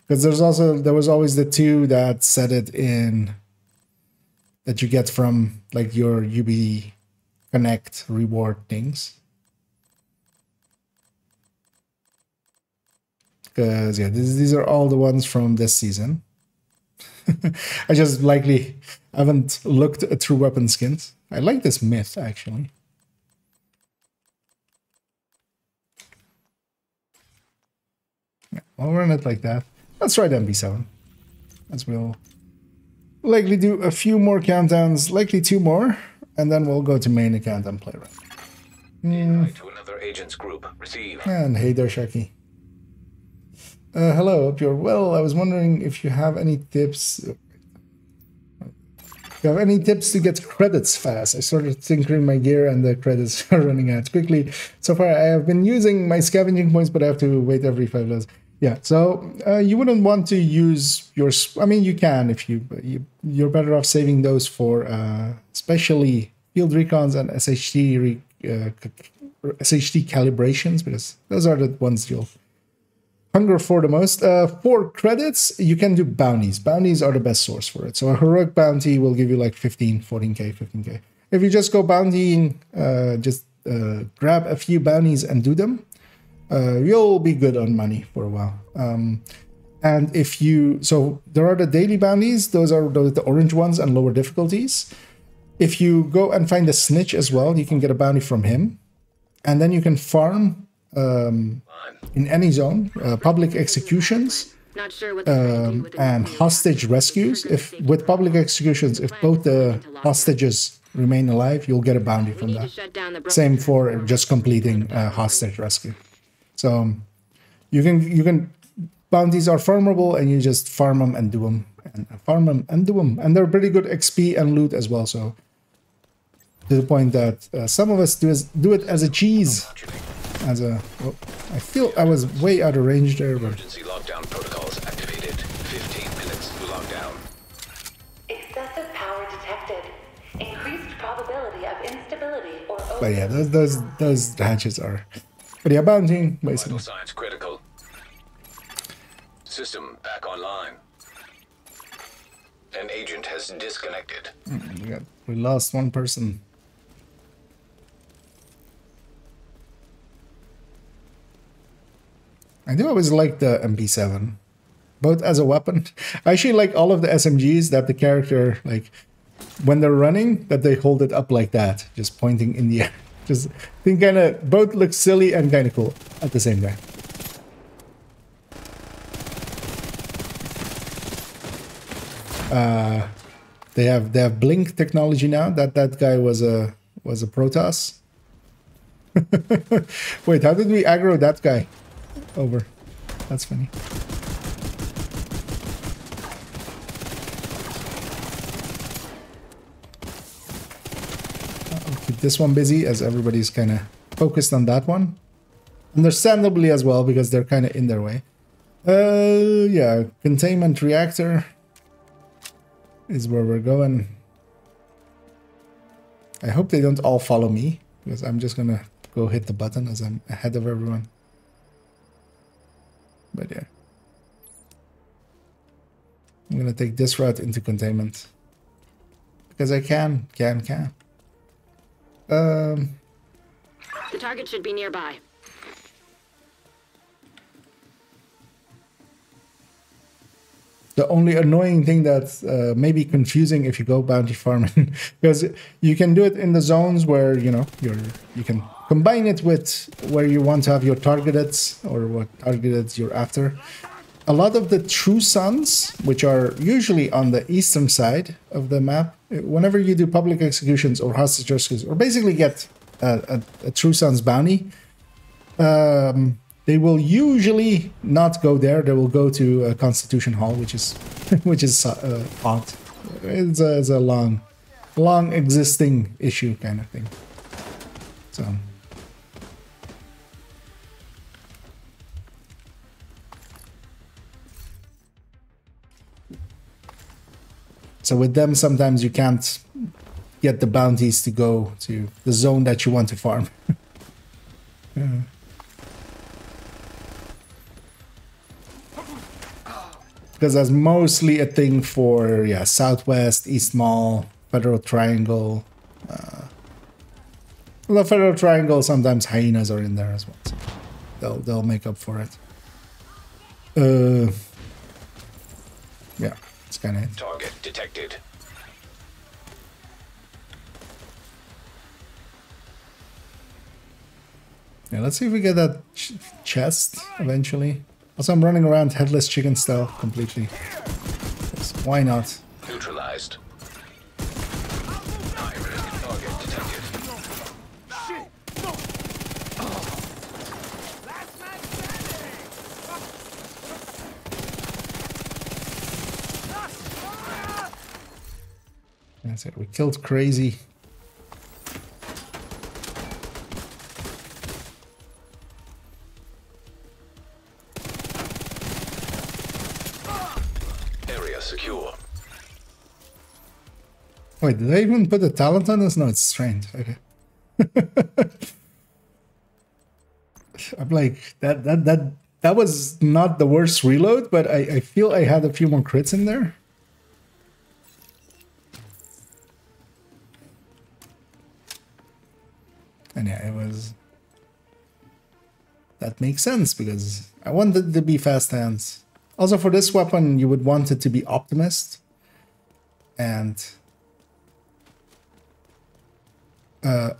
Because there was always the two that said it in... that you get from, like, your UB Connect reward things. Because, yeah, these are all the ones from this season. I just likely haven't looked at true weapon skins. I like this myth, actually. Yeah, I'll run it like that. Let's try the MP7. As we'll likely do a few more countdowns, likely 2 more, and then we'll go to main account and play around.
Invite to another agent's group. Receive.
And hey there, Shaki. Hello, hope you're well. I was wondering if you have any tips. If you have any tips to get credits fast. I started tinkering my gear and the credits are running out quickly. So far, I have been using my scavenging points, but I have to wait every 5 days. Yeah, so you wouldn't want to use your... I mean, you can if you're better off saving those for especially field recons and SHT calibrations, because those are the ones you'll hunger for the most. For credits, you can do bounties. Bounties are the best source for it. So a heroic bounty will give you like 15, 14k, 15k. If you just go bountying, grab a few bounties and do them, you'll be good on money for a while. And if you... So there are the daily bounties. Those are the orange ones and lower difficulties. If you go and find a snitch as well, you can get a bounty from him. And then you can farm... in any zone, public executions and hostage rescues. If with public executions, if both the hostages remain alive, you'll get a bounty from that. Same for just completing a hostage rescue. So you can bounties are farmable, and you just farm them and do them, and farm them and do them, and they're pretty good XP and loot as well. So to the point that some of us do it as a cheese. As a, well, I feel I was way out of range there, but...
Emergency lockdown protocols activated. 15 minutes to lockdown.
Excessive power detected. Increased probability of instability or...
But yeah, those hatches are... But yeah, bountying, basically.
Vital signs critical. System back online. An agent has disconnected.
We lost one person. I do always like the MP7, both as a weapon. I actually like all of the SMGs that the character, like, when they're running, that they hold it up like that, just pointing in the air. Just, I think kind of both look silly and kind of cool at the same time. They have blink technology now. That guy was a Protoss. Wait, how did we aggro that guy over? That's funny. I'll keep this one busy as everybody's kind of focused on that one. Understandably as well, because they're kind of in their way. Yeah, containment reactor is where we're going. I hope they don't all follow me, because I'm just gonna go hit the button as I'm ahead of everyone. But yeah. I'm gonna take this route into containment. Because I can.
The target should be nearby.
The only annoying thing that's maybe confusing if you go bounty farming, because you can do it in the zones where, you know, you can combine it with where you want to have your targeted or what targeted you're after. A lot of the true suns, which are usually on the eastern side of the map, whenever you do public executions or hostage rescues, or basically get a true suns bounty, they will usually not go there. They will go to Constitution Hall, which is odd. It's a long existing issue kind of thing. So with them, sometimes you can't get the bounties to go to the zone that you want to farm. Yeah. Because that's mostly a thing for, yeah, Southwest, East Mall, Federal Triangle. The Federal Triangle, sometimes hyenas are in there as well. So they'll make up for it. Yeah, it's kind of it.
Target detected.
Yeah, let's see if we get that chest eventually. Also, I'm running around headless chicken style completely. Yes, why not?
Neutralized. High-risk target detected.
That's it. We killed Crazy.
Secure.
Wait, did I even put a talent on this? No, it's trained. Okay. I'm like, that was not the worst reload, but I feel I had a few more crits in there. And yeah, it was... That makes sense, because I wanted it to be fast hands. Also, for this weapon, you would want it to be Optimist. And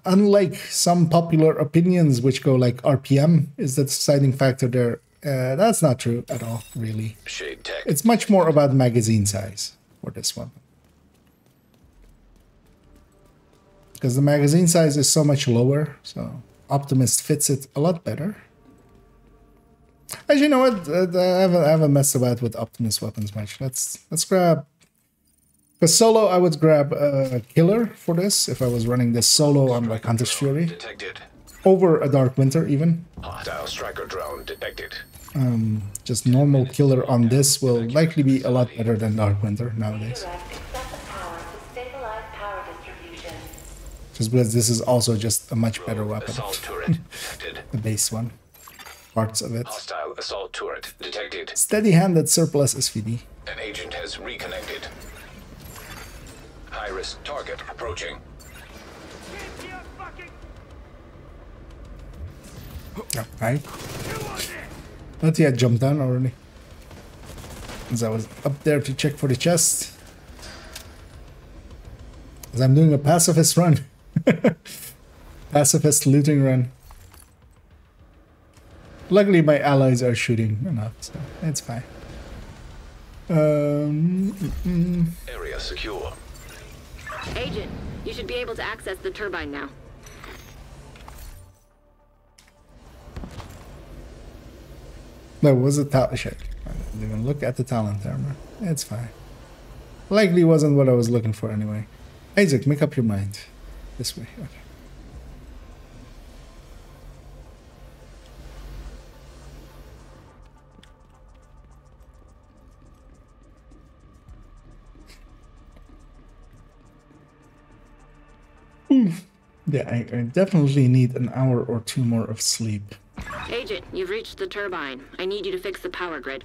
unlike some popular opinions which go like RPM is the deciding factor there, that's not true at all, really.
Shade tech.
It's much more about magazine size for this one. Because the magazine size is so much lower, so Optimist fits it a lot better. Actually, you know what? I haven't messed about with Optimus weapons much. Let's grab... Because solo, I would grab a Killer for this, if I was running this solo on like Hunter's Fury.
Detected.
Over a Dark Winter, even.
Hostile striker drone detected.
Just normal Killer on this will likely be a lot better than Dark Winter nowadays. Just because this is also just a much better weapon.
Assault turret detected.
The base one. Parts of it.
Hostile assault turret detected.
Steady-handed surplus SVD.
An agent has reconnected. High-risk target approaching.
Oh, right. But yeah, jumped down already. As I was up there to check for the chest. As I'm doing a pacifist run. Pacifist looting run. Luckily my allies are shooting enough, so it's fine.
Area secure.
Agent, you should be able to access the turbine now.
That was a talent check. I didn't even look at the talent armor. It's fine. Likely wasn't what I was looking for anyway. Isaac, make up your mind. This way. Okay. Yeah, I definitely need an hour or two more of sleep.
Agent, you've reached the turbine. I need you to fix the power grid.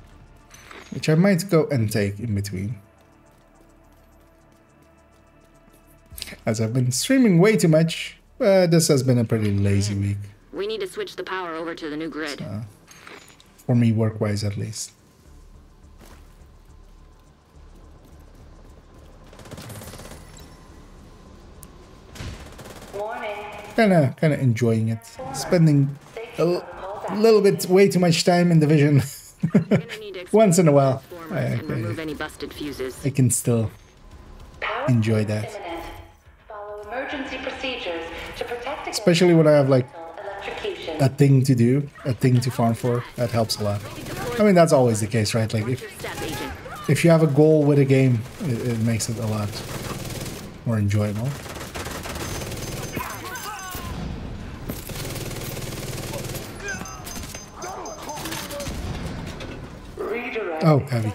Which I might go and take in between. As I've been streaming way too much, this has been a pretty lazy week.
We need to switch the power over to the new grid.
For me, work-wise at least. Kinda enjoying it. Spending a little bit, way too much time in Division. Once in a while.
And remove any busted fuses.
I can still enjoy that.
Follow emergency procedures to protect against
Especially when I have like
electrocution.
a thing to do, a thing to farm for. That helps a lot. I mean, that's always the case, right? Like if you have a goal with a game, it makes it a lot more enjoyable. Oh, heavy.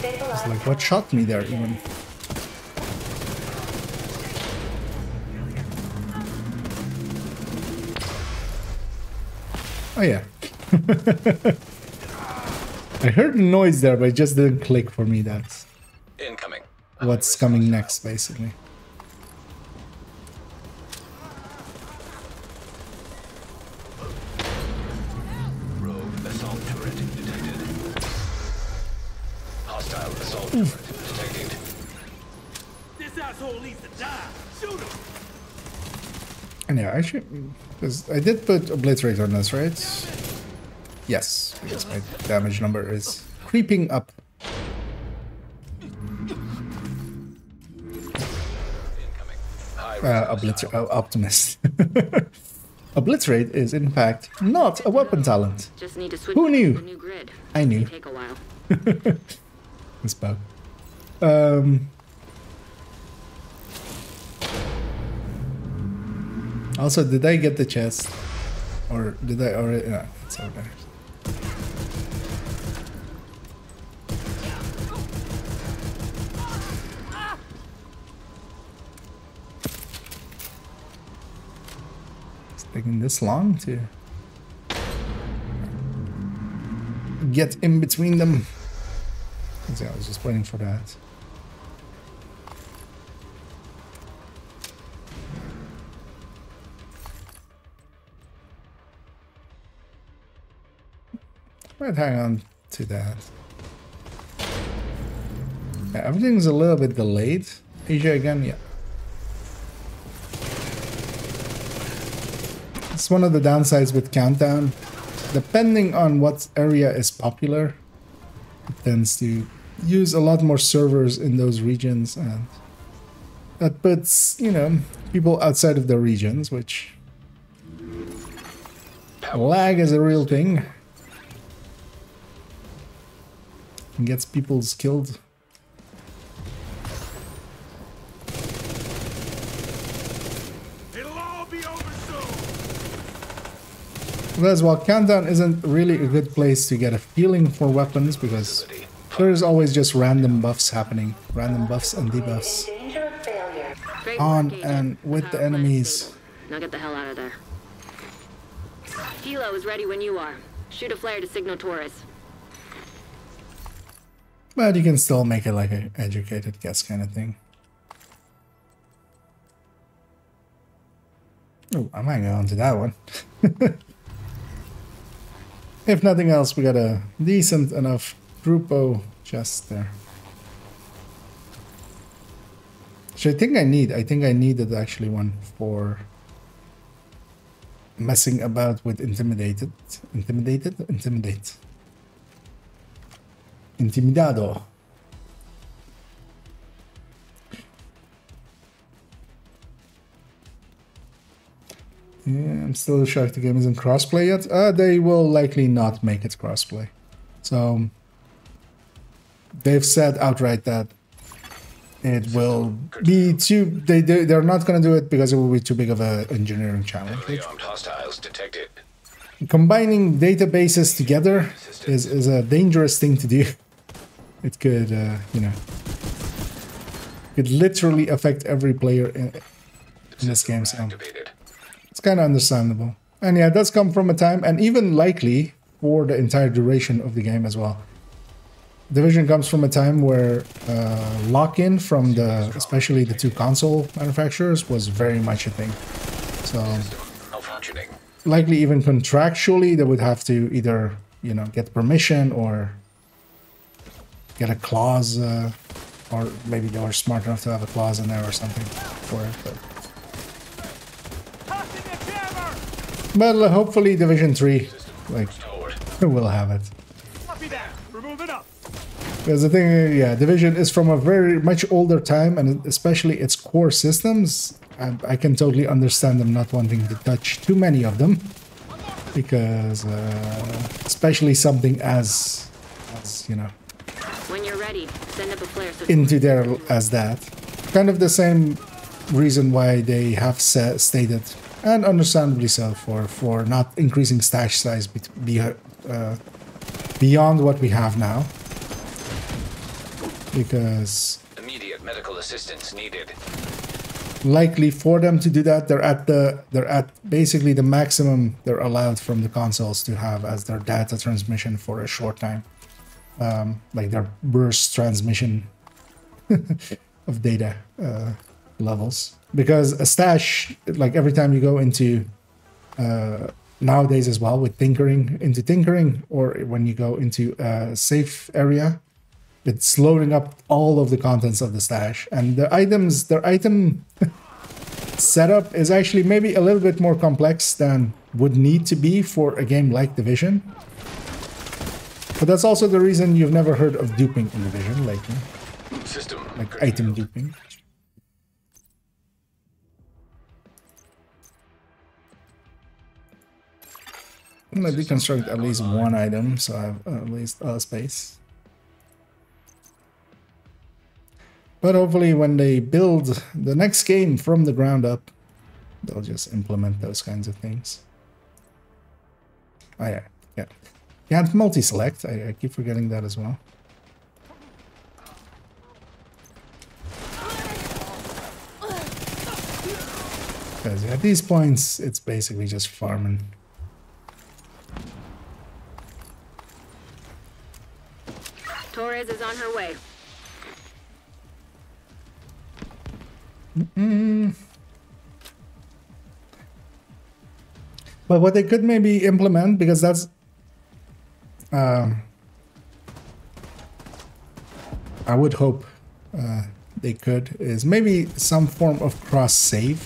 It's like, what shot me there even? Oh yeah. I heard the noise there, but it just didn't click for me. That's
Incoming.
what's coming next, basically.
Rogue assault turret detected. Hostile assault turret detected.
This asshole needs to die. Shoot him.
And yeah, I should, because I did put obliterate on this, right? Yes, because my damage number is creeping up. Optimist. Obliterate is in fact not a weapon talent.
Just need to switch
Who
to
knew?
the new grid.
I knew.
Take a while.
This bug. Also, did I get the chest? Or did I already? No, it's over there. It's taking this long to get in between them. I was just waiting for that. Might hang on to that. Yeah, everything's a little bit delayed. Asia again, yeah. It's one of the downsides with Countdown. Depending on what area is popular, it tends to use a lot more servers in those regions, and that puts, you know, people outside of the regions, which lag is a real thing. And gets people killed.
It'll all be over soon.
Whereas while Countdown isn't really a good place to get a feeling for weapons, because there's always just random buffs happening, random buffs and debuffs
Danger of failure.
Great
on
work, Agent.
and with the
Power plant is
enemies.
stable. Now get the hell out of there. Kilo is ready when you are. Shoot a flare to signal Taurus.
But you can still make it like an educated guess kind of thing. Oh, I might go on to that one. If nothing else, we got a decent enough Grupo chest there. Which I think I need. I think I needed actually one for messing about with Intimidate. Intimidado. Yeah, I'm still shocked the game isn't crossplay yet. They will likely not make it crossplay. So they've said outright that it will be too. They're not going to do it because it will be too big of an engineering challenge.
Hostiles detected.
Combining databases together is a dangerous thing to do. It could, you know, could literally affect every player in this game. So it's kind of understandable. And yeah, it does come from a time, and even likely for the entire duration of the game as well. Division comes from a time where lock-in from especially the two console manufacturers was very much a thing. So likely even contractually they would have to either, you know, get permission or get a clause, or maybe they were smart enough to have a clause in there or something for it. But hopefully Division 3 like will have it. Because the thing, yeah, Division is from a very much older time, and especially its core systems. I can totally understand them not wanting to touch too many of them, because especially something as you know,
When you're ready, send up a flare
into there as that. Kind of the same reason why they have stated, and understandably so, for not increasing stash size beyond what we have now. Because
immediate medical assistance needed.
Likely for them to do that, they're at basically the maximum they're allowed from the consoles to have as their data transmission for a short time, like their burst transmission of data levels. Because a stash, like every time you go into nowadays as well with tinkering, or when you go into a safe area, it's loading up all of the contents of the stash, and their item setup is actually maybe a little bit more complex than would need to be for a game like Division. But that's also the reason you've never heard of duping in Division lately, like item duping. I'm gonna deconstruct at least one item, so I have at least space. But hopefully when they build the next game from the ground up, they'll just implement those kinds of things. Oh yeah, yeah. Can't multi-select, I keep forgetting that as well. Because at these points, it's basically just farming.
Torres is on her way.
But what they could maybe implement, because that's I would hope they could, is maybe some form of cross-save,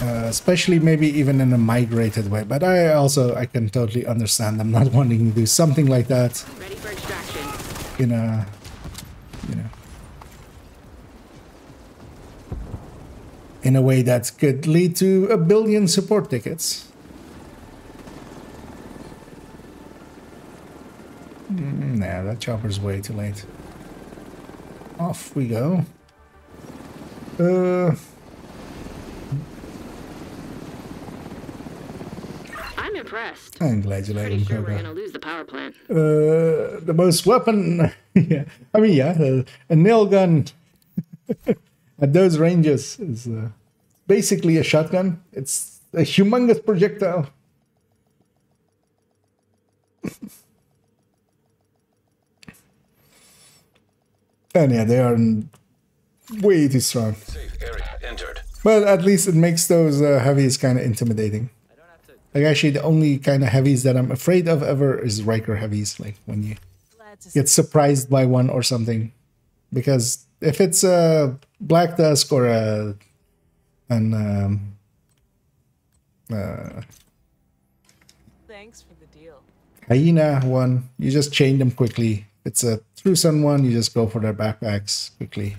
especially maybe even in a migrated way. But I can totally understand them not wanting to do something like that.
Ready for extraction.
In a, you know, in a way that could lead to 1 billion support tickets. Nah, that chopper's way too late. Off we go.
I'm impressed.
I'm glad you let him
Pretty sure
go.
we're gonna lose the power plant.
The most weapon... yeah, I mean, yeah, a nail gun at those ranges is basically a shotgun. It's a humongous projectile. And yeah, they are way too strong.
Safe area entered.
But at least it makes those heavies kind of intimidating. Like actually the only kind of heavies that I'm afraid of ever is Riker heavies, like when you
Glad to
get surprised by one or something. Because if it's a Black Dusk or an
Thanks for the deal.
Hyena one, you just chain them quickly. If it's a True Sun one, you just go for their backpacks quickly.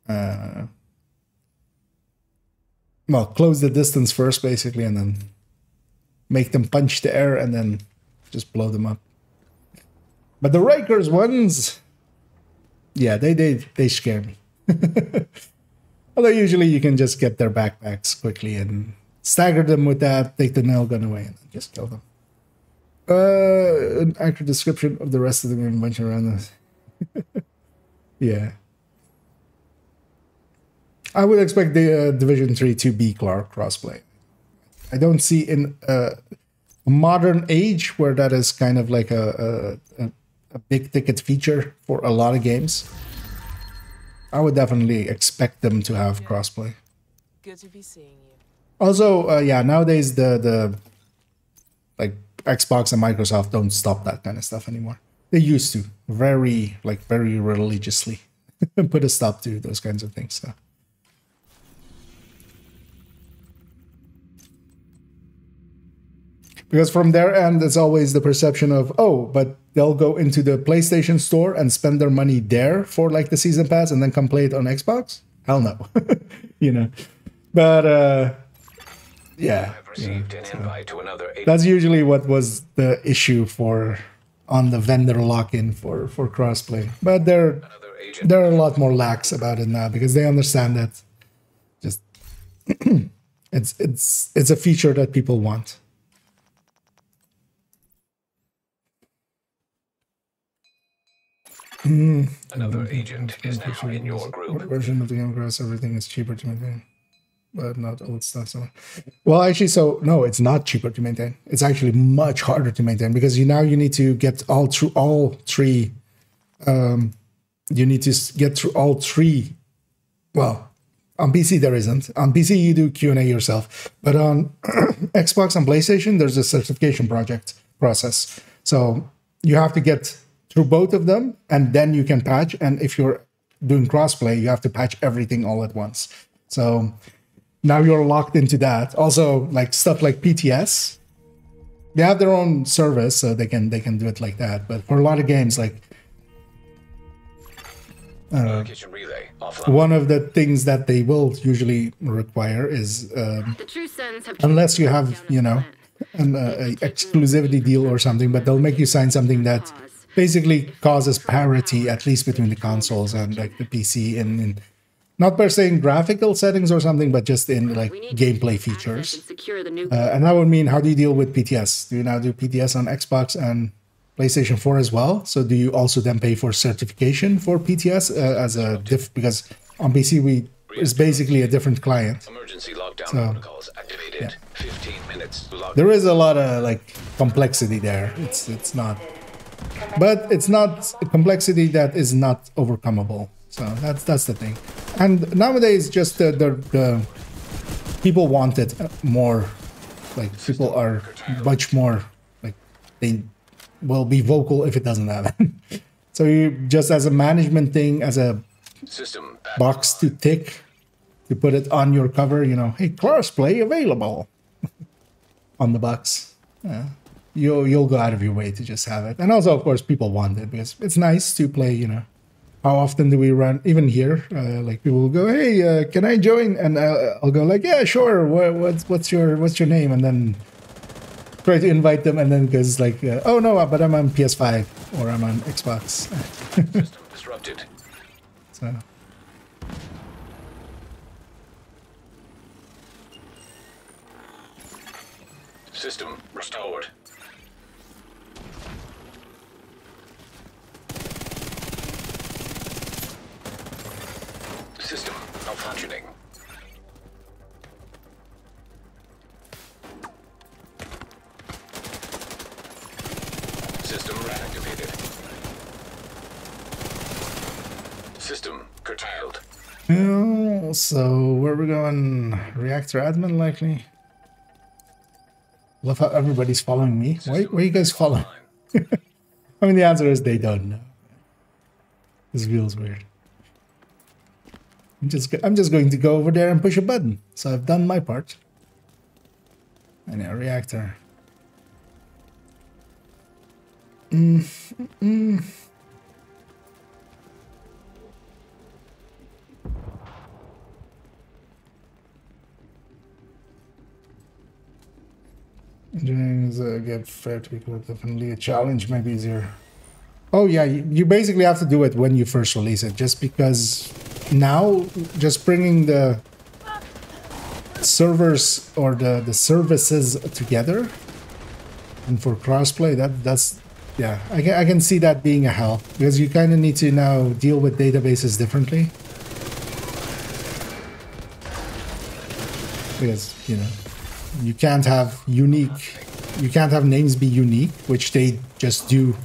Well, close the distance first, basically, and then make them punch the air, and then just blow them up. But the Rikers ones, yeah, they scare me. Although usually you can just get their backpacks quickly and stagger them with that, take the nail gun away, and just kill them. An accurate description of the rest of the game, bunch around us. Yeah. I would expect the Division 3 to be crossplay. I don't see in a modern age where that is kind of like a big ticket feature for a lot of games. I would definitely expect them to have crossplay.
Good to be seeing you.
Also, yeah, nowadays the like Xbox and Microsoft don't stop that kind of stuff anymore. They used to very religiously put a stop to those kinds of things. So. Because from their end, it's always the perception of, oh, but they'll go into the PlayStation store and spend their money there for like the season pass and then come play it on Xbox? Hell no. You know. But yeah. That's usually what was the issue for on the vendor lock-in for crossplay. But they're a lot more lax about it now because they understand that just it's a feature that people want.
Another agent is now in your group.
What version of the game across everything is cheaper to maintain, but not old stuff. So, well, actually, so no, it's not cheaper to maintain. It's actually much harder to maintain because you need to get through all three. You need to get through all three. Well, on PC there isn't. On PC you do Q&A yourself, but on Xbox and PlayStation there's a certification process. So you have to get through both of them, and then you can patch. And if you're doing crossplay, you have to patch everything all at once. So now you're locked into that. Also, like stuff like PTS, they have their own service, so they can do it like that. But for a lot of games, like one of the things that they will usually require is unless you have an exclusivity deal or something, but they'll make you sign something that basically causes parity, at least between the consoles and like the PC, in not per se in graphical settings or something, but just in like gameplay features. And that would mean, how do you deal with PTS? Do you now do PTS on Xbox and PlayStation 4 as well? So do you also then pay for certification for PTS as a because on PC it's basically a different client.
Emergency lockdown
So,
protocols activated.
yeah.
15 minutes.
There is a lot of like complexity there. It's not. But it's not a complexity that is not overcomable. So that's the thing. And nowadays, just the people want it more. Like people are much more like they will be vocal if it doesn't happen. So you just as a management thing, as a box to tick, to put it on your cover. Hey, crossplay available on the box. Yeah. You'll go out of your way to just have it. And also, of course, people want it because it's nice to play, How often do we run, even here, like people will go, hey, can I join? And I'll go like, yeah, sure. What's your name? And then try to invite them. And then because like, oh no, but I'm on PS5 or I'm on Xbox.
System disrupted.
So.
System restored. System malfunctioning. System reactivated. System curtailed.
So where are we going? Reactor admin likely. love how everybody's following me. Why are you guys following? I mean, the answer is they don't know. This feels weird. I'm just going to go over there and push a button. So I've done my part. And a reactor. Engineering is a get fair to be good, definitely a challenge, maybe easier. Oh yeah, you basically have to do it when you first release it, just because now just bringing the servers or the services together and for crossplay, that's yeah, I can see that being a hell, because you kind of need to now deal with databases differently, because you know you can't have names be unique, which they just do.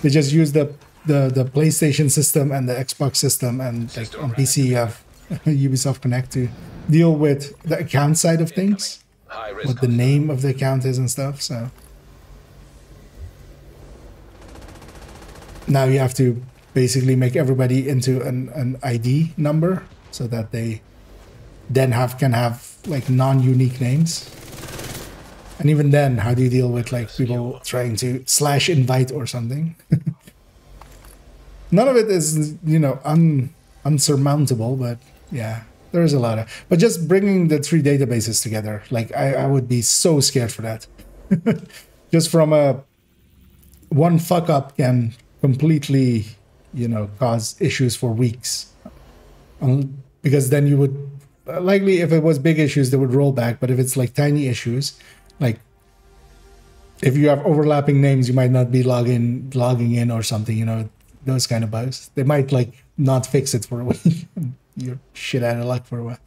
They just use the PlayStation system and the Xbox system, and like on PC you have Ubisoft Connect to deal with the account side of things, what the name of the account is and stuff. So now you have to basically make everybody into an ID number so that they then can have like non-unique names. And even then, how do you deal with like people trying to /invite or something? None of it is, you know, unsurmountable, but yeah, there is a lot of. But just bringing the 3 databases together, like I would be so scared for that. Just from one fuck up can completely, you know, cause issues for weeks. Because then you would likely, if it was big issues, they would roll back. But if it's like tiny issues, like if you have overlapping names, you might not be logging in or something, you know, those kind of bugs. They might like not fix it for a week. You're shit out of luck for a while.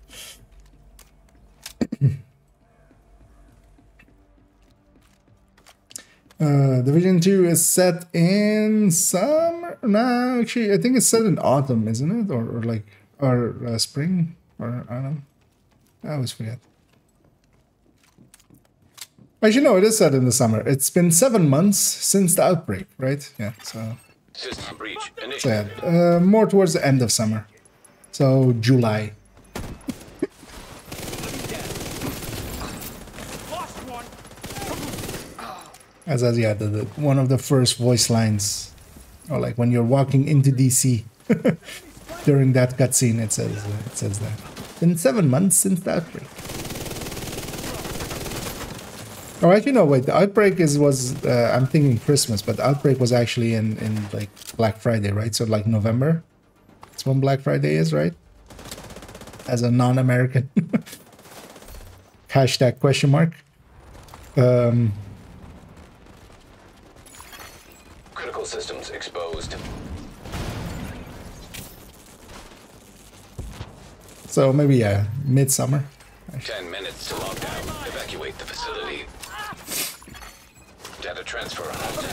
Division 2 is set in summer. No, actually, I think it's set in autumn, isn't it? Or spring, or I don't know. I always forget. Actually, no, it is set in the summer. It's been 7 months since the outbreak, right? Yeah, so yeah, more towards the end of summer. So, July. As yeah, one of the first voice lines, or like when you're walking into DC during that cutscene, it says that. Been 7 months since the outbreak. Oh, actually, no, wait. The outbreak was I'm thinking Christmas, but the outbreak was actually in like Black Friday, right? So like November. That's when Black Friday is, right? As a non-American. Hashtag question mark.
Critical systems exposed.
So maybe yeah, midsummer.
10 minutes to lock down. Evacuate the facility. Data transfer halted.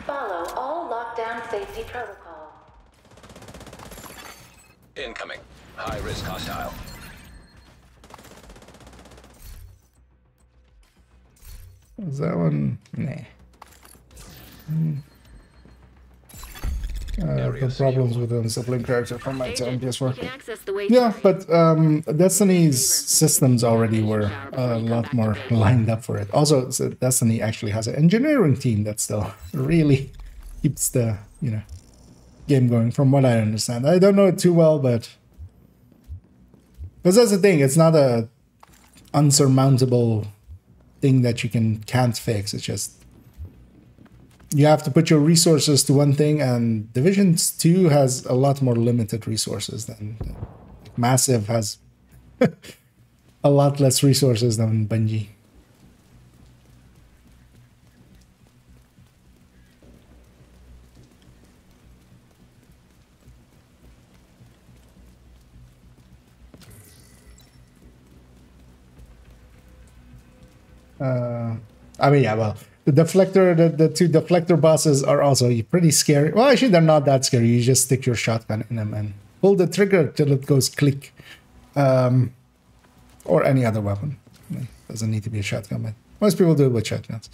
Follow all lockdown safety protocol.
Incoming. High risk hostile.
Is that one? Nah. The problems with the discipline character from my time PS4. Yeah, but Destiny's systems already were a lot more lined up for it. Also, so Destiny actually has an engineering team that still really keeps the game going, from what I understand. I don't know it too well, but because that's the thing, it's not a unsurmountable thing that you can't fix. It's just you have to put your resources to one thing, and Division 2 has a lot more limited resources than Massive has a lot less resources than Bungie. I mean, yeah, well, the deflector, the 2 deflector bosses are also pretty scary. Well, actually, they're not that scary. You just stick your shotgun in them and pull the trigger till it goes click. Or any other weapon. It doesn't need to be a shotgun, but Most people do it with shotguns.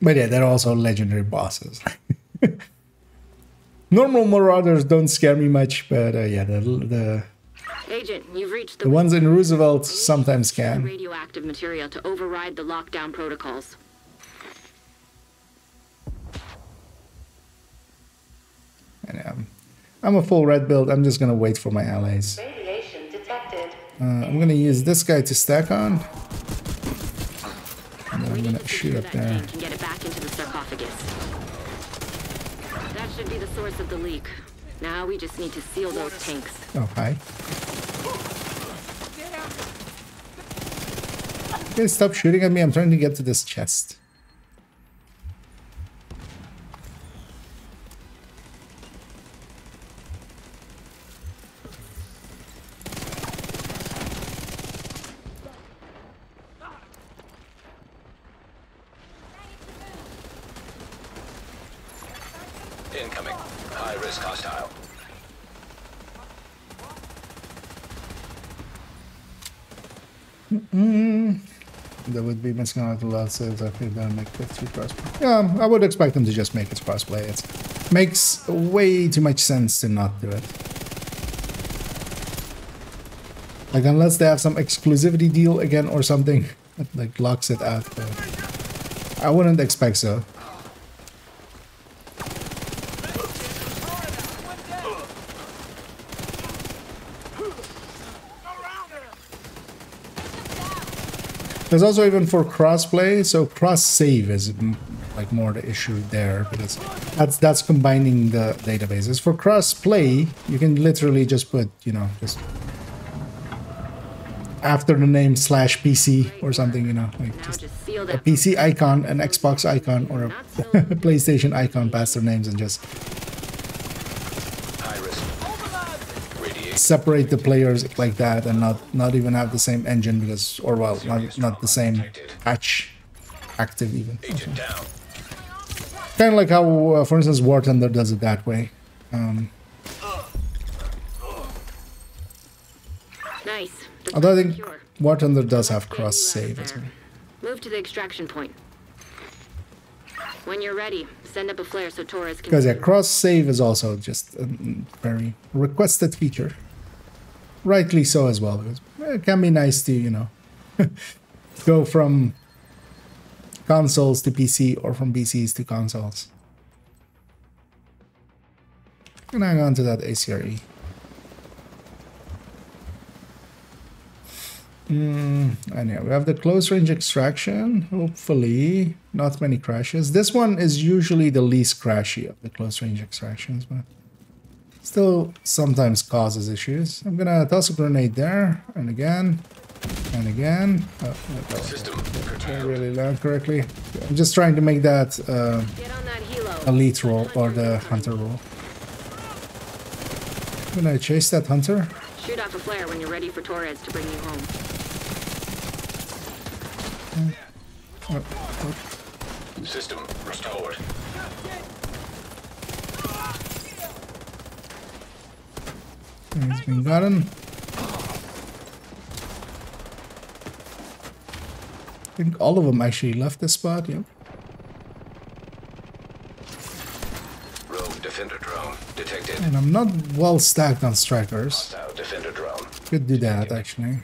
But yeah, they're also legendary bosses. Normal Marauders don't scare me much, but yeah, the
Agent, you've reached
the ones in Roosevelt sometimes can.
radioactive material to override the lockdown protocols.
And I'm a full red build. I'm just gonna wait for my allies.
Radiation detected.
I'm gonna use this guy to stack on. And then I'm gonna shoot up there.
Can get it back into the sarcophagus. That should be the source of the leak. Now we just need to seal those tanks.
Oh, hi. Okay, stop shooting at me. I'm trying to get to this chest.
Incoming. High-risk hostile.
That would be missing out a lot, so I think they'll make it through crossplay. Yeah, I would expect them to just make it crossplay. It makes way too much sense to not do it. Like, unless they have some exclusivity deal again or something that like locks it out, but I wouldn't expect so. There's also even for crossplay, so cross save is like more the issue there, because that's combining the databases. For cross play, you can literally just put, you know, just after the name /PC or something, you know, like just a PC icon, an Xbox icon, or a PlayStation icon past their names, and just separate the players like that, and not even have the same engine, because, or well, not the same patch active even. Kind of like how, for instance, War Thunder does it that way.
Nice.
Although I think War Thunder does have cross save as well.
Move to the extraction point. When you're ready, send up a flare so Torres can...
Because yeah, cross save is also just a very requested feature. Rightly so as well, because it can be nice to, you know, go from consoles to PC or from PCs to consoles. And hang on to that ACRE. And yeah, we have the close range extraction. Hopefully, not many crashes. This one is usually the least crashy of the close range extractions, but still sometimes causes issues. I'm gonna toss a grenade there, and again, and again. Oh, that really land correctly. I'm just trying to make that elite roll, or the hunter roll. I'm gonna chase that hunter.
Shoot off a flare when you're ready for Torres to bring you home.
System restored.
He's been gotten. I think all of them actually left this spot, yep.
Rogue defender drone detected.
And I'm not well stacked on strikers.
Hostile defender drone.
Could do that, actually.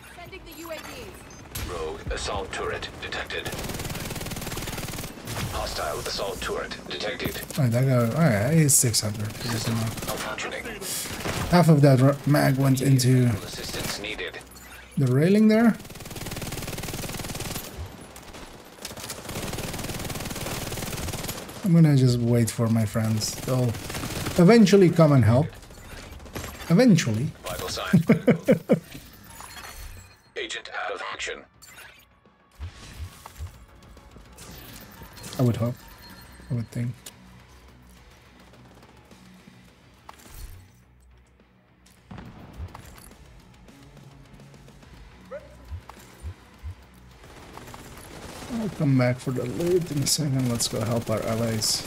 Rogue assault turret detected. Hostile assault turret detected.
Alright, that guy, alright, he's 600.
Malfunctioning.
Half of that mag went into
Assistance needed.
the railing there. I'm gonna just wait for my friends. They'll eventually come and help. Eventually.
Vital signs. Agent out of action.
I would hope. I would think. I'll come back for the loot in a second. Let's go help our allies.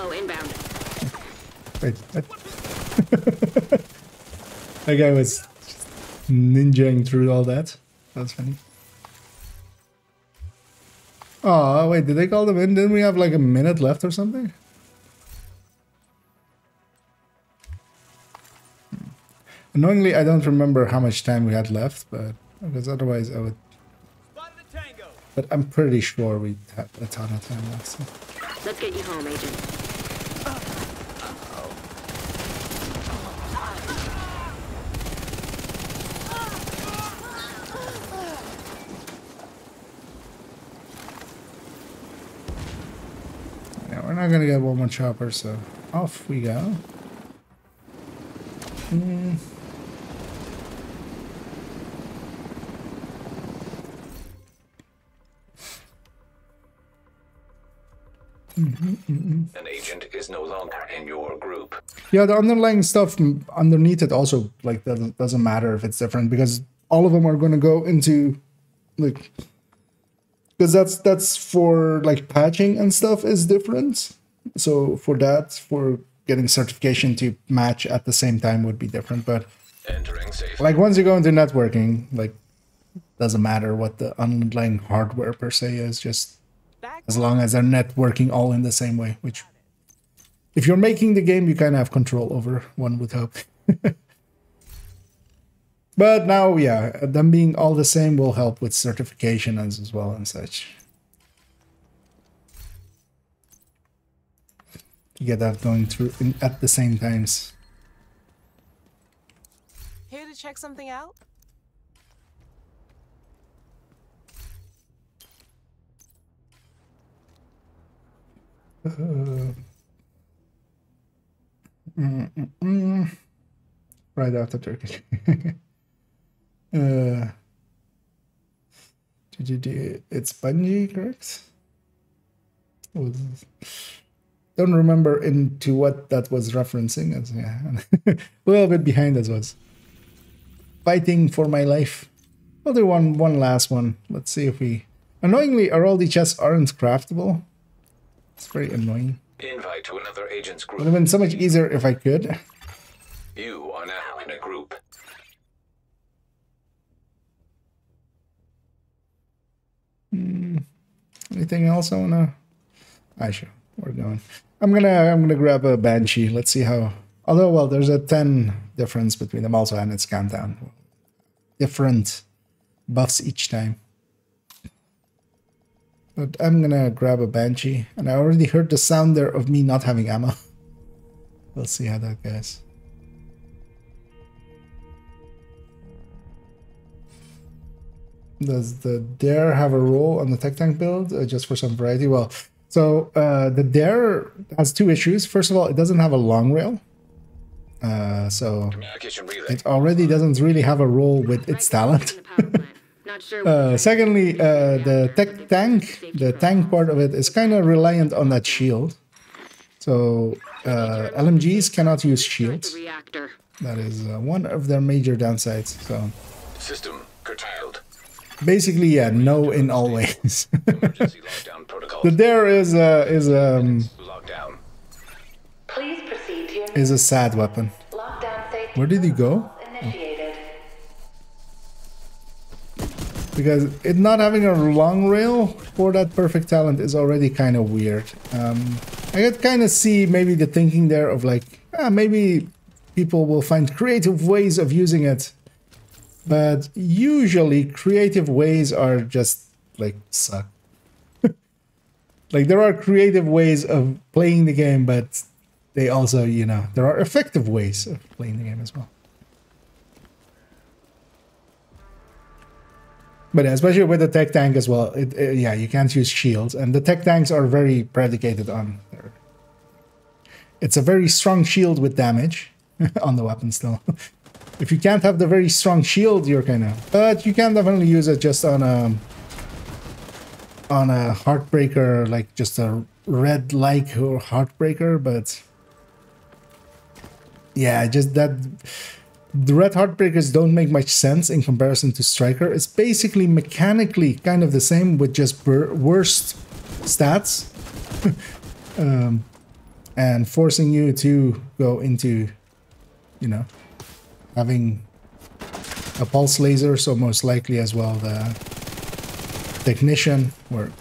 Bravo inbound.
Wait, what? That guy was ninjaing through all that. That's funny. Oh, wait, did they call them in? Didn't we have like a minute left or something? Annoyingly, I don't remember how much time we had left, but because otherwise I would. But I'm pretty sure we have a ton of time left. So.
Let's get you home, Agent.
Yeah, we're not gonna get one more chopper, so off we go.
An agent is no longer in your group.
Yeah, the underlying stuff underneath it also like doesn't matter if it's different because all of them are going to go into like because that's for like patching and stuff is different. So for that, for getting certification to match at the same time would be different. But
Entering safe.
like once you go into networking, like doesn't matter what the underlying hardware per se is, just as long as they're networking all in the same way, which if you're making the game, you kind of have control over, one would hope. But now, yeah, them being all the same will help with certification as well and such. To get that going through at the same times.
Here to check something out?
Right after Turkish. It's Bungie, correct? Don't remember into what that was referencing. As, yeah, a little bit behind as was. Fighting for my life. I'll do one last one. Let's see if we... Annoyingly, our all the chests aren't craftable. It's very annoying.
Invite to another agent's
Would have
group.
been so much easier if I could.
You are now in a group.
Anything else I wanna? Sure, we're going. I'm gonna grab a Banshee. Let's see how. Although, well, there's a 10 difference between them also, and it's countdown. Different buffs each time. But I'm gonna grab a Banshee, and I already heard the sound there of me not having ammo. We'll see how that goes. Does the Dare have a role on the tech tank build, just for some variety? Well, so the Dare has two issues. First of all, it doesn't have a long rail. So
Communication relay.
it already doesn't really have a role with its talent.
Not sure.
Secondly, the tank part of it is kind of reliant on that shield. So LMGs cannot use shields.
Reactor.
That is one of their major downsides. So
System curtailed.
basically, yeah, no in all ways.
Emergency lockdown protocol.
The Dare
Lockdown.
Please proceed to your
is a sad weapon.
lockdown safety.
Where did he go?
Initiated.
Because it not having a long rail for that perfect talent is already kind of weird. I could kind of see maybe the thinking there of like, maybe people will find creative ways of using it. But usually creative ways are just like suck. Like there are creative ways of playing the game, but they also, you know, there are effective ways of playing the game as well. But yeah, especially with the tech tank as well, yeah, you can't use shields, and the tech tanks are very predicated on their... It's a very strong shield with damage on the weapon still. If you can't have the very strong shield, you're kind of... But you can definitely use it just on a Heartbreaker, like just a red-like or Heartbreaker, but... Yeah, just that... The red Heartbreakers don't make much sense in comparison to Striker. It's basically mechanically kind of the same with just worse stats. and forcing you to go into, you know, having a pulse laser, so most likely as well the technician, where,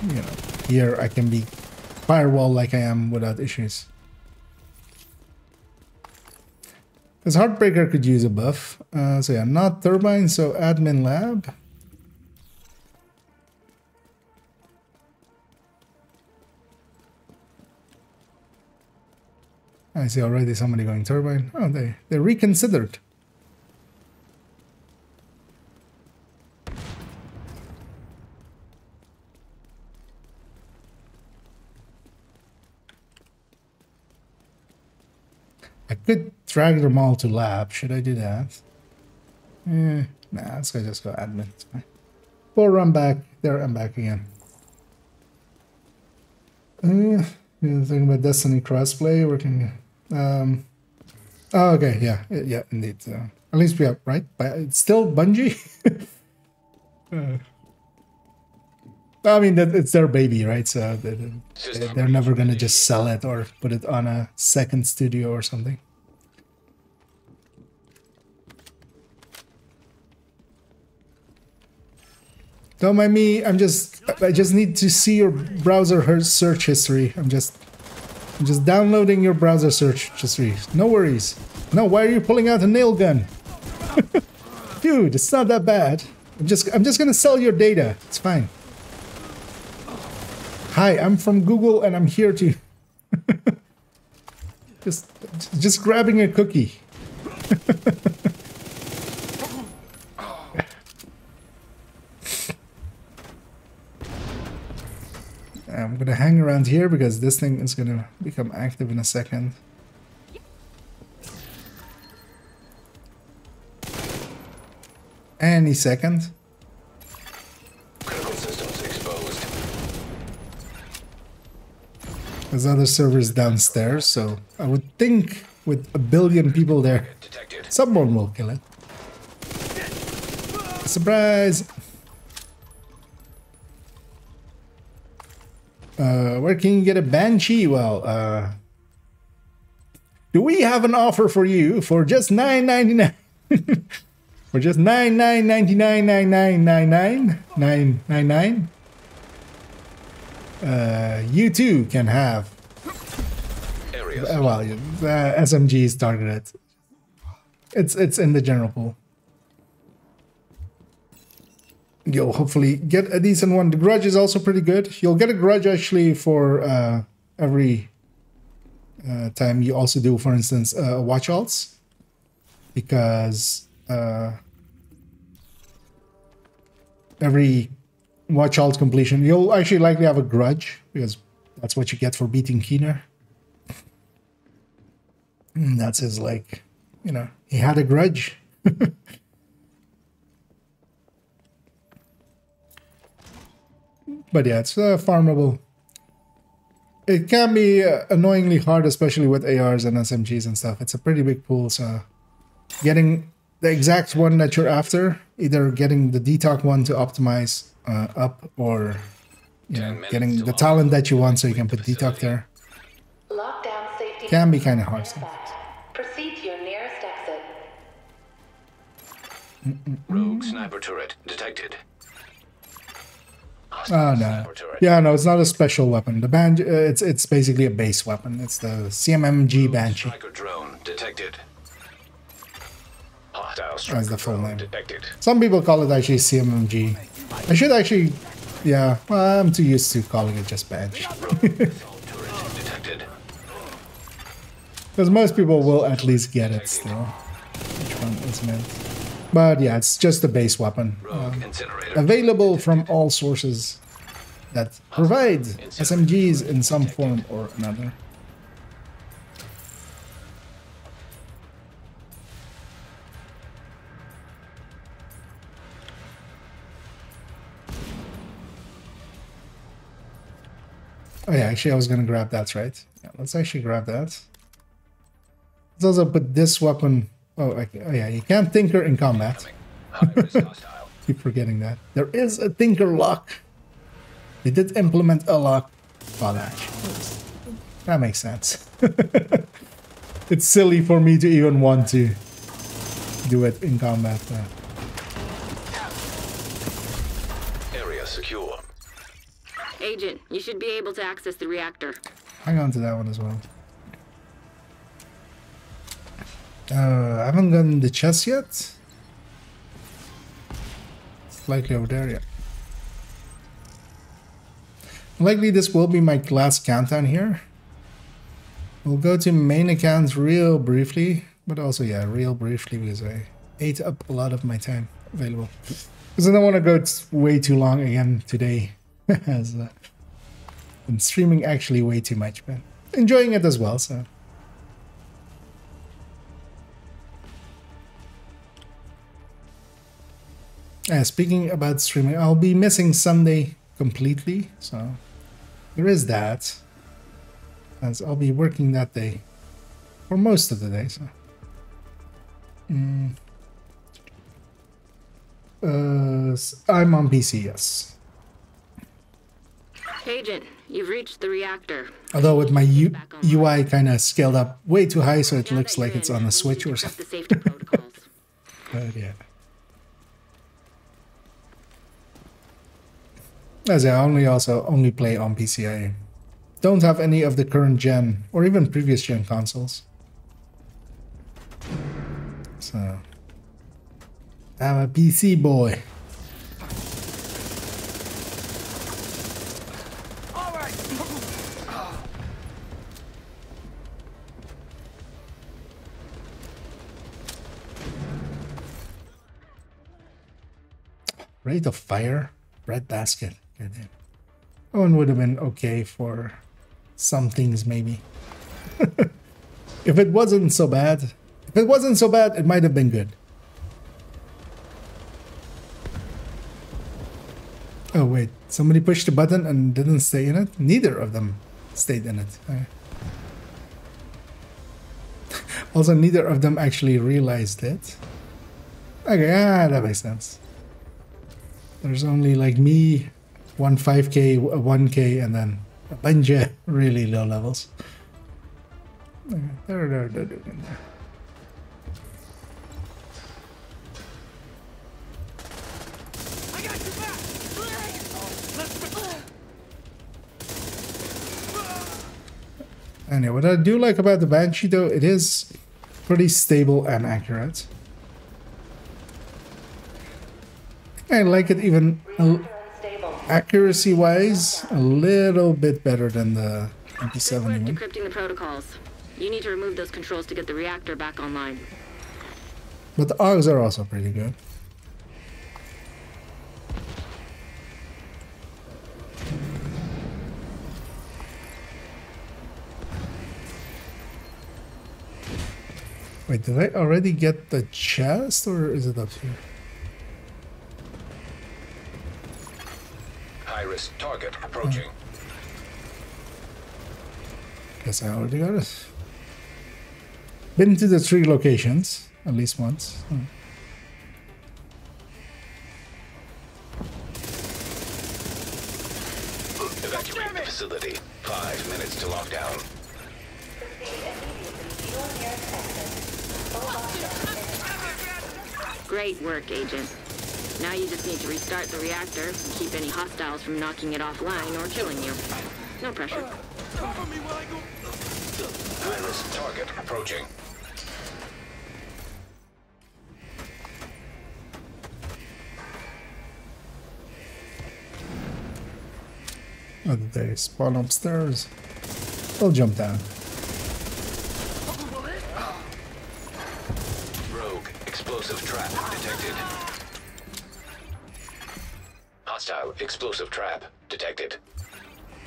you know, here I can be firewall like I am without issues. Because Heartbreaker could use a buff. So yeah, not turbine, so admin lab. I see already somebody going turbine. Oh, they reconsidered. I could drag them all to lab. Should I do that? Nah, let's just go admin. It's fine. We'll run back. There, I'm back again. Thinking about Destiny crossplay working. Oh, okay, yeah, indeed. At least we are right. But it's still Bungie. I mean, it's their baby, right? So they're never gonna just sell it or put it on a second studio or something. Don't mind me. I just need to see your browser search history. I'm just downloading your browser search history. No worries. No, why are you pulling out a nail gun? Dude, it's not that bad. I'm just gonna sell your data. It's fine. Hi, I'm from Google and I'm here to just grabbing a cookie. I'm gonna hang around here because this thing is gonna become active in a second. Any second.
Critical systems exposed.
There's other servers downstairs, so I would think with a billion people there,
Detected.
someone will kill it. Surprise! Where can you get a Banshee? Well, do we have an offer for you for just $9.99? For just $9.99. You too can have. Well, SMG is targeted. It's in the general pool. You'll hopefully get a decent one. The Grudge is also pretty good. You'll get a Grudge actually for every time you also do, for instance, Watch Alts. Because every Watch Alt completion, you'll actually likely have a Grudge. Because that's what you get for beating Keener. And that's his, like, you know, he had a grudge. But yeah, it's farmable. It can be annoyingly hard, especially with ARs and SMGs and stuff. It's a pretty big pool, so getting the exact one that you're after, either getting the detox one to optimize up, or you know, getting the talent that you want so you can put detox there,
Lockdown safety
can be kind of hard.
Proceed to your nearest exit.
Rogue sniper turret detected.
Oh no. Yeah, no, it's not a special weapon. The it's basically a base weapon. It's the CMMG Banshee.
Striker drone detected. Hostile
That's
striker
the full
drone
name.
detected.
Some people call it actually CMMG. I should actually, yeah, well, I'm too used to calling it just Banshee.
Turret detected.
Because most people will at least get it still. Which one is meant? But yeah, it's just a base weapon.
Rogue incinerator.
Available from all sources that provide SMGs in some form or another. Oh yeah, actually I was gonna grab that, right? Yeah, let's actually grab that. Let's also put this weapon. Oh, okay. Oh yeah, you can't tinker in combat. Keep forgetting that. There is a tinker lock. They did implement a lock. Well, actually, That makes sense. It's silly for me to even want to do it in combat.
Area secure.
Agent, you should be able to access the reactor.
Hang on to that one as well. I haven't gotten the chest yet. It's likely over there, yeah. Likely this will be my last countdown here. We'll go to main accounts real briefly, but also, yeah, real briefly because I ate up a lot of my time available. Because I don't want to go way too long again today. As I'm streaming actually way too much, but enjoying it as well, so. Speaking about streaming, I'll be missing Sunday completely, so there is that. As I'll be working that day for most of the day, so. I'm on PC, yes.
Agent, you've reached the reactor.
Although with my UI kind of scaled up way too high, so it looks like it's on a Switch or something.
The safety protocols.
But yeah. As I only play on PC. I don't have any of the current gen or even previous gen consoles. So I'm a PC boy. Rate of fire, red basket. Goddamn. That one would have been okay for some things, maybe. If it wasn't so bad, it might have been good. Oh wait, somebody pushed the button and didn't stay in it? Neither of them stayed in it. Also, neither of them actually realized it. Okay, that makes sense. There's only like me, one 5k, 1k, and then a bunch of really low levels. There. Anyway, what I do like about the Banshee though, it is pretty stable and accurate. I like it even accuracy-wise a little bit better than the MP7 one.
Decrypting the protocols. You need to remove those controls to get the reactor back online.
But the AUGs are also pretty good. Wait, did I already get the chest or is it up here?
High-risk target approaching.
Guess I already got it. Been to the 3 locations, at least once.
Evacuate the facility. 5 minutes to lockdown.
Great work, Agent. Now you just need to restart the reactor and keep any hostiles from knocking it offline or killing you. No pressure.
High-risk target approaching.
Oh, did they spawn upstairs? I'll jump down.
Rogue explosive trap detected. Hostile explosive trap detected.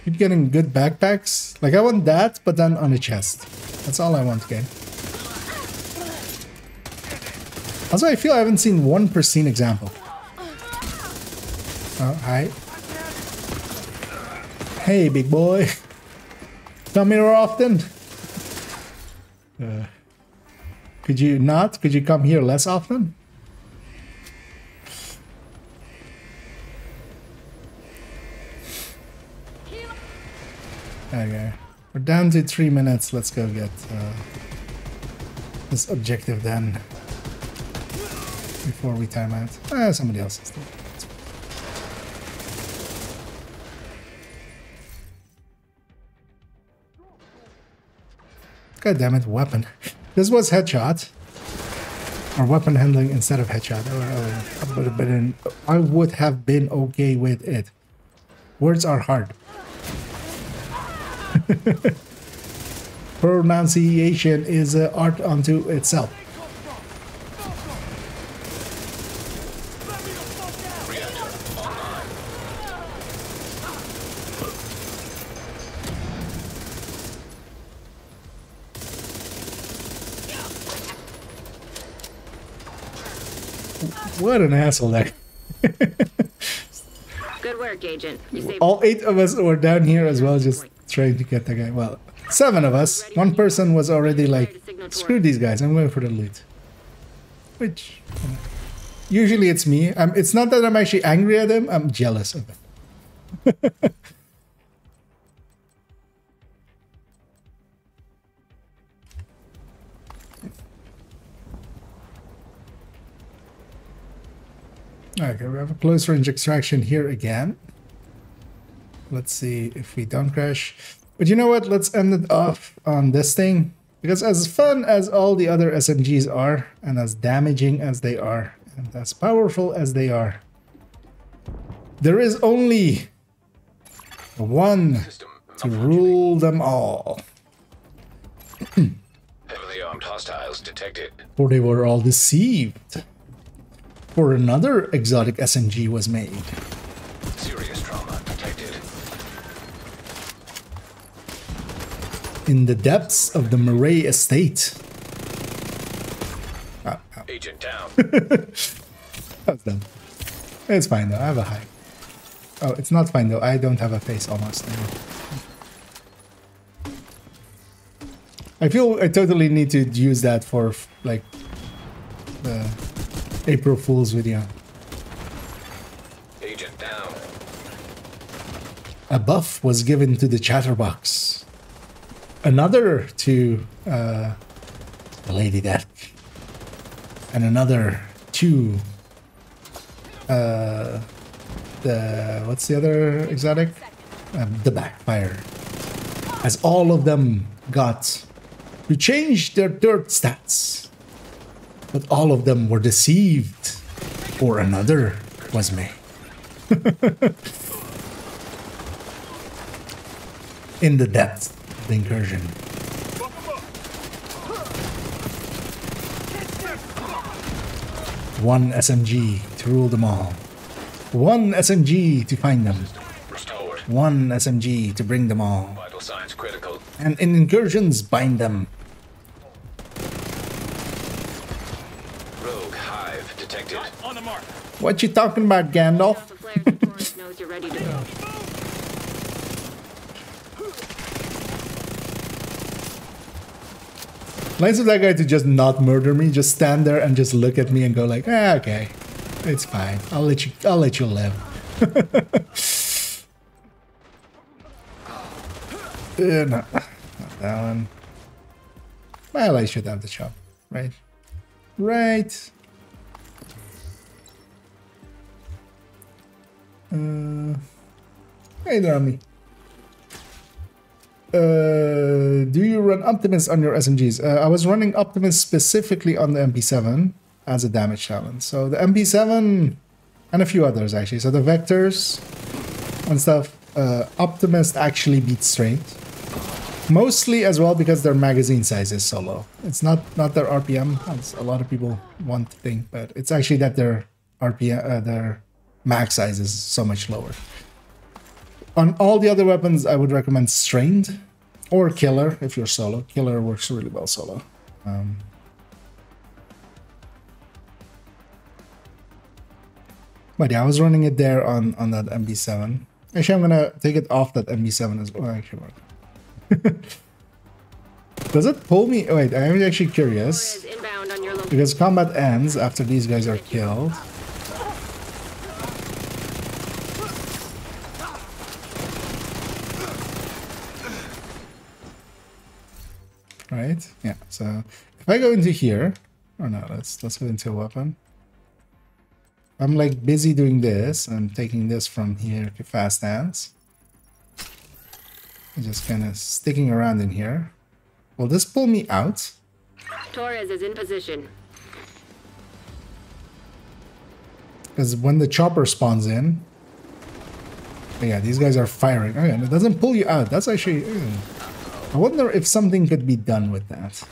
Keep getting good backpacks. Like I want that, but then on a chest. That's all I want to get. Also, I feel I haven't seen one pristine example. Oh, hi. Hey, big boy. Come here often. Could you not? Could you come here less often? Okay. We're down to 3 minutes. Let's go get this objective then before we time out. Somebody else is there. God damn it, weapon. This was headshot. Or weapon handling instead of headshot. I would have been okay with it. Words are hard. Pronunciation is an art unto itself. What an asshole there.
Good work, Agent. You saved
All 8 of us were down here as well, just trying to get the guy. Well, 7 of us. One person was already like, screw these guys, I'm going for the loot. Which, usually it's me. It's not that I'm actually angry at him, I'm jealous of him. Okay, we have a close range extraction here again. Let's see if we don't crash. But you know what? Let's end it off on this thing. Because as fun as all the other SMGs are, and as damaging as they are, and as powerful as they are, there is only one to rule them all.
Heavily armed hostiles detected.
For they were all deceived. For another exotic SMG was made.
Serious trauma detected.
In the depths of the Murray estate. Oh, oh.
Agent down.
That's done. It's fine though, I have a high. Oh, it's not fine though, I don't have a face almost anymore. I feel I totally need to use that for like the April Fool's video.
Agent down.
A buff was given to the chatterbox. Another to Lady Death. And another to the what's the other exotic? The Backfire. As all of them got to change their dirt stats. But all of them were deceived, or another was made. In the depths of the incursion. One SMG to rule them all. One SMG to find them.
Restored.
One SMG to bring them all.
Vital signs critical.
And in incursions bind them.
Rogue hive detected. On the mark.
What you talking about, Gandalf?
knows you're ready to go.
Nice of that guy to just not murder me, just stand there and just look at me and go like, ah, okay, it's fine. I'll let you live. No, not that one. Well, I should have the shop, right? Right. Hey there, me. Do you run Optimus on your SMGs? I was running Optimus specifically on the MP7 as a damage talent. So the MP7 and a few others actually. So the Vectors and stuff, Optimus actually beats straight. Mostly as well because their magazine size is so low. It's not their RPM, as a lot of people want to think, but it's actually that their RPM, their mag size is so much lower. On all the other weapons, I would recommend Strained or Killer if you're solo. Killer works really well solo. But yeah, I was running it there on that MB7. Actually, I'm gonna take it off that MB7 as well. Actually, does it pull me? Wait, I'm actually curious. Because combat ends after these guys are killed. right? Yeah. So if I go into here, or no, let's go into a weapon. I'm like busy doing this. I'm taking this from here to fast hands. I'm just kind of sticking around in here. Will this pull me out?
Torres is in position.
Because when the chopper spawns in, oh yeah, these guys are firing. Oh yeah, and it doesn't pull you out. That's actually. I wonder if something could be done with that.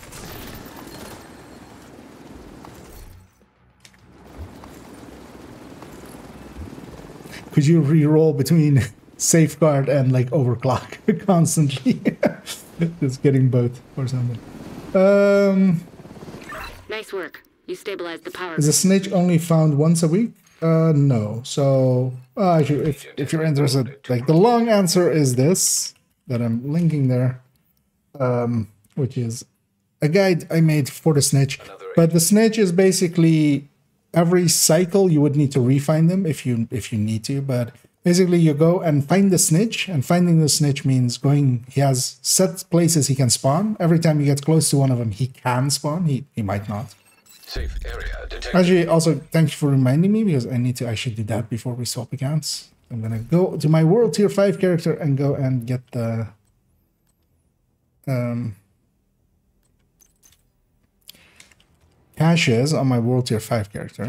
Could you re-roll between safeguard and like overclock constantly? Just getting both or something.
Nice work. You stabilized the power.
Is a snitch only found once a week? No. So, if you're interested, like the long answer is this that I'm linking there, which is a guide I made for the snitch. But the snitch is basically every cycle you would need to refine them if you need to. But basically, you go and find the snitch, and finding the snitch means going. He has set places he can spawn. Every time you get close to one of them, he can spawn. He might not.
Safe area detected.
Actually, also, thank you for reminding me, because I should do that before we swap accounts. I'm gonna go to my World Tier 5 character and go and get the caches on my World Tier 5 character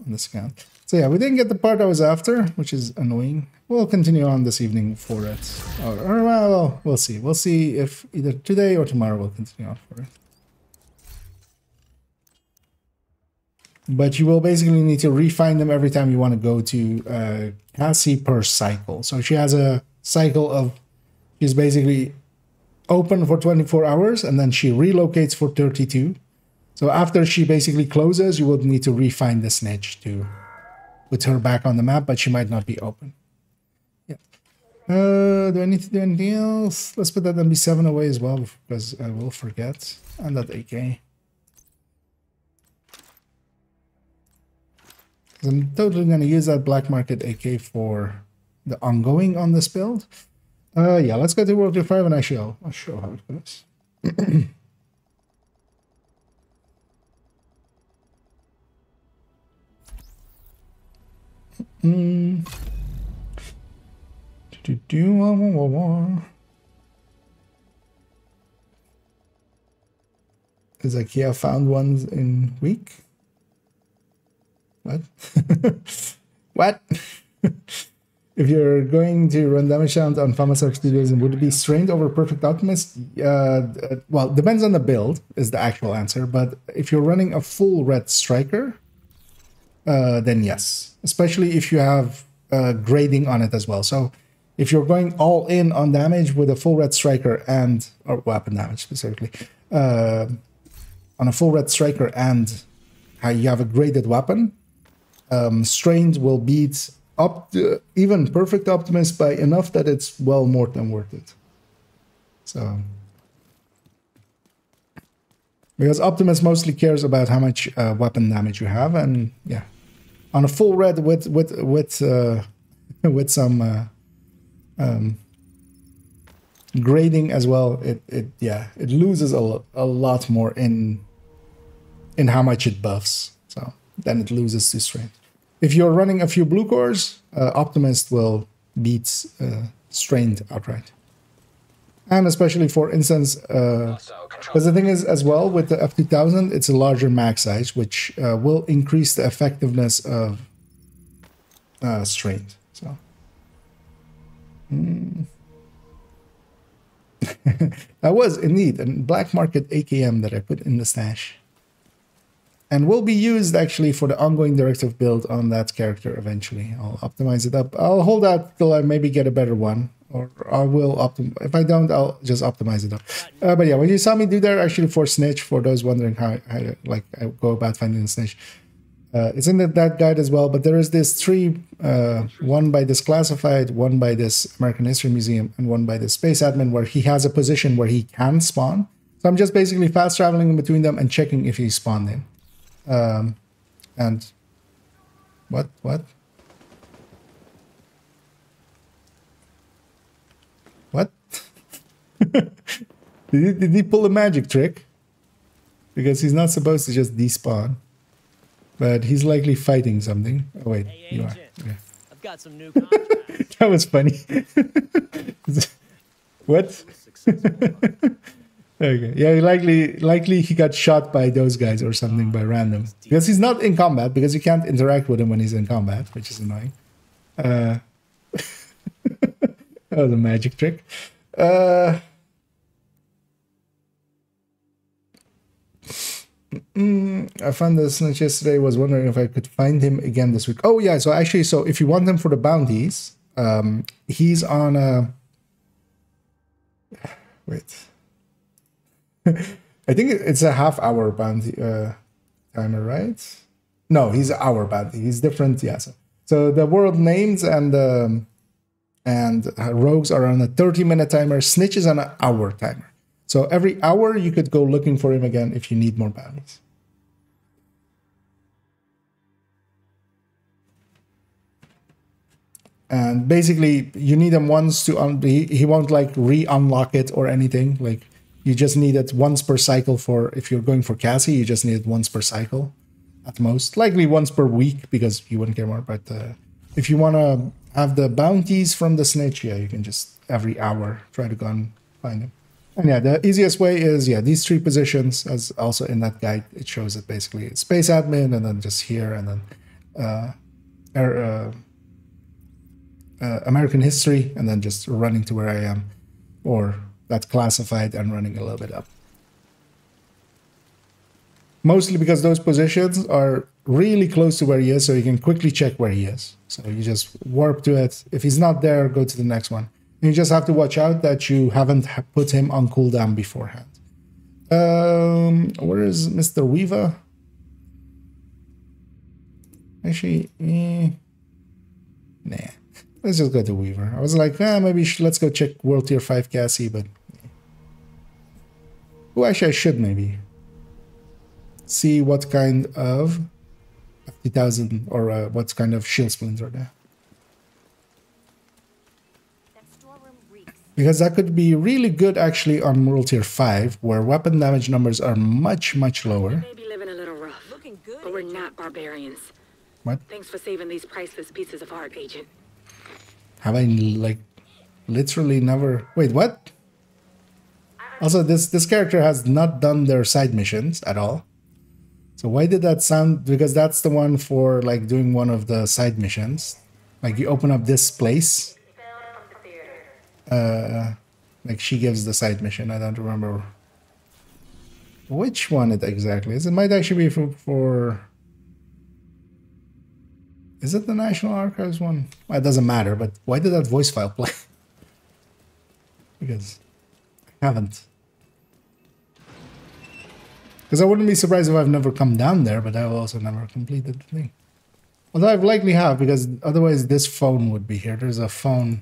on this account. So yeah, we didn't get the part I was after, which is annoying. We'll continue on this evening for it. Or well, we'll see. We'll see if either today or tomorrow we'll continue on for it. But you will basically need to refine them every time you want to go to Cassie per cycle. So she has a cycle of, she's basically open for 24 hours and then she relocates for 32. So after she basically closes, you will need to refine the snitch to put her back on the map, but she might not be open. Yeah. Do I need to do anything else? Let's put that MB7 away as well, because I will forget. And that AK. I'm totally going to use that black market AK for the ongoing on this build. Yeah, let's go to World War 5 and I'll show how it goes. Is IKEA found ones in week? What? What? If you're going to run damage count on Pharmaceutical Studios, and would it be strained over Perfect Optimist? Well, depends on the build, is the actual answer. But if you're running a full red striker, then yes. Especially if you have grading on it as well. So if you're going all in on damage with a full red striker and, or weapon damage specifically, on a full red striker and you have a graded weapon, strained will beat up to even Perfect Optimist by enough that it's well more than worth it. So, because Optimist mostly cares about how much weapon damage you have, and yeah, on a full red with some grading as well, it loses a lot more in how much it buffs. So then it loses to strength. If you're running a few blue cores, Optimist will beat Strained outright. And especially for instance, because the thing is as well with the F2000, it's a larger mag size, which will increase the effectiveness of Strained. So that was indeed a black market AKM that I put in the stash. And will be used actually for the ongoing directive build on that character eventually. I'll optimize it up. I'll hold out till I maybe get a better one. Or I will optimize. If I don't, I'll just optimize it up. But yeah, what you saw me do there actually for Snitch, for those wondering how I go about finding the Snitch. It's in that guide as well, but there is this three, one by this classified, one by this American History Museum, and one by this Space Admin, where he has a position where he can spawn. So I'm just basically fast traveling in between them and checking if he spawned in. And what? What? Did he pull a magic trick? Because he's not supposed to just despawn. But he's likely fighting something. Oh wait,
Hey,
you are.
Agent.
Okay.
I've got some new contracts.
That was funny. What? Okay. Yeah, likely he got shot by those guys or something by random. Because he's not in combat, because you can't interact with him when he's in combat, which is annoying. That was a magic trick. I found the snitch yesterday, was wondering if I could find him again this week. Oh yeah, so actually, so if you want him for the bounties, he's on a... Wait. I think it's a half-hour bounty timer, right? No, he's an hour bounty. He's different, yeah. So the world names and rogues are on a 30-minute timer. Snitch is on an hour timer. So every hour you could go looking for him again if you need more bounties. And basically, you need him once to he won't like re-unlock it or anything. Like you just need it once per cycle for if you're going for Cassie, you just need it once per cycle at most. Likely once per week because you wouldn't care more. But if you want to have the bounties from the snitch, yeah, you can just every hour try to go and find him. And yeah, the easiest way is, yeah, these three positions, as also in that guide, it shows it basically space admin and then just here and then American history and then just running to where I am, or that classified and running a little bit up. Mostly because those positions are really close to where he is, so you can quickly check where he is. So you just warp to it. If he's not there, go to the next one. You just have to watch out that you haven't put him on cooldown beforehand. Where is Mr. Weaver? Actually, nah. Let's just go to Weaver. I was like, maybe let's go check World Tier 5 Cassie, but... Oh, actually, I should maybe see what kind of 50,000 or what kind of shield splints are there. Because that could be really good actually on World Tier 5, where weapon damage numbers are much, much lower.
We may be living a little rough, but we're not barbarians.
What?
Thanks for saving these priceless pieces of art, Agent.
Have I, like, literally never... Wait, what? Also, this character has not done their side missions at all. So why did that sound... Because that's the one for, like, doing one of the side missions. Like, you open up this place... like she gives the side mission. I don't remember which one it exactly is. It might actually be for is it the National Archives one? Well, it doesn't matter, but why did that voice file play? Because I haven't. Because I wouldn't be surprised if I've never come down there, but I've also never completed the thing. Although I've likely have, because otherwise this phone would be here. There's a phone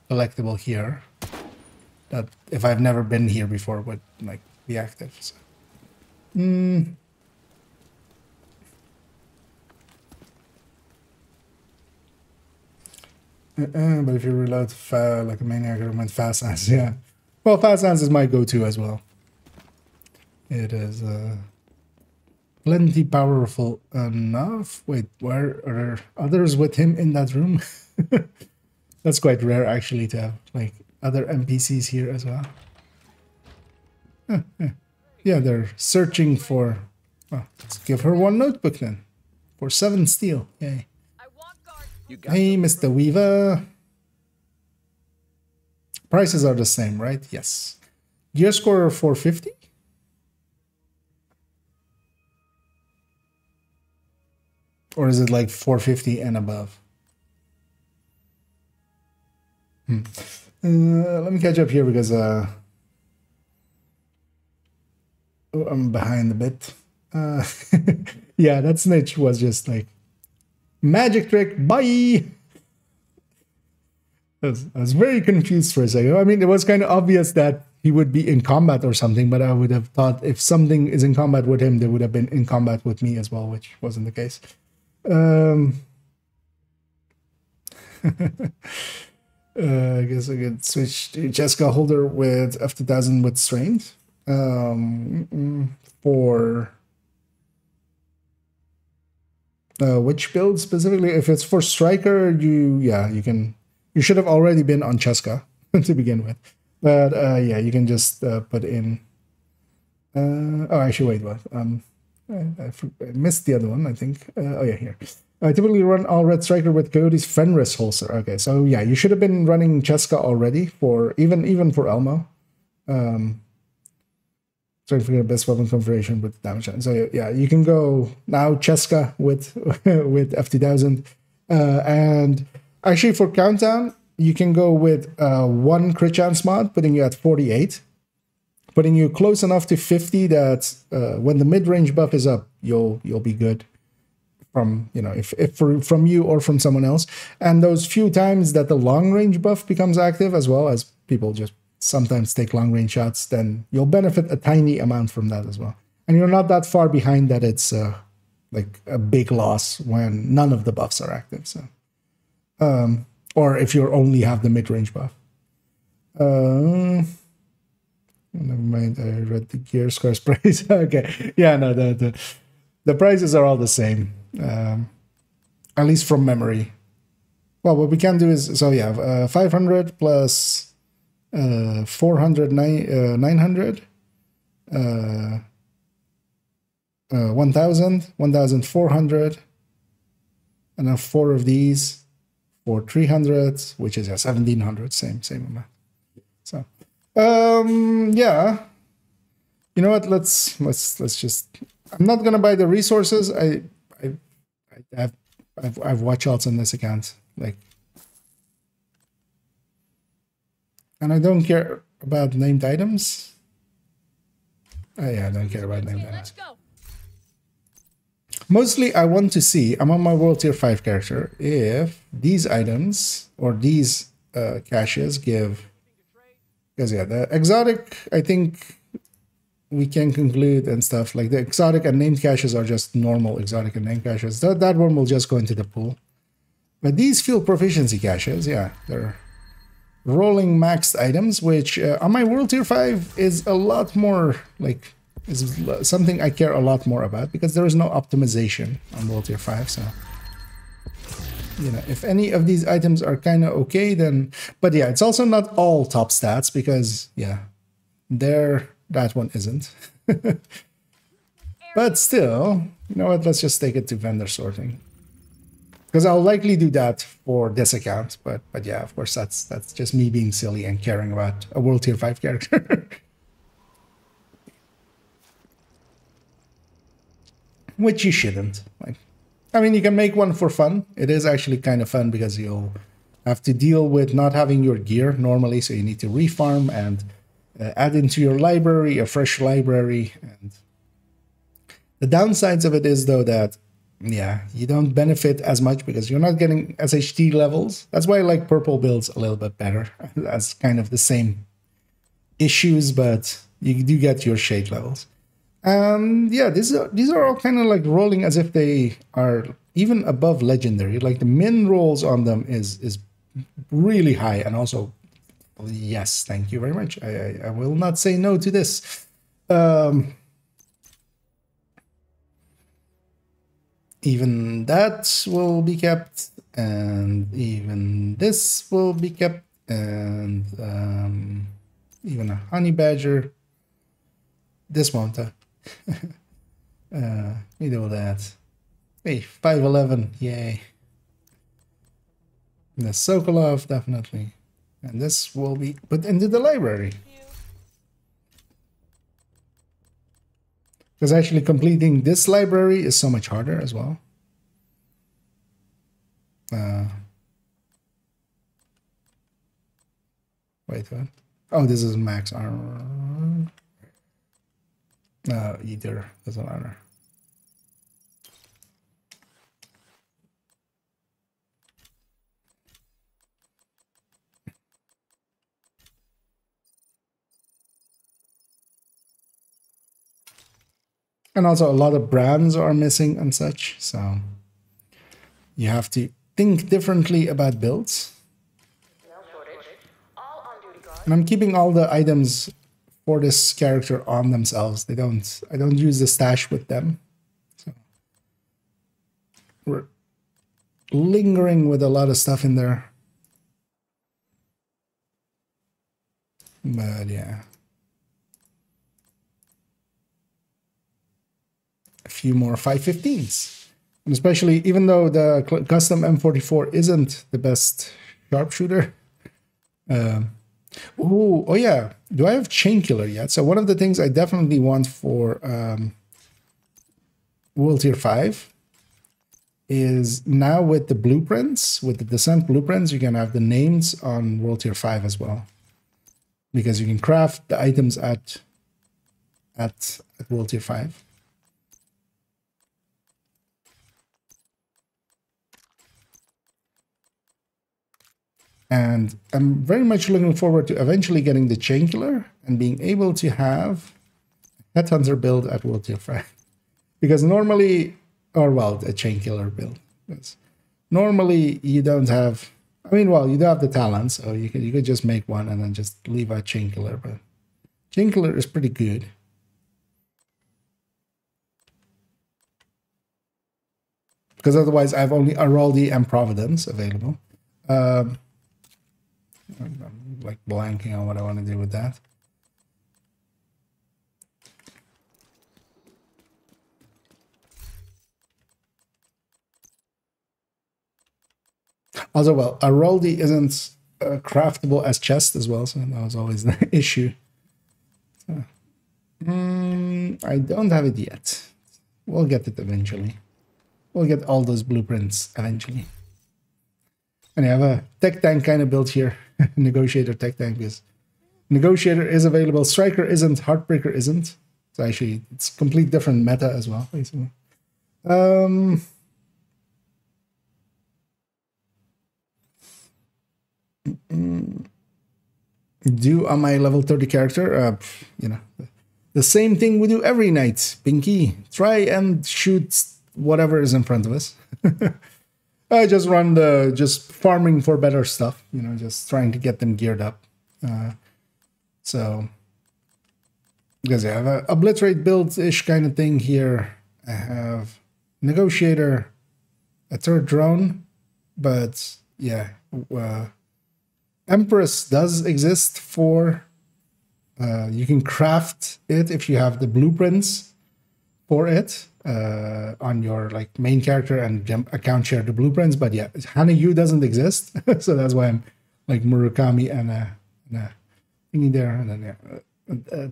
collectible here that if I've never been here before would like be active. So. But if you reload like a maniac, I recommend Fast Hands. Yeah, well, Fast Hands is my go-to as well. It is plenty powerful enough. Wait, where are there others with him in that room? That's quite rare, actually, to have like other NPCs here as well. Yeah, they're searching for... Oh, let's give her one notebook then. For 7 steel. Yay. Hey, Mr. Weaver. Prices are the same, right? Yes. Gear score 450? Or is it like 450 and above? Let me catch up here because I'm behind a bit. Yeah, that snitch was just like magic trick, bye. I was very confused for a second. I mean, it was kind of obvious that he would be in combat or something, but I would have thought if something is in combat with him, they would have been in combat with me as well, which wasn't the case. I guess I could switch to Jessica Holder with F2000 with strength. For which build specifically? If it's for Striker, you should have already been on Cheska to begin with. But yeah, you can just put in. Oh, actually, wait, what? I missed the other one, I think. Oh yeah, here. I typically run all Red Striker with Coyote's Fenris holster. Okay, so yeah, you should have been running Cheska already for even for Elmo. Trying to figure the best weapon configuration with damage. So yeah, you can go now Cheska with with F2000, and actually for Countdown you can go with one crit chance mod, putting you at 48, putting you close enough to 50 that when the mid range buff is up, you'll be good. From from you or from someone else, and those few times that the long range buff becomes active, as well as people just sometimes take long range shots, then you'll benefit a tiny amount from that as well. And you're not that far behind that it's like a big loss when none of the buffs are active. So, or if you only have the mid range buff. Never mind, I read the gear scores price. Okay, yeah, no, the prices are all the same. At least from memory. Well, what we can do is, so yeah, 500 plus 400, 900, 1,000, 1,400, and then 4 of these for 300, which is 1,700, same amount. So, yeah, you know what? Let's just. I'm not gonna buy the resources. I've watch outs on this account, like, and I don't care about named items. Oh yeah, I don't care about named items. Mostly, I want to see. I'm on my World Tier 5 character. If these items or these caches give, because yeah, the exotic, I think we can conclude and stuff like the exotic and named caches are just normal exotic and named caches. That one will just go into the pool. But these field proficiency caches, yeah, they're rolling maxed items, which on my World Tier 5 is a lot more, like, is something I care a lot more about because there is no optimization on World Tier 5. So, you know, if any of these items are kind of okay, then, but yeah, it's also not all top stats because, yeah, that one isn't. But still, you know what, let's just take it to vendor sorting. Because I'll likely do that for this account, but yeah, of course, that's just me being silly and caring about a World Tier 5 character. Which you shouldn't. Like, I mean, you can make one for fun. It is actually kind of fun because you'll have to deal with not having your gear normally, so you need to refarm and add into your library a fresh library. And the downsides of it is, though, that yeah, you don't benefit as much because you're not getting SHT levels. That's why I like purple builds a little bit better, as kind of the same issues, but you do get your shade levels. Yeah, these are all kind of like rolling as if they are even above legendary. Like the min rolls on them is really high, and also, yes, thank you very much. I will not say no to this. Even that will be kept, and even this will be kept, and even a honey badger. This won't. We do that. Hey, 511, yay. The Sokolov, definitely. And this will be put into the library. Because actually completing this library is so much harder as well. Wait, what? Oh, this is max armor. Either doesn't matter. And also a lot of brands are missing and such, so you have to think differently about builds. And I'm keeping all the items for this character on themselves. I don't use the stash with them. So we're lingering with a lot of stuff in there. But yeah. A few more 515s. And especially, even though the custom M44 isn't the best sharpshooter. Oh yeah. Do I have Chain Killer yet? So one of the things I definitely want for World Tier 5 is now with the blueprints, with the Descent blueprints, you can have the names on World Tier 5 as well. Because you can craft the items at World Tier 5. And I'm very much looking forward to eventually getting the Chain Killer and being able to have a Headhunter build at World Tier 5. Because normally, or well, a Chain Killer build. Because normally you don't have, I mean, well, you do have the talent, so you could just make one and then just leave out Chain Killer. But Chain Killer is pretty good. Because otherwise I have only Araldi and Providence available. I'm like blanking on what I want to do with that. Also, well, Araldi isn't craftable as chest as well, so that was always the issue. So, I don't have it yet. We'll get it eventually. We'll get all those blueprints eventually. And I have a tech tank kind of built here. Negotiator tech tank, because Negotiator is available. Striker isn't. Heartbreaker isn't. So actually, it's complete different meta as well, basically. Do on my level 30 character, you know, the same thing we do every night. Pinky, try and shoot whatever is in front of us. I just run just farming for better stuff, you know, just trying to get them geared up. So, because I have a obliterate build-ish kind of thing here. I have Negotiator, a third drone, but yeah, Empress does exist for, you can craft it if you have the blueprints for it. On your like main character and account share the blueprints, but yeah, Hanayu doesn't exist, so that's why I'm like Murakami and a thingy there, and then yeah,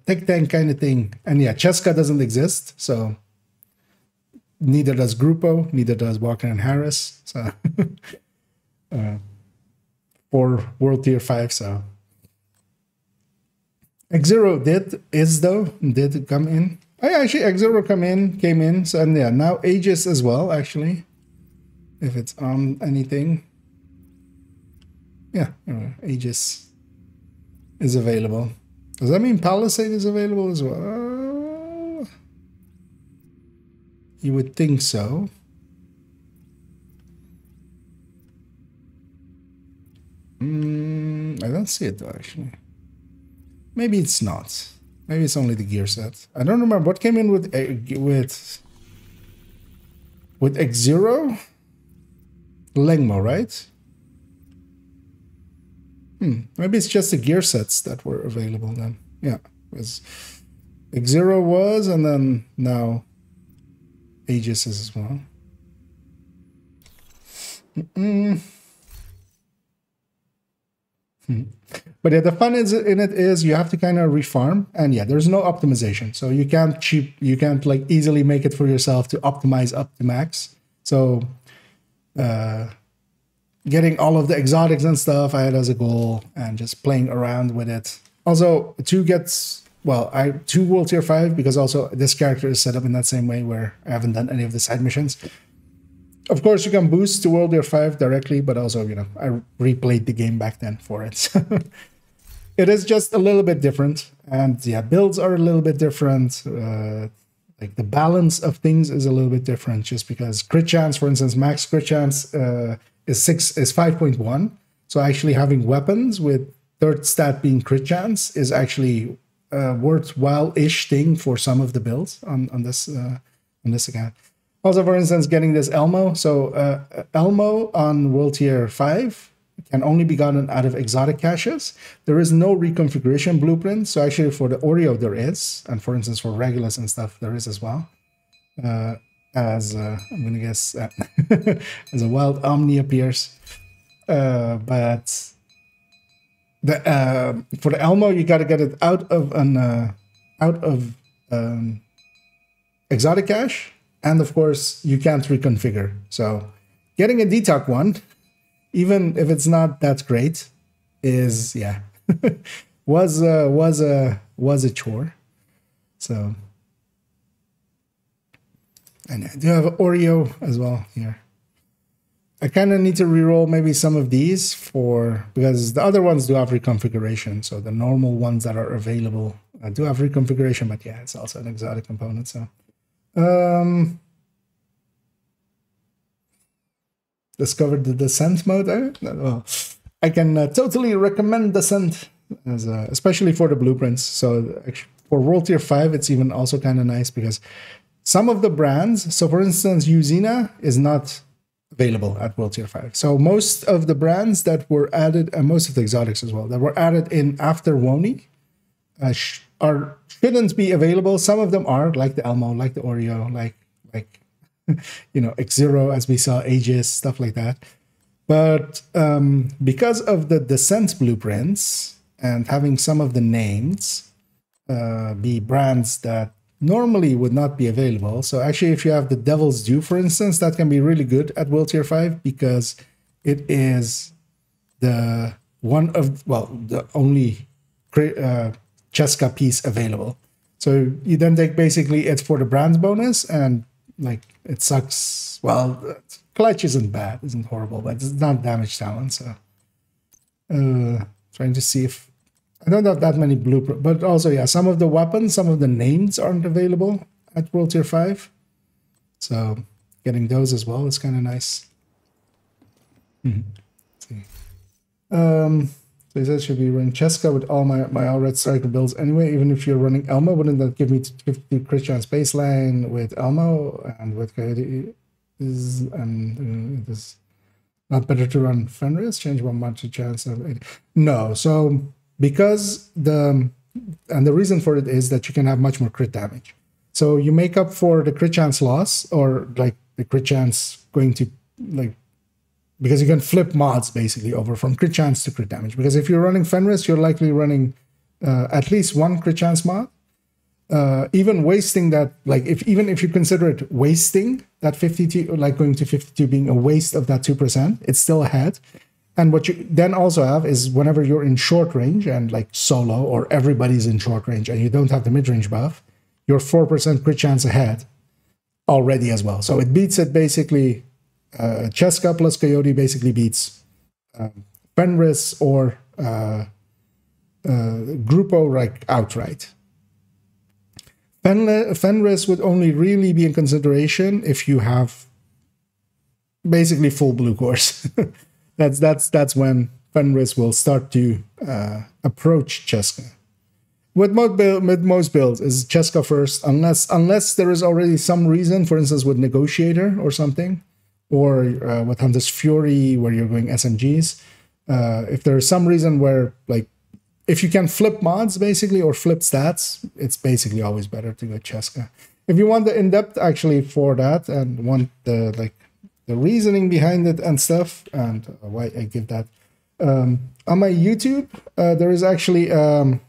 tech tank kind of thing, and yeah, Cheska doesn't exist, so neither does Grupo, neither does Walker and Harris, so for World Tier 5, so X0 did come in. Actually, X0 came in, so and yeah, now Aegis as well, actually. If it's on anything. Yeah, Aegis is available. Does that mean Palisade is available as well? You would think so. I don't see it though, actually. Maybe it's not. Maybe it's only the gear set. I don't remember what came in with X0. Lengmo, right? Maybe it's just the gear sets that were available then. Yeah, because X0 was, and then now Aegis is as well. But yeah, the fun in it is you have to kind of refarm, and yeah, there's no optimization, so you can't like easily make it for yourself to optimize up to max. So getting all of the exotics and stuff I had as a goal, and just playing around with it. Also, to World Tier 5, because also this character is set up in that same way where I haven't done any of the side missions. Of course, you can boost to World Tier 5 directly, but also, you know, I replayed the game back then for it. It is just a little bit different, and yeah, builds are a little bit different. Like the balance of things is a little bit different, just because crit chance, for instance, max crit chance is 5.1. So actually having weapons with third stat being crit chance is actually a worthwhile-ish thing for some of the builds on this account. Also, for instance, getting this Elmo. So Elmo on World Tier 5 can only be gotten out of exotic caches. There is no reconfiguration blueprint. So actually for the Oreo there is. And for instance, for Regulus and stuff, there is as well. I'm going to guess as a wild Omni appears. But for the Elmo, you got to get it out of exotic cache. And of course, you can't reconfigure. So getting a detox one, even if it's not that great, is was a chore. So, and I do have Oreo as well here. I kind of need to reroll maybe some of these because the other ones do have reconfiguration. So the normal ones that are available do have reconfiguration, but yeah, it's also an exotic component. So. Discovered the descent mode. Well, I can totally recommend descent, especially for the blueprints. So actually, for World Tier 5, it's even also kind of nice because some of the brands, so for instance, Usina is not available at World Tier 5. So most of the brands that were added, and most of the exotics as well, that were added in after Woni, shouldn't be available. Some of them are, like the Elmo, like the Oreo, like X0, as we saw, Aegis, stuff like that. But because of the descent blueprints and having some of the names be brands that normally would not be available. So actually, if you have the Devil's Due, for instance, that can be really good at World Tier 5 because it is the only Cheska piece available. So you then take basically it's for the brand bonus, and like it sucks. Well, clutch isn't bad, isn't horrible, but it's not damage talent. So trying to see if I don't have that many blueprints, but also some of the weapons, some of the names aren't available at World Tier 5. So getting those as well is kind of nice. Let's see. So he says should be running Cheska with all my all red striker builds anyway. Even if you're running Elmo, wouldn't that give me 50 crit chance baseline with Elmo and with Coyote? It is not better to run Fenris? Change 1 month to chance of 80. No, so because the reason for it is that you can have much more crit damage. So you make up for the crit chance loss, or like the crit chance going to because you can flip mods basically over from crit chance to crit damage. Because if you're running Fenris, you're likely running at least one crit chance mod. Even wasting that, even if you consider it wasting that 52, like going to 52 being a waste of that 2%, it's still ahead. And what you then also have is whenever you're in short range and like solo or everybody's in short range and you don't have the mid-range buff, you're 4% crit chance ahead already as well. So it beats it basically. Cheska plus Coyote basically beats Fenris or Grupo outright. Fenris would only really be in consideration if you have basically full blue cores. That's when Fenris will start to approach Cheska. With most builds is Cheska first, unless there is already some reason, for instance with Negotiator or something, or with Hunter's Fury where you're going SMGs. If there's some reason where if you can flip mods basically or flip stats, it's basically always better to go Cheska. If you want the in-depth actually for that and want the reasoning behind it and stuff and why I give that on my YouTube, there is actually a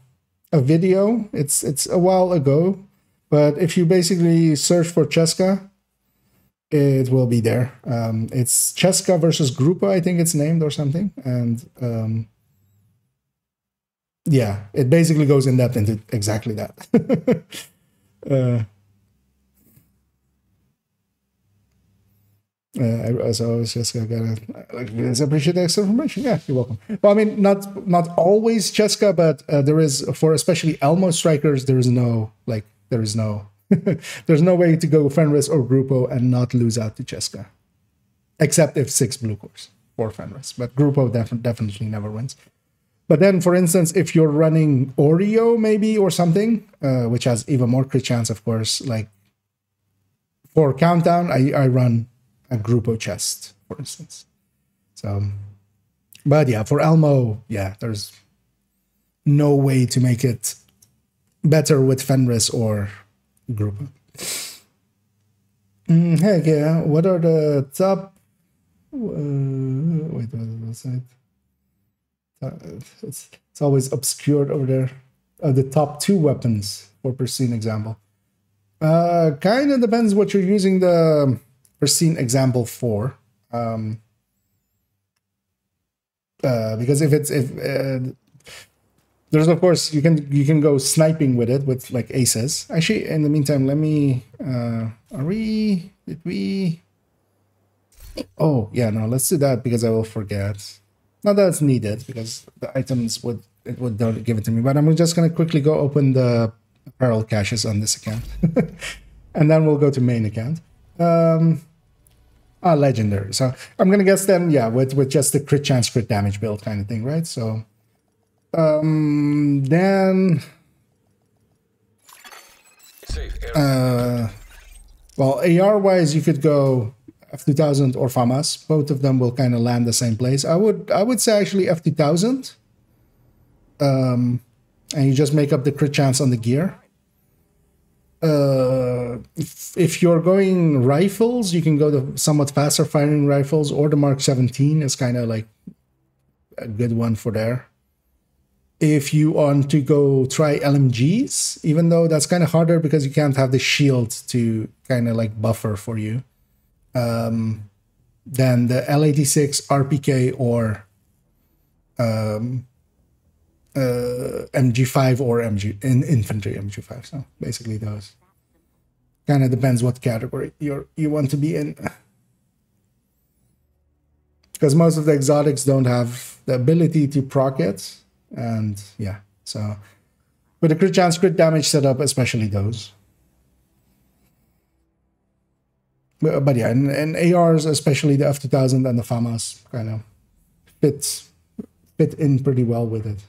video. It's a while ago, but if you basically search for Cheska, it will be there. It's Cheska versus Grupo, I think it's named or something. And it basically goes in depth into exactly that. I was just gonna appreciate the extra information. Yeah, you're welcome. Well, I mean, not always Cheska, but there is for especially Elmo strikers. There's no there's no way to go Fenris or Grupo and not lose out to Cheska, except if 6 blue cores for Fenris. But Grupo definitely never wins. But then, for instance, if you're running Oreo maybe or something, which has even more crit chance, of course, like for Countdown, I run a Grupo chest, for instance. So, but yeah, for Elmo, yeah, there's no way to make it better with Fenris or Grupo. Heck yeah, what are the top... wait, what was it? It's always obscured over there. The top 2 weapons for Pristine Example. Kind of depends what you're using the Pristine Example for. Because if there's, of course, you can go sniping with it with like aces. Actually, in the meantime, let me did we... Oh yeah, no, let's do that because I will forget. Not that it's needed because the items would give it to me, but I'm just gonna quickly go open the apparel caches on this account. And then we'll go to main account. Legendary. So I'm gonna guess then, yeah, with just the crit chance, crit damage build kind of thing, right? So then well, AR wise, you could go F2000 or FAMAS. Both of them will kind of land the same place. I would say actually F2000. And you just make up the crit chance on the gear. If you're going rifles, you can go to somewhat faster firing rifles, or the Mark 17 is kind of like a good one for there. If you want to go try LMGs, even though that's kind of harder because you can't have the shield to kind of like buffer for you. Then the L86, RPK, or MG5 or infantry MG5. So basically those. Kind of depends what category you want to be in. Because most of the exotics don't have the ability to proc it. And yeah, so with the crit chance, crit damage setup, especially those. But yeah, and ARs, especially the F2000 and the FAMAS, kind of fit in pretty well with it.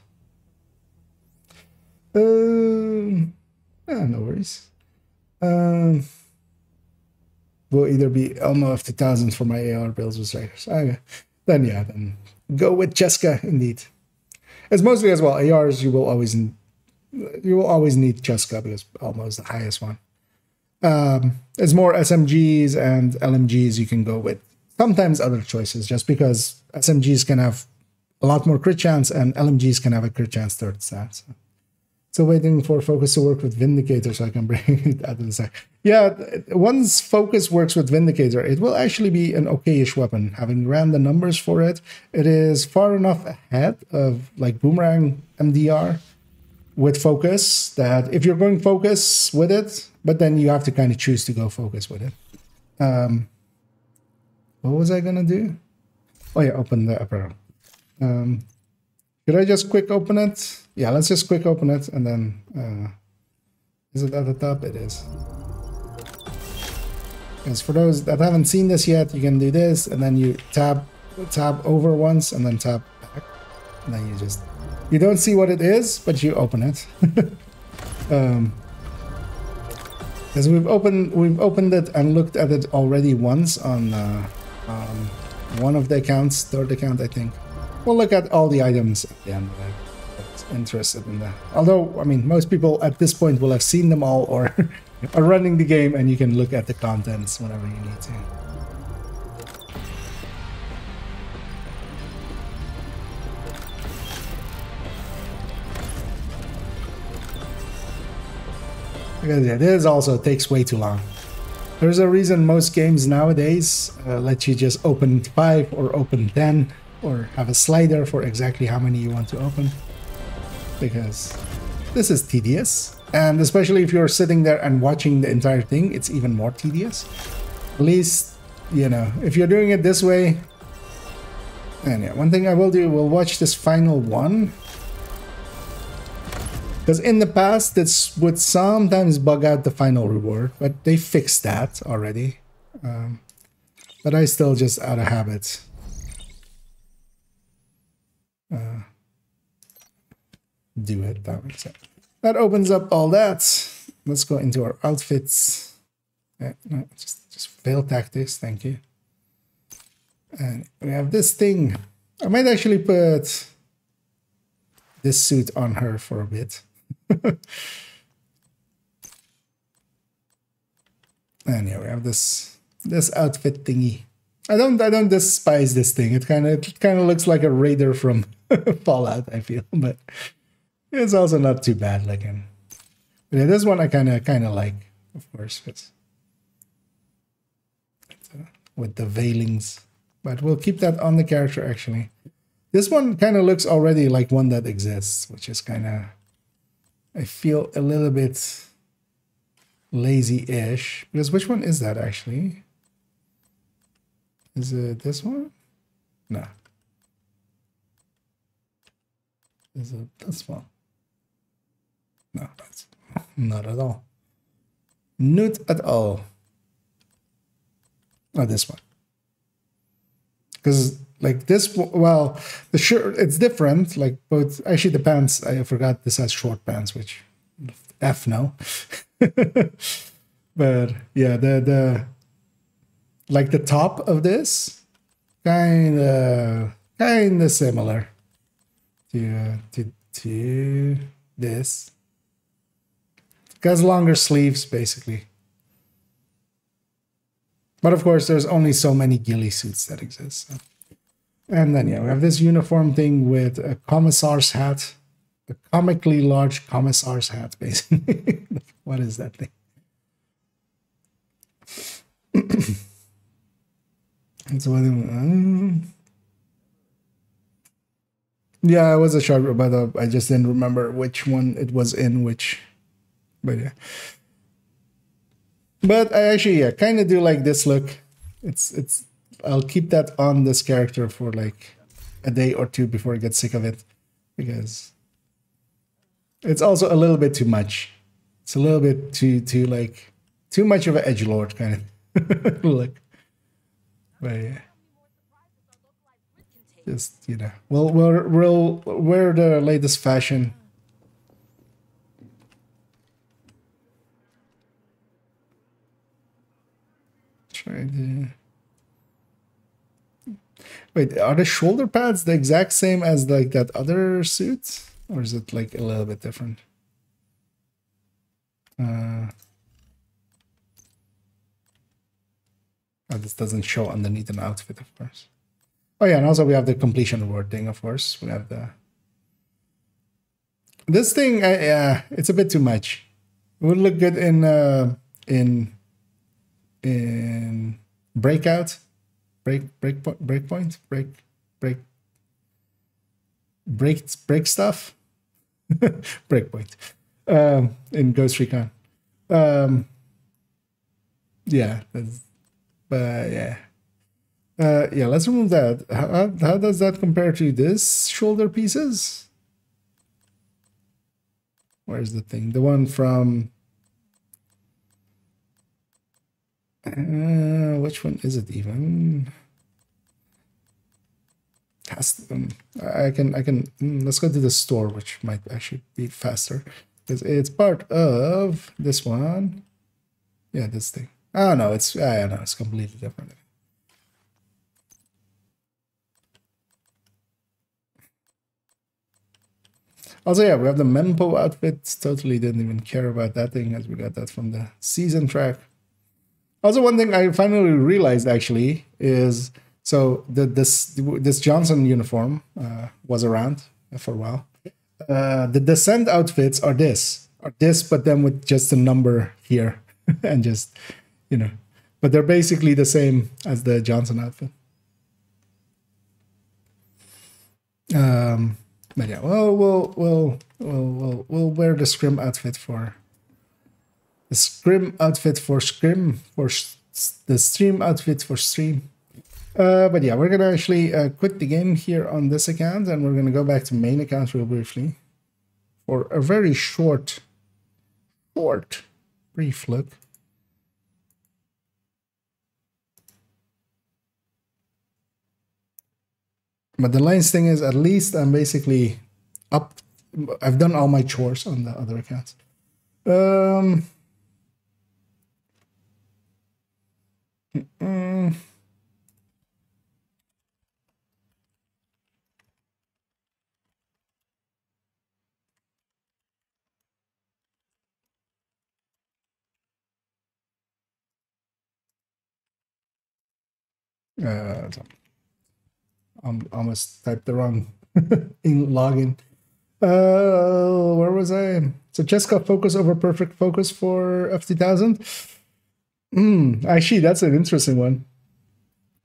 No worries. Will either be Elmo F2000 for my AR builds with Strikers. Okay. Then yeah, then go with Cheska indeed. It's mostly as well ARs. You will always need Cheska because Elmo is the highest one. It's more SMGs and LMGs you can go with. Sometimes other choices, just because SMGs can have a lot more crit chance and LMGs can have a crit chance third stat. So waiting for Focus to work with Vindicator so I can bring it out of the side. Yeah, once Focus works with Vindicator, it will actually be an okay-ish weapon. Having ran the numbers for it, it is far enough ahead of like Boomerang MDR with Focus that if you're going Focus with it, but then you have to kind of choose to go Focus with it. What was I gonna do? Oh yeah, open the apparel. Should I just quick open it? Yeah, let's just quick open it and then is it at the top? It is. Because for those that haven't seen this yet, you can do this and then you tab over once and then tap back. And then you don't see what it is, but you open it. Because we've opened it and looked at it already once on one of the accounts, third account I think. We'll look at all the items at the end of it. That's interested in that. Although, I mean, most people at this point will have seen them all or are running the game, and you can look at the contents whenever you need to. Because yeah, this also takes way too long. There's a reason most games nowadays let you just open 5 or open 10 or have a slider for exactly how many you want to open. Because this is tedious. And especially if you're sitting there and watching the entire thing, it's even more tedious. At least, you know, if you're doing it this way. And yeah, one thing I will do, we'll watch this final one. Because in the past, this would sometimes bug out the final reward, but they fixed that already. But I still just out of habit. do it that way. So that opens up all that. Let's go into our outfits. No, just fail tactics, thank you. And we have this thing. I might actually put this suit on her for a bit. And yeah, we have this outfit thingy. I don't despise this thing. It kind of looks like a raider from Fallout, I feel, but it's also not too bad looking. But yeah, this one I kind of like, of course, with the veilings. But we'll keep that on the character actually. This one kind of looks already like one that exists, which is kind of, I feel a little bit lazy-ish. Because which one is that actually? Is it this one? No. Is it this one? No, that's not at all. Not at all. Oh, this one. Because like this, well, the shirt, it's different. Like both, actually the pants, I forgot this has short pants, which F no. But yeah, the like the top of this kind of similar to this. It has longer sleeves basically. But of course, there's only so many ghillie suits that exist. So. And then yeah, we have this uniform thing with a commissar's hat, a comically large commissar's hat, basically. What is that thing? It's yeah, it was a short, but I just didn't remember which one it was in which. But yeah. But I actually, kind of do like this look. It's. I'll keep that on this character for like a day or two before I get sick of it, because it's also a little bit too much. It's a little bit too like too much of an edgelord kind of look. But yeah, just we'll wear the latest fashion. Try to. Wait, are the shoulder pads the exact same as like that other suit? Or is it like a little bit different? Oh, this doesn't show underneath an outfit, of course. Oh yeah, and also we have the completion reward thing, of course. We have the... This thing, yeah, it's a bit too much. It would look good in Breakout. Break stuff. Breakpoint. In Ghost Recon. Yeah, but yeah. Yeah, let's remove that. How does that compare to this shoulder pieces? Where's the thing? The one from... which one is it even? Custom. I can let's go to the store, which might actually be faster because it's part of this one. Yeah, this thing. Oh no, it's it's completely different. Also, yeah, we have the Mempo outfit. Totally didn't even care about that thing as we got that from the season track. Also, one thing I finally realized actually is, so this Johnson uniform was around for a while. The Descent outfits are this, but then with just a number here and just, but they're basically the same as the Johnson outfit. But yeah, well, we'll wear the Scrim outfit for. The Scrim outfit for Scrim, for the Stream outfit for Stream. But yeah, we're gonna actually quit the game here on this account, and we're gonna go back to main account real briefly for a very short, brief look. But the nice thing is, at least I'm basically up I've done all my chores on the other accounts. I almost typed the wrong login. Where was I? So Cheska focus over perfect focus for F2000. Actually, that's an interesting one.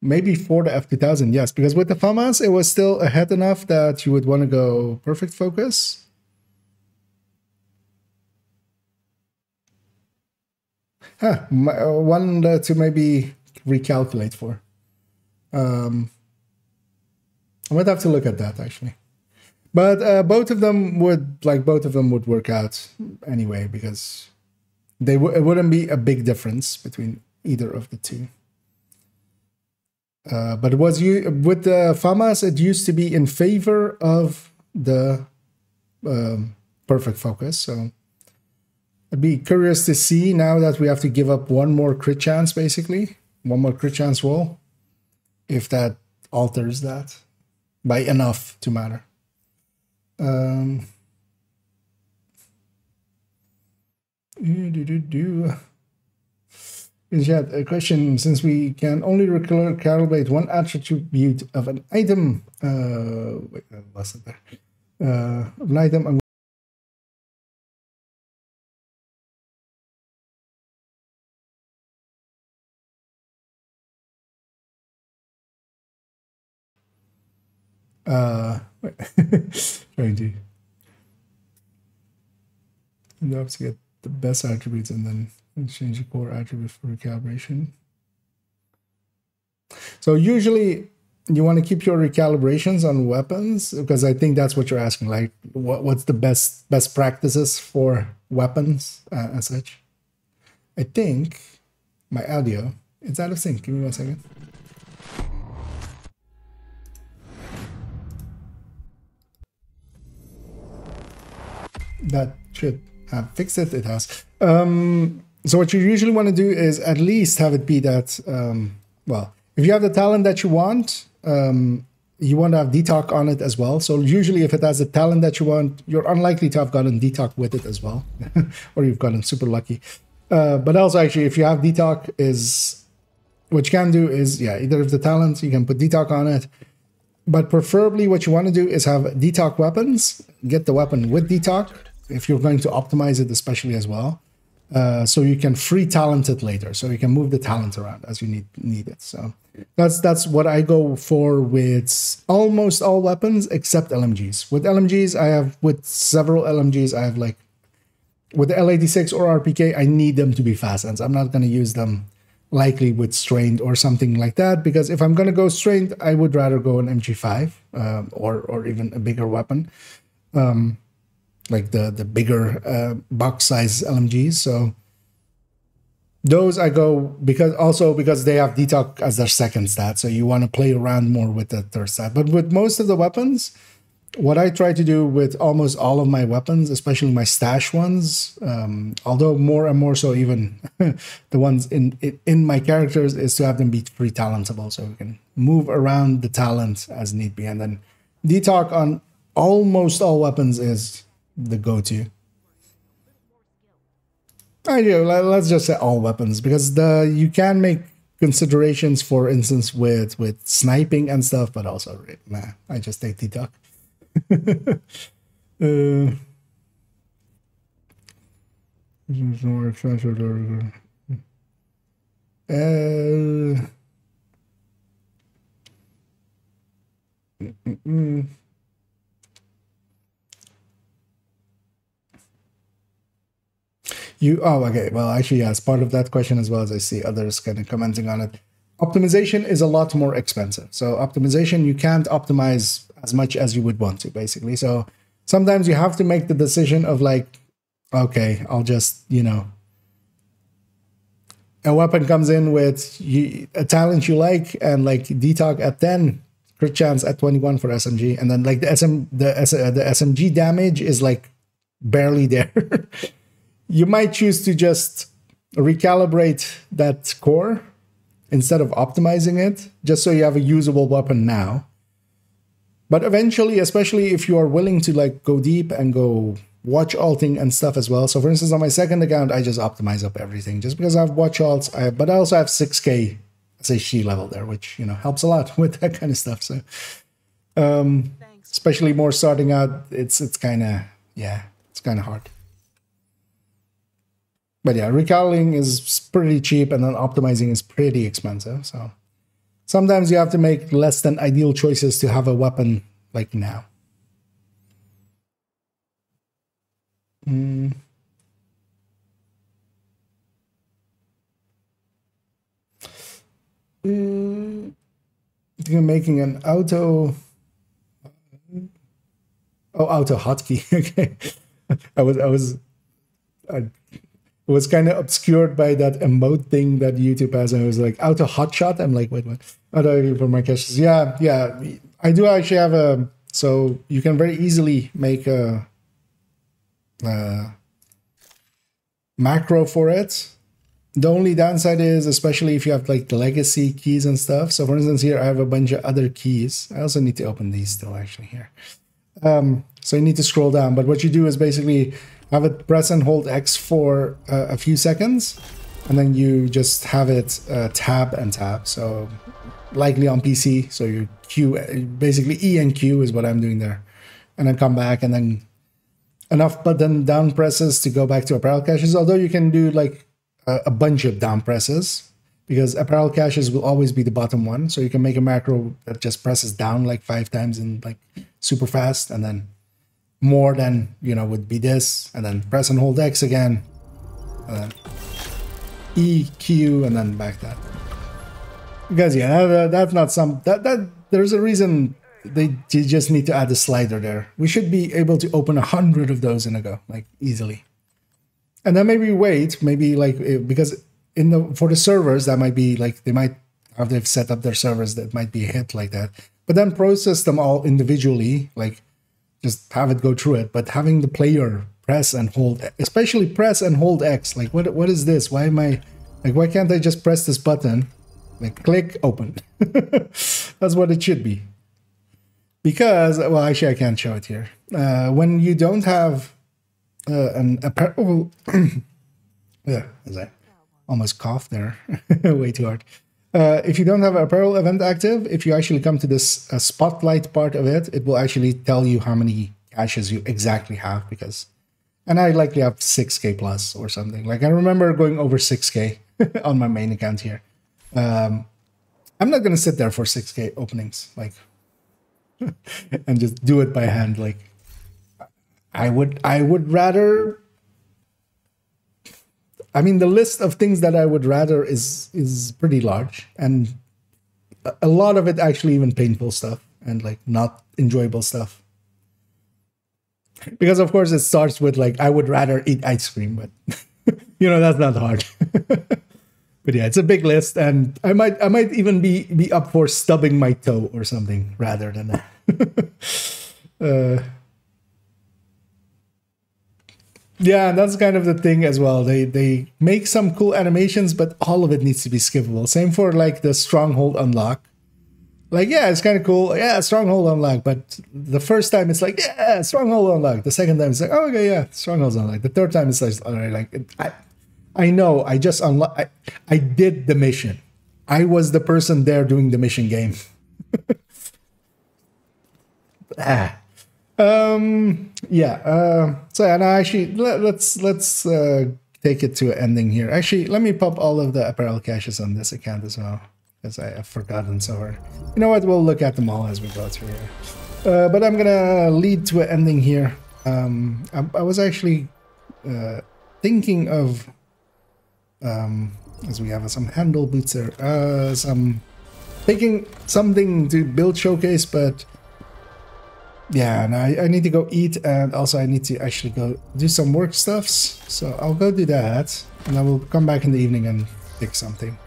Maybe for the F2000, yes, because with the FAMAS, it was still ahead enough that you would want to go perfect focus. One to maybe recalculate for. I might have to look at that actually, but both of them would work out anyway because it wouldn't be a big difference between either of the two. But it was with the FAMAS, it used to be in favor of the perfect focus. So I'd be curious to see now that we have to give up one more crit chance, basically one more crit chance roll, if that alters that by enough to matter. A question, since we can only recalibrate one attribute of an item, wait, I lost it there. Of an item, trying to have to get the best attributes and then change the core attribute for recalibration. So usually you want to keep your recalibrations on weapons, because I think that's what you're asking, like what's the best practices for weapons as such. I think my audio is out of sync. Give me 1 second. That should have fixed it. It has. So what you usually want to do is at least have it be that, well, if you have the talent that you want to have detox on it as well. So usually if it has the talent that you want, you're unlikely to have gotten detox with it as well. Or you've gotten super lucky. But also actually, if you have detox, what you can do is, yeah, either of the talents, you can put detox on it. But preferably what you want to do is have detox weapons, get the weapon with detox, if you're going to optimize it especially as well. So you can free talent it later. So you can move the talent around as you need it. So that's what I go for with almost all weapons except LMGs. With LMGs, with several LMGs, I have like, with the L86 or RPK, I need them to be fast ends. I'm not going to use them likely with strained or something like that, because if I'm going to go strained, I would rather go an MG5 or even a bigger weapon. Like the bigger box size LMGs. So those I go because they have detox as their second stat. So you want to play around more with the third stat. But with most of the weapons, what I try to do with almost all of my weapons, especially my stash ones, although more and more so even the ones in my characters, is to have them be free talentable. So we can move around the talent as need be. And then detox on almost all weapons is the go-to. Let's just say all weapons, because you can make considerations, for instance, with sniping and stuff, but also I just take detox. More expensive. Okay. Well, actually, as part of that question as well, as I see others kind of commenting on it, optimization is a lot more expensive. So optimization, you can't optimize as much as you would want to, basically. So sometimes you have to make the decision of like, okay, I'll just, a weapon comes in with a talent you like and like detox at 10, crit chance at 21 for SMG, and then like the SMG damage is like barely there. You might choose to just recalibrate that core instead of optimizing it, just so you have a usable weapon now. But eventually, especially if you are willing to like go deep and go watch alting and stuff as well. So for instance, on my second account, I just optimize up everything just because I have watch alts, but I also have 6K SHG level there, which, you know, helps a lot with that kind of stuff. So especially more starting out, it's kind of, yeah, it's kind of hard. But yeah, recalling is pretty cheap and then optimizing is pretty expensive. So sometimes you have to make less than ideal choices to have a weapon like now. I think I'm making an auto hotkey. Okay, it was kind of obscured by that emote thing that YouTube has, and it was like auto hotshot. I'm like, wait, what? Auto for my caches. Yeah. I do actually have a, so you can very easily make a macro for it. The only downside is, especially if you have like the legacy keys and stuff. So for instance, here I have a bunch of other keys. I also need to open these still actually here. So you need to scroll down, but what you do is basically have it press and hold X for a few seconds, and then you just have it tab and tab. So likely on PC, so you Q, basically E and Q is what I'm doing there, and then come back, and then enough button down presses to go back to apparel caches. Although you can do like a bunch of down presses, because apparel caches will always be the bottom one. So you can make a macro that just presses down like 5 times and like super fast, and then more than, you know, would be this, and then press and hold X again, and then E, Q, and then back that. Because yeah, that's not some, that there's a reason you just need to add a slider there. We should be able to open 100 of those in a go, like easily. And then maybe wait, maybe like, because for the servers, that might be like, they might, after they've set up their servers, that might be a hit like that. But then process them all individually, like just have it go through it. But having the player press and hold, especially press and hold X, like what is this? Why am I, like, why can't I just press this button? Like click, open. That's what it should be. Because, well, actually I can't show it here. When you don't have an apparel, yeah, as I almost coughed there, way too hard. If you don't have an apparel event active, if you actually come to this spotlight part of it, it will actually tell you how many caches you exactly have, because, and I likely have 6K plus or something. Like I remember going over 6K on my main account here. I'm not going to sit there for 6K openings, like, and just do it by hand. Like I would rather, I mean, the list of things that I would rather is pretty large, and a lot of it actually even painful stuff and like not enjoyable stuff. Because of course it starts with like, I would rather eat ice cream, but you know, that's not hard. But yeah, it's a big list, and I might even be up for stubbing my toe or something rather than that. Yeah, and that's kind of the thing as well. They make some cool animations, but all of it needs to be skippable. Same for like the stronghold unlock. Like, yeah, it's kind of cool. Yeah, stronghold unlock. But the first time it's like, yeah, stronghold unlock. The second time it's like, oh, okay, yeah, stronghold's unlock. The third time it's like, all right, like, I know, I just unlocked, I did the mission. I was the person there doing the mission game. Yeah. So, and actually, let's take it to an ending here. Actually, let me pop all of the apparel caches on this account as well, because I have forgotten so hard. You know what? We'll look at them all as we go through here. But I'm gonna lead to an ending here. I was actually thinking of, as we have some handle boots there, taking something to build showcase, but yeah, and I need to go eat, and also I need to actually go do some work stuffs. So I'll go do that, and I will come back in the evening and pick something.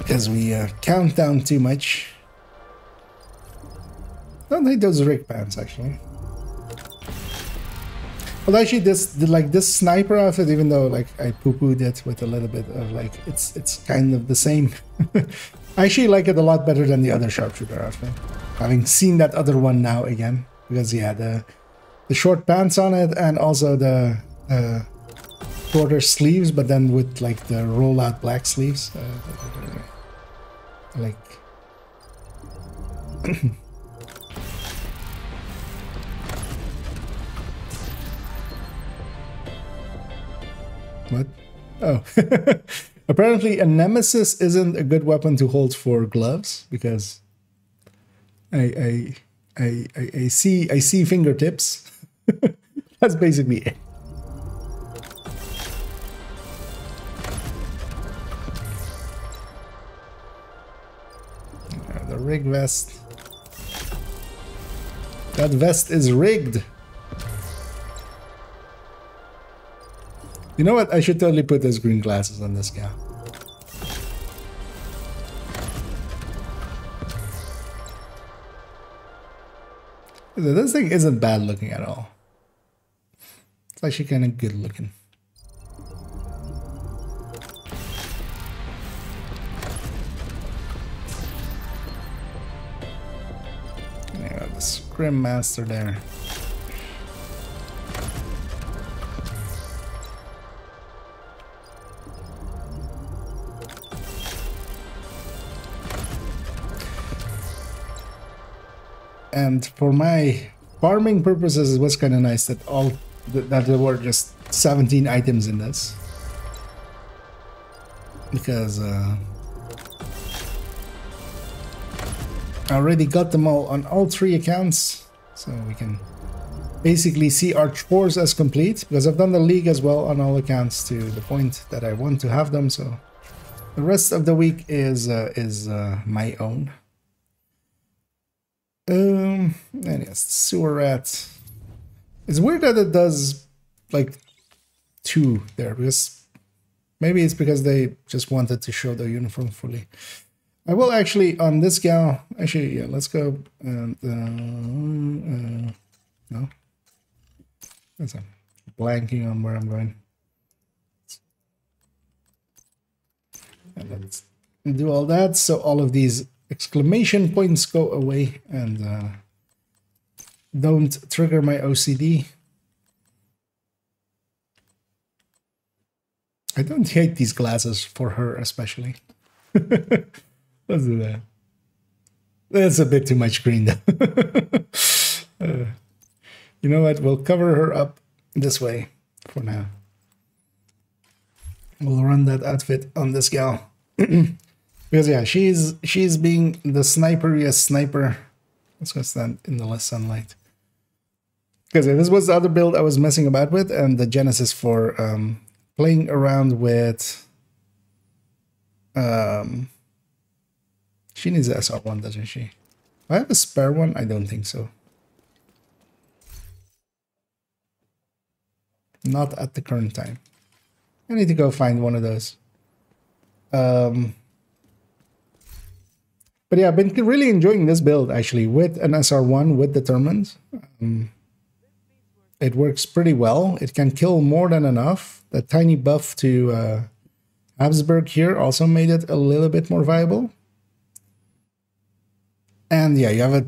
because we count down too much. I don't think those rig pants actually. Well, actually, this sniper outfit, even though like I poo-pooed it with a little bit of like it's kind of the same. I actually like it a lot better than the other sharpshooter outfit. Having seen that other one now again, because yeah, the short pants on it and also the shorter sleeves, but then with like the roll-out black sleeves, like. What? Oh. Apparently a nemesis isn't a good weapon to hold for gloves because I see fingertips. That's basically it. The rig vest. That vest is rigged. You know what? I should totally put those green glasses on this guy. This thing isn't bad looking at all. It's actually kind of good looking. Yeah, the Scrim Master there. And for my farming purposes, it was kind of nice that that there were just 17 items in this, because I already got them all on all 3 accounts, so we can basically see our chores as complete. Because I've done the league as well on all accounts to the point that I want to have them. So the rest of the week is my own. And yes, sewer rat. It's weird that it does like 2 there, because maybe it's because they just wanted to show the uniform fully. I will actually on this gal. Actually, yeah, let's go. And no, that's a blanking on where I'm going. And let's do all that. So all of these exclamation points go away and don't trigger my OCD. I don't hate these glasses for her especially. Let's do that. That's a bit too much green though. You know what? We'll cover her up this way for now. We'll run that outfit on this gal. Because yeah, she's being the sniperiest sniper. Let's go stand in the less sunlight. Because yeah, this was the other build I was messing about with, and the genesis for playing around with. She needs an SR1, doesn't she? Do I have a spare one? I don't think so. Not at the current time. I need to go find one of those. But yeah, I've been really enjoying this build actually with an SR1 with Determined. It works pretty well. It can kill more than enough. The tiny buff to Habsburg here also made it a little bit more viable. And yeah, you have a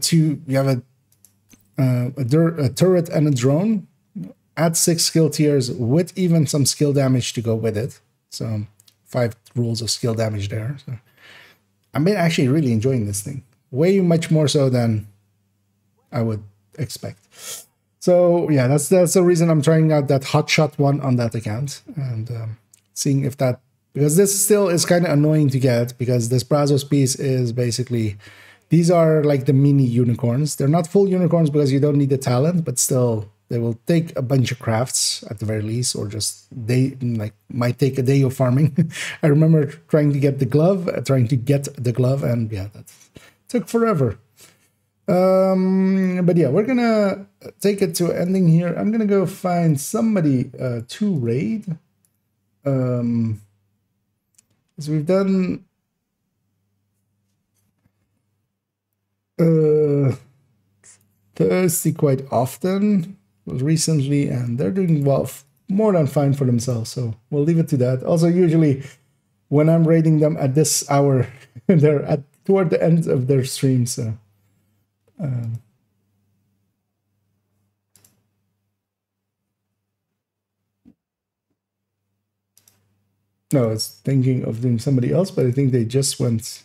turret and a drone at 6 skill tiers with even some skill damage to go with it. So 5 rules of skill damage there. So I've been actually really enjoying this thing. Way much more so than I would expect. So yeah, that's the reason I'm trying out that hotshot one on that account. And seeing if that... Because this still is kind of annoying to get. Because this Brazos piece is basically... These are like the mini unicorns. They're not full unicorns because you don't need the talent. But still, they will take a bunch of crafts at the very least. Or just might take a day of farming. I remember trying to get the glove. And yeah, that took forever. But yeah, we're gonna take it to an ending here. I'm gonna go find somebody to raid. So we've done thirsty quite often recently, and they're doing well, more than fine for themselves. So we'll leave it to that. Also, usually when I'm rating them at this hour, they're toward the end of their stream. So no, it's thinking of doing somebody else, but I think they just went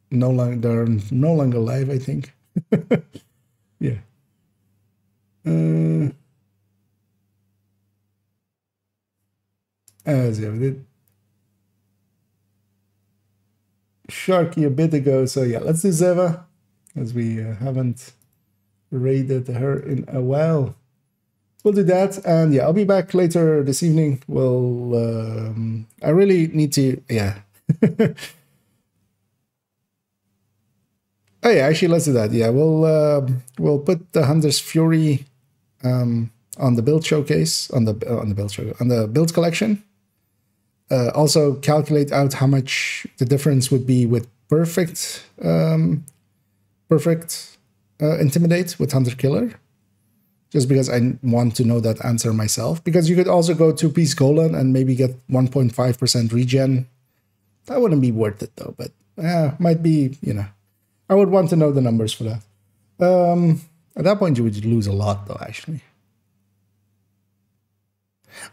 they're no longer live, I think. Yeah. As yeah, we did Sharky a bit ago, so yeah, let's do Zeva, as we haven't raided her in a while. We'll do that, and yeah, I'll be back later this evening. I really need to, yeah. Oh yeah, actually, let's do that. Yeah, we'll put the Hunter's Fury on the build showcase, on the build collection. Also calculate out how much the difference would be with perfect intimidate with Hunter Killer. Just because I want to know that answer myself. Because you could also go 2-piece Golan and maybe get 1.5% regen. That wouldn't be worth it though, but might be, you know. I would want to know the numbers for that. At that point, you would lose a lot though, actually.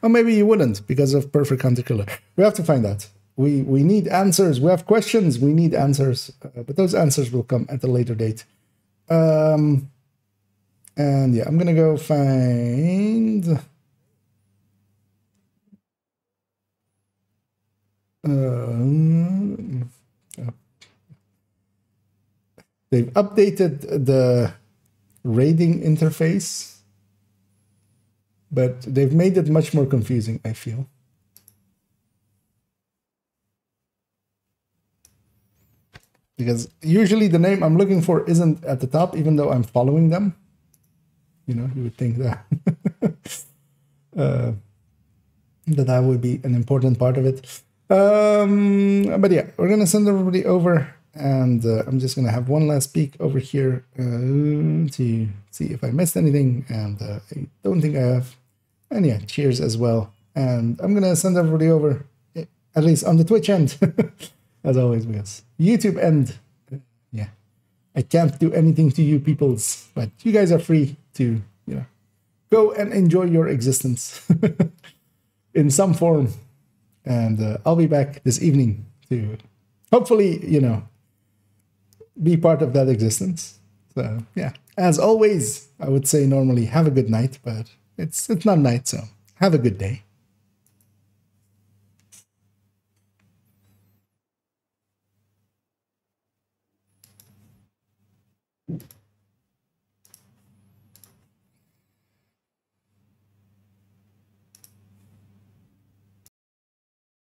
Or maybe you wouldn't because of perfect Hunter Killer. We have to find out. We need answers. We have questions. We need answers. But those answers will come at a later date. And yeah, I'm going to go find... They've updated the raiding interface, but they've made it much more confusing, I feel. Because usually the name I'm looking for isn't at the top, even though I'm following them. You know, you would think that that would be an important part of it. But yeah, we're going to send everybody over. And I'm just going to have one last peek over here to see if I missed anything. And I don't think I have. And yeah, cheers as well. And I'm going to send everybody over, at least on the Twitch end, as always, because YouTube end, yeah, I can't do anything to you peoples, but you guys are free to, you know, go and enjoy your existence in some form. And I'll be back this evening to hopefully, you know, be part of that existence. So yeah, as always, I would say normally have a good night, but it's not night, so have a good day.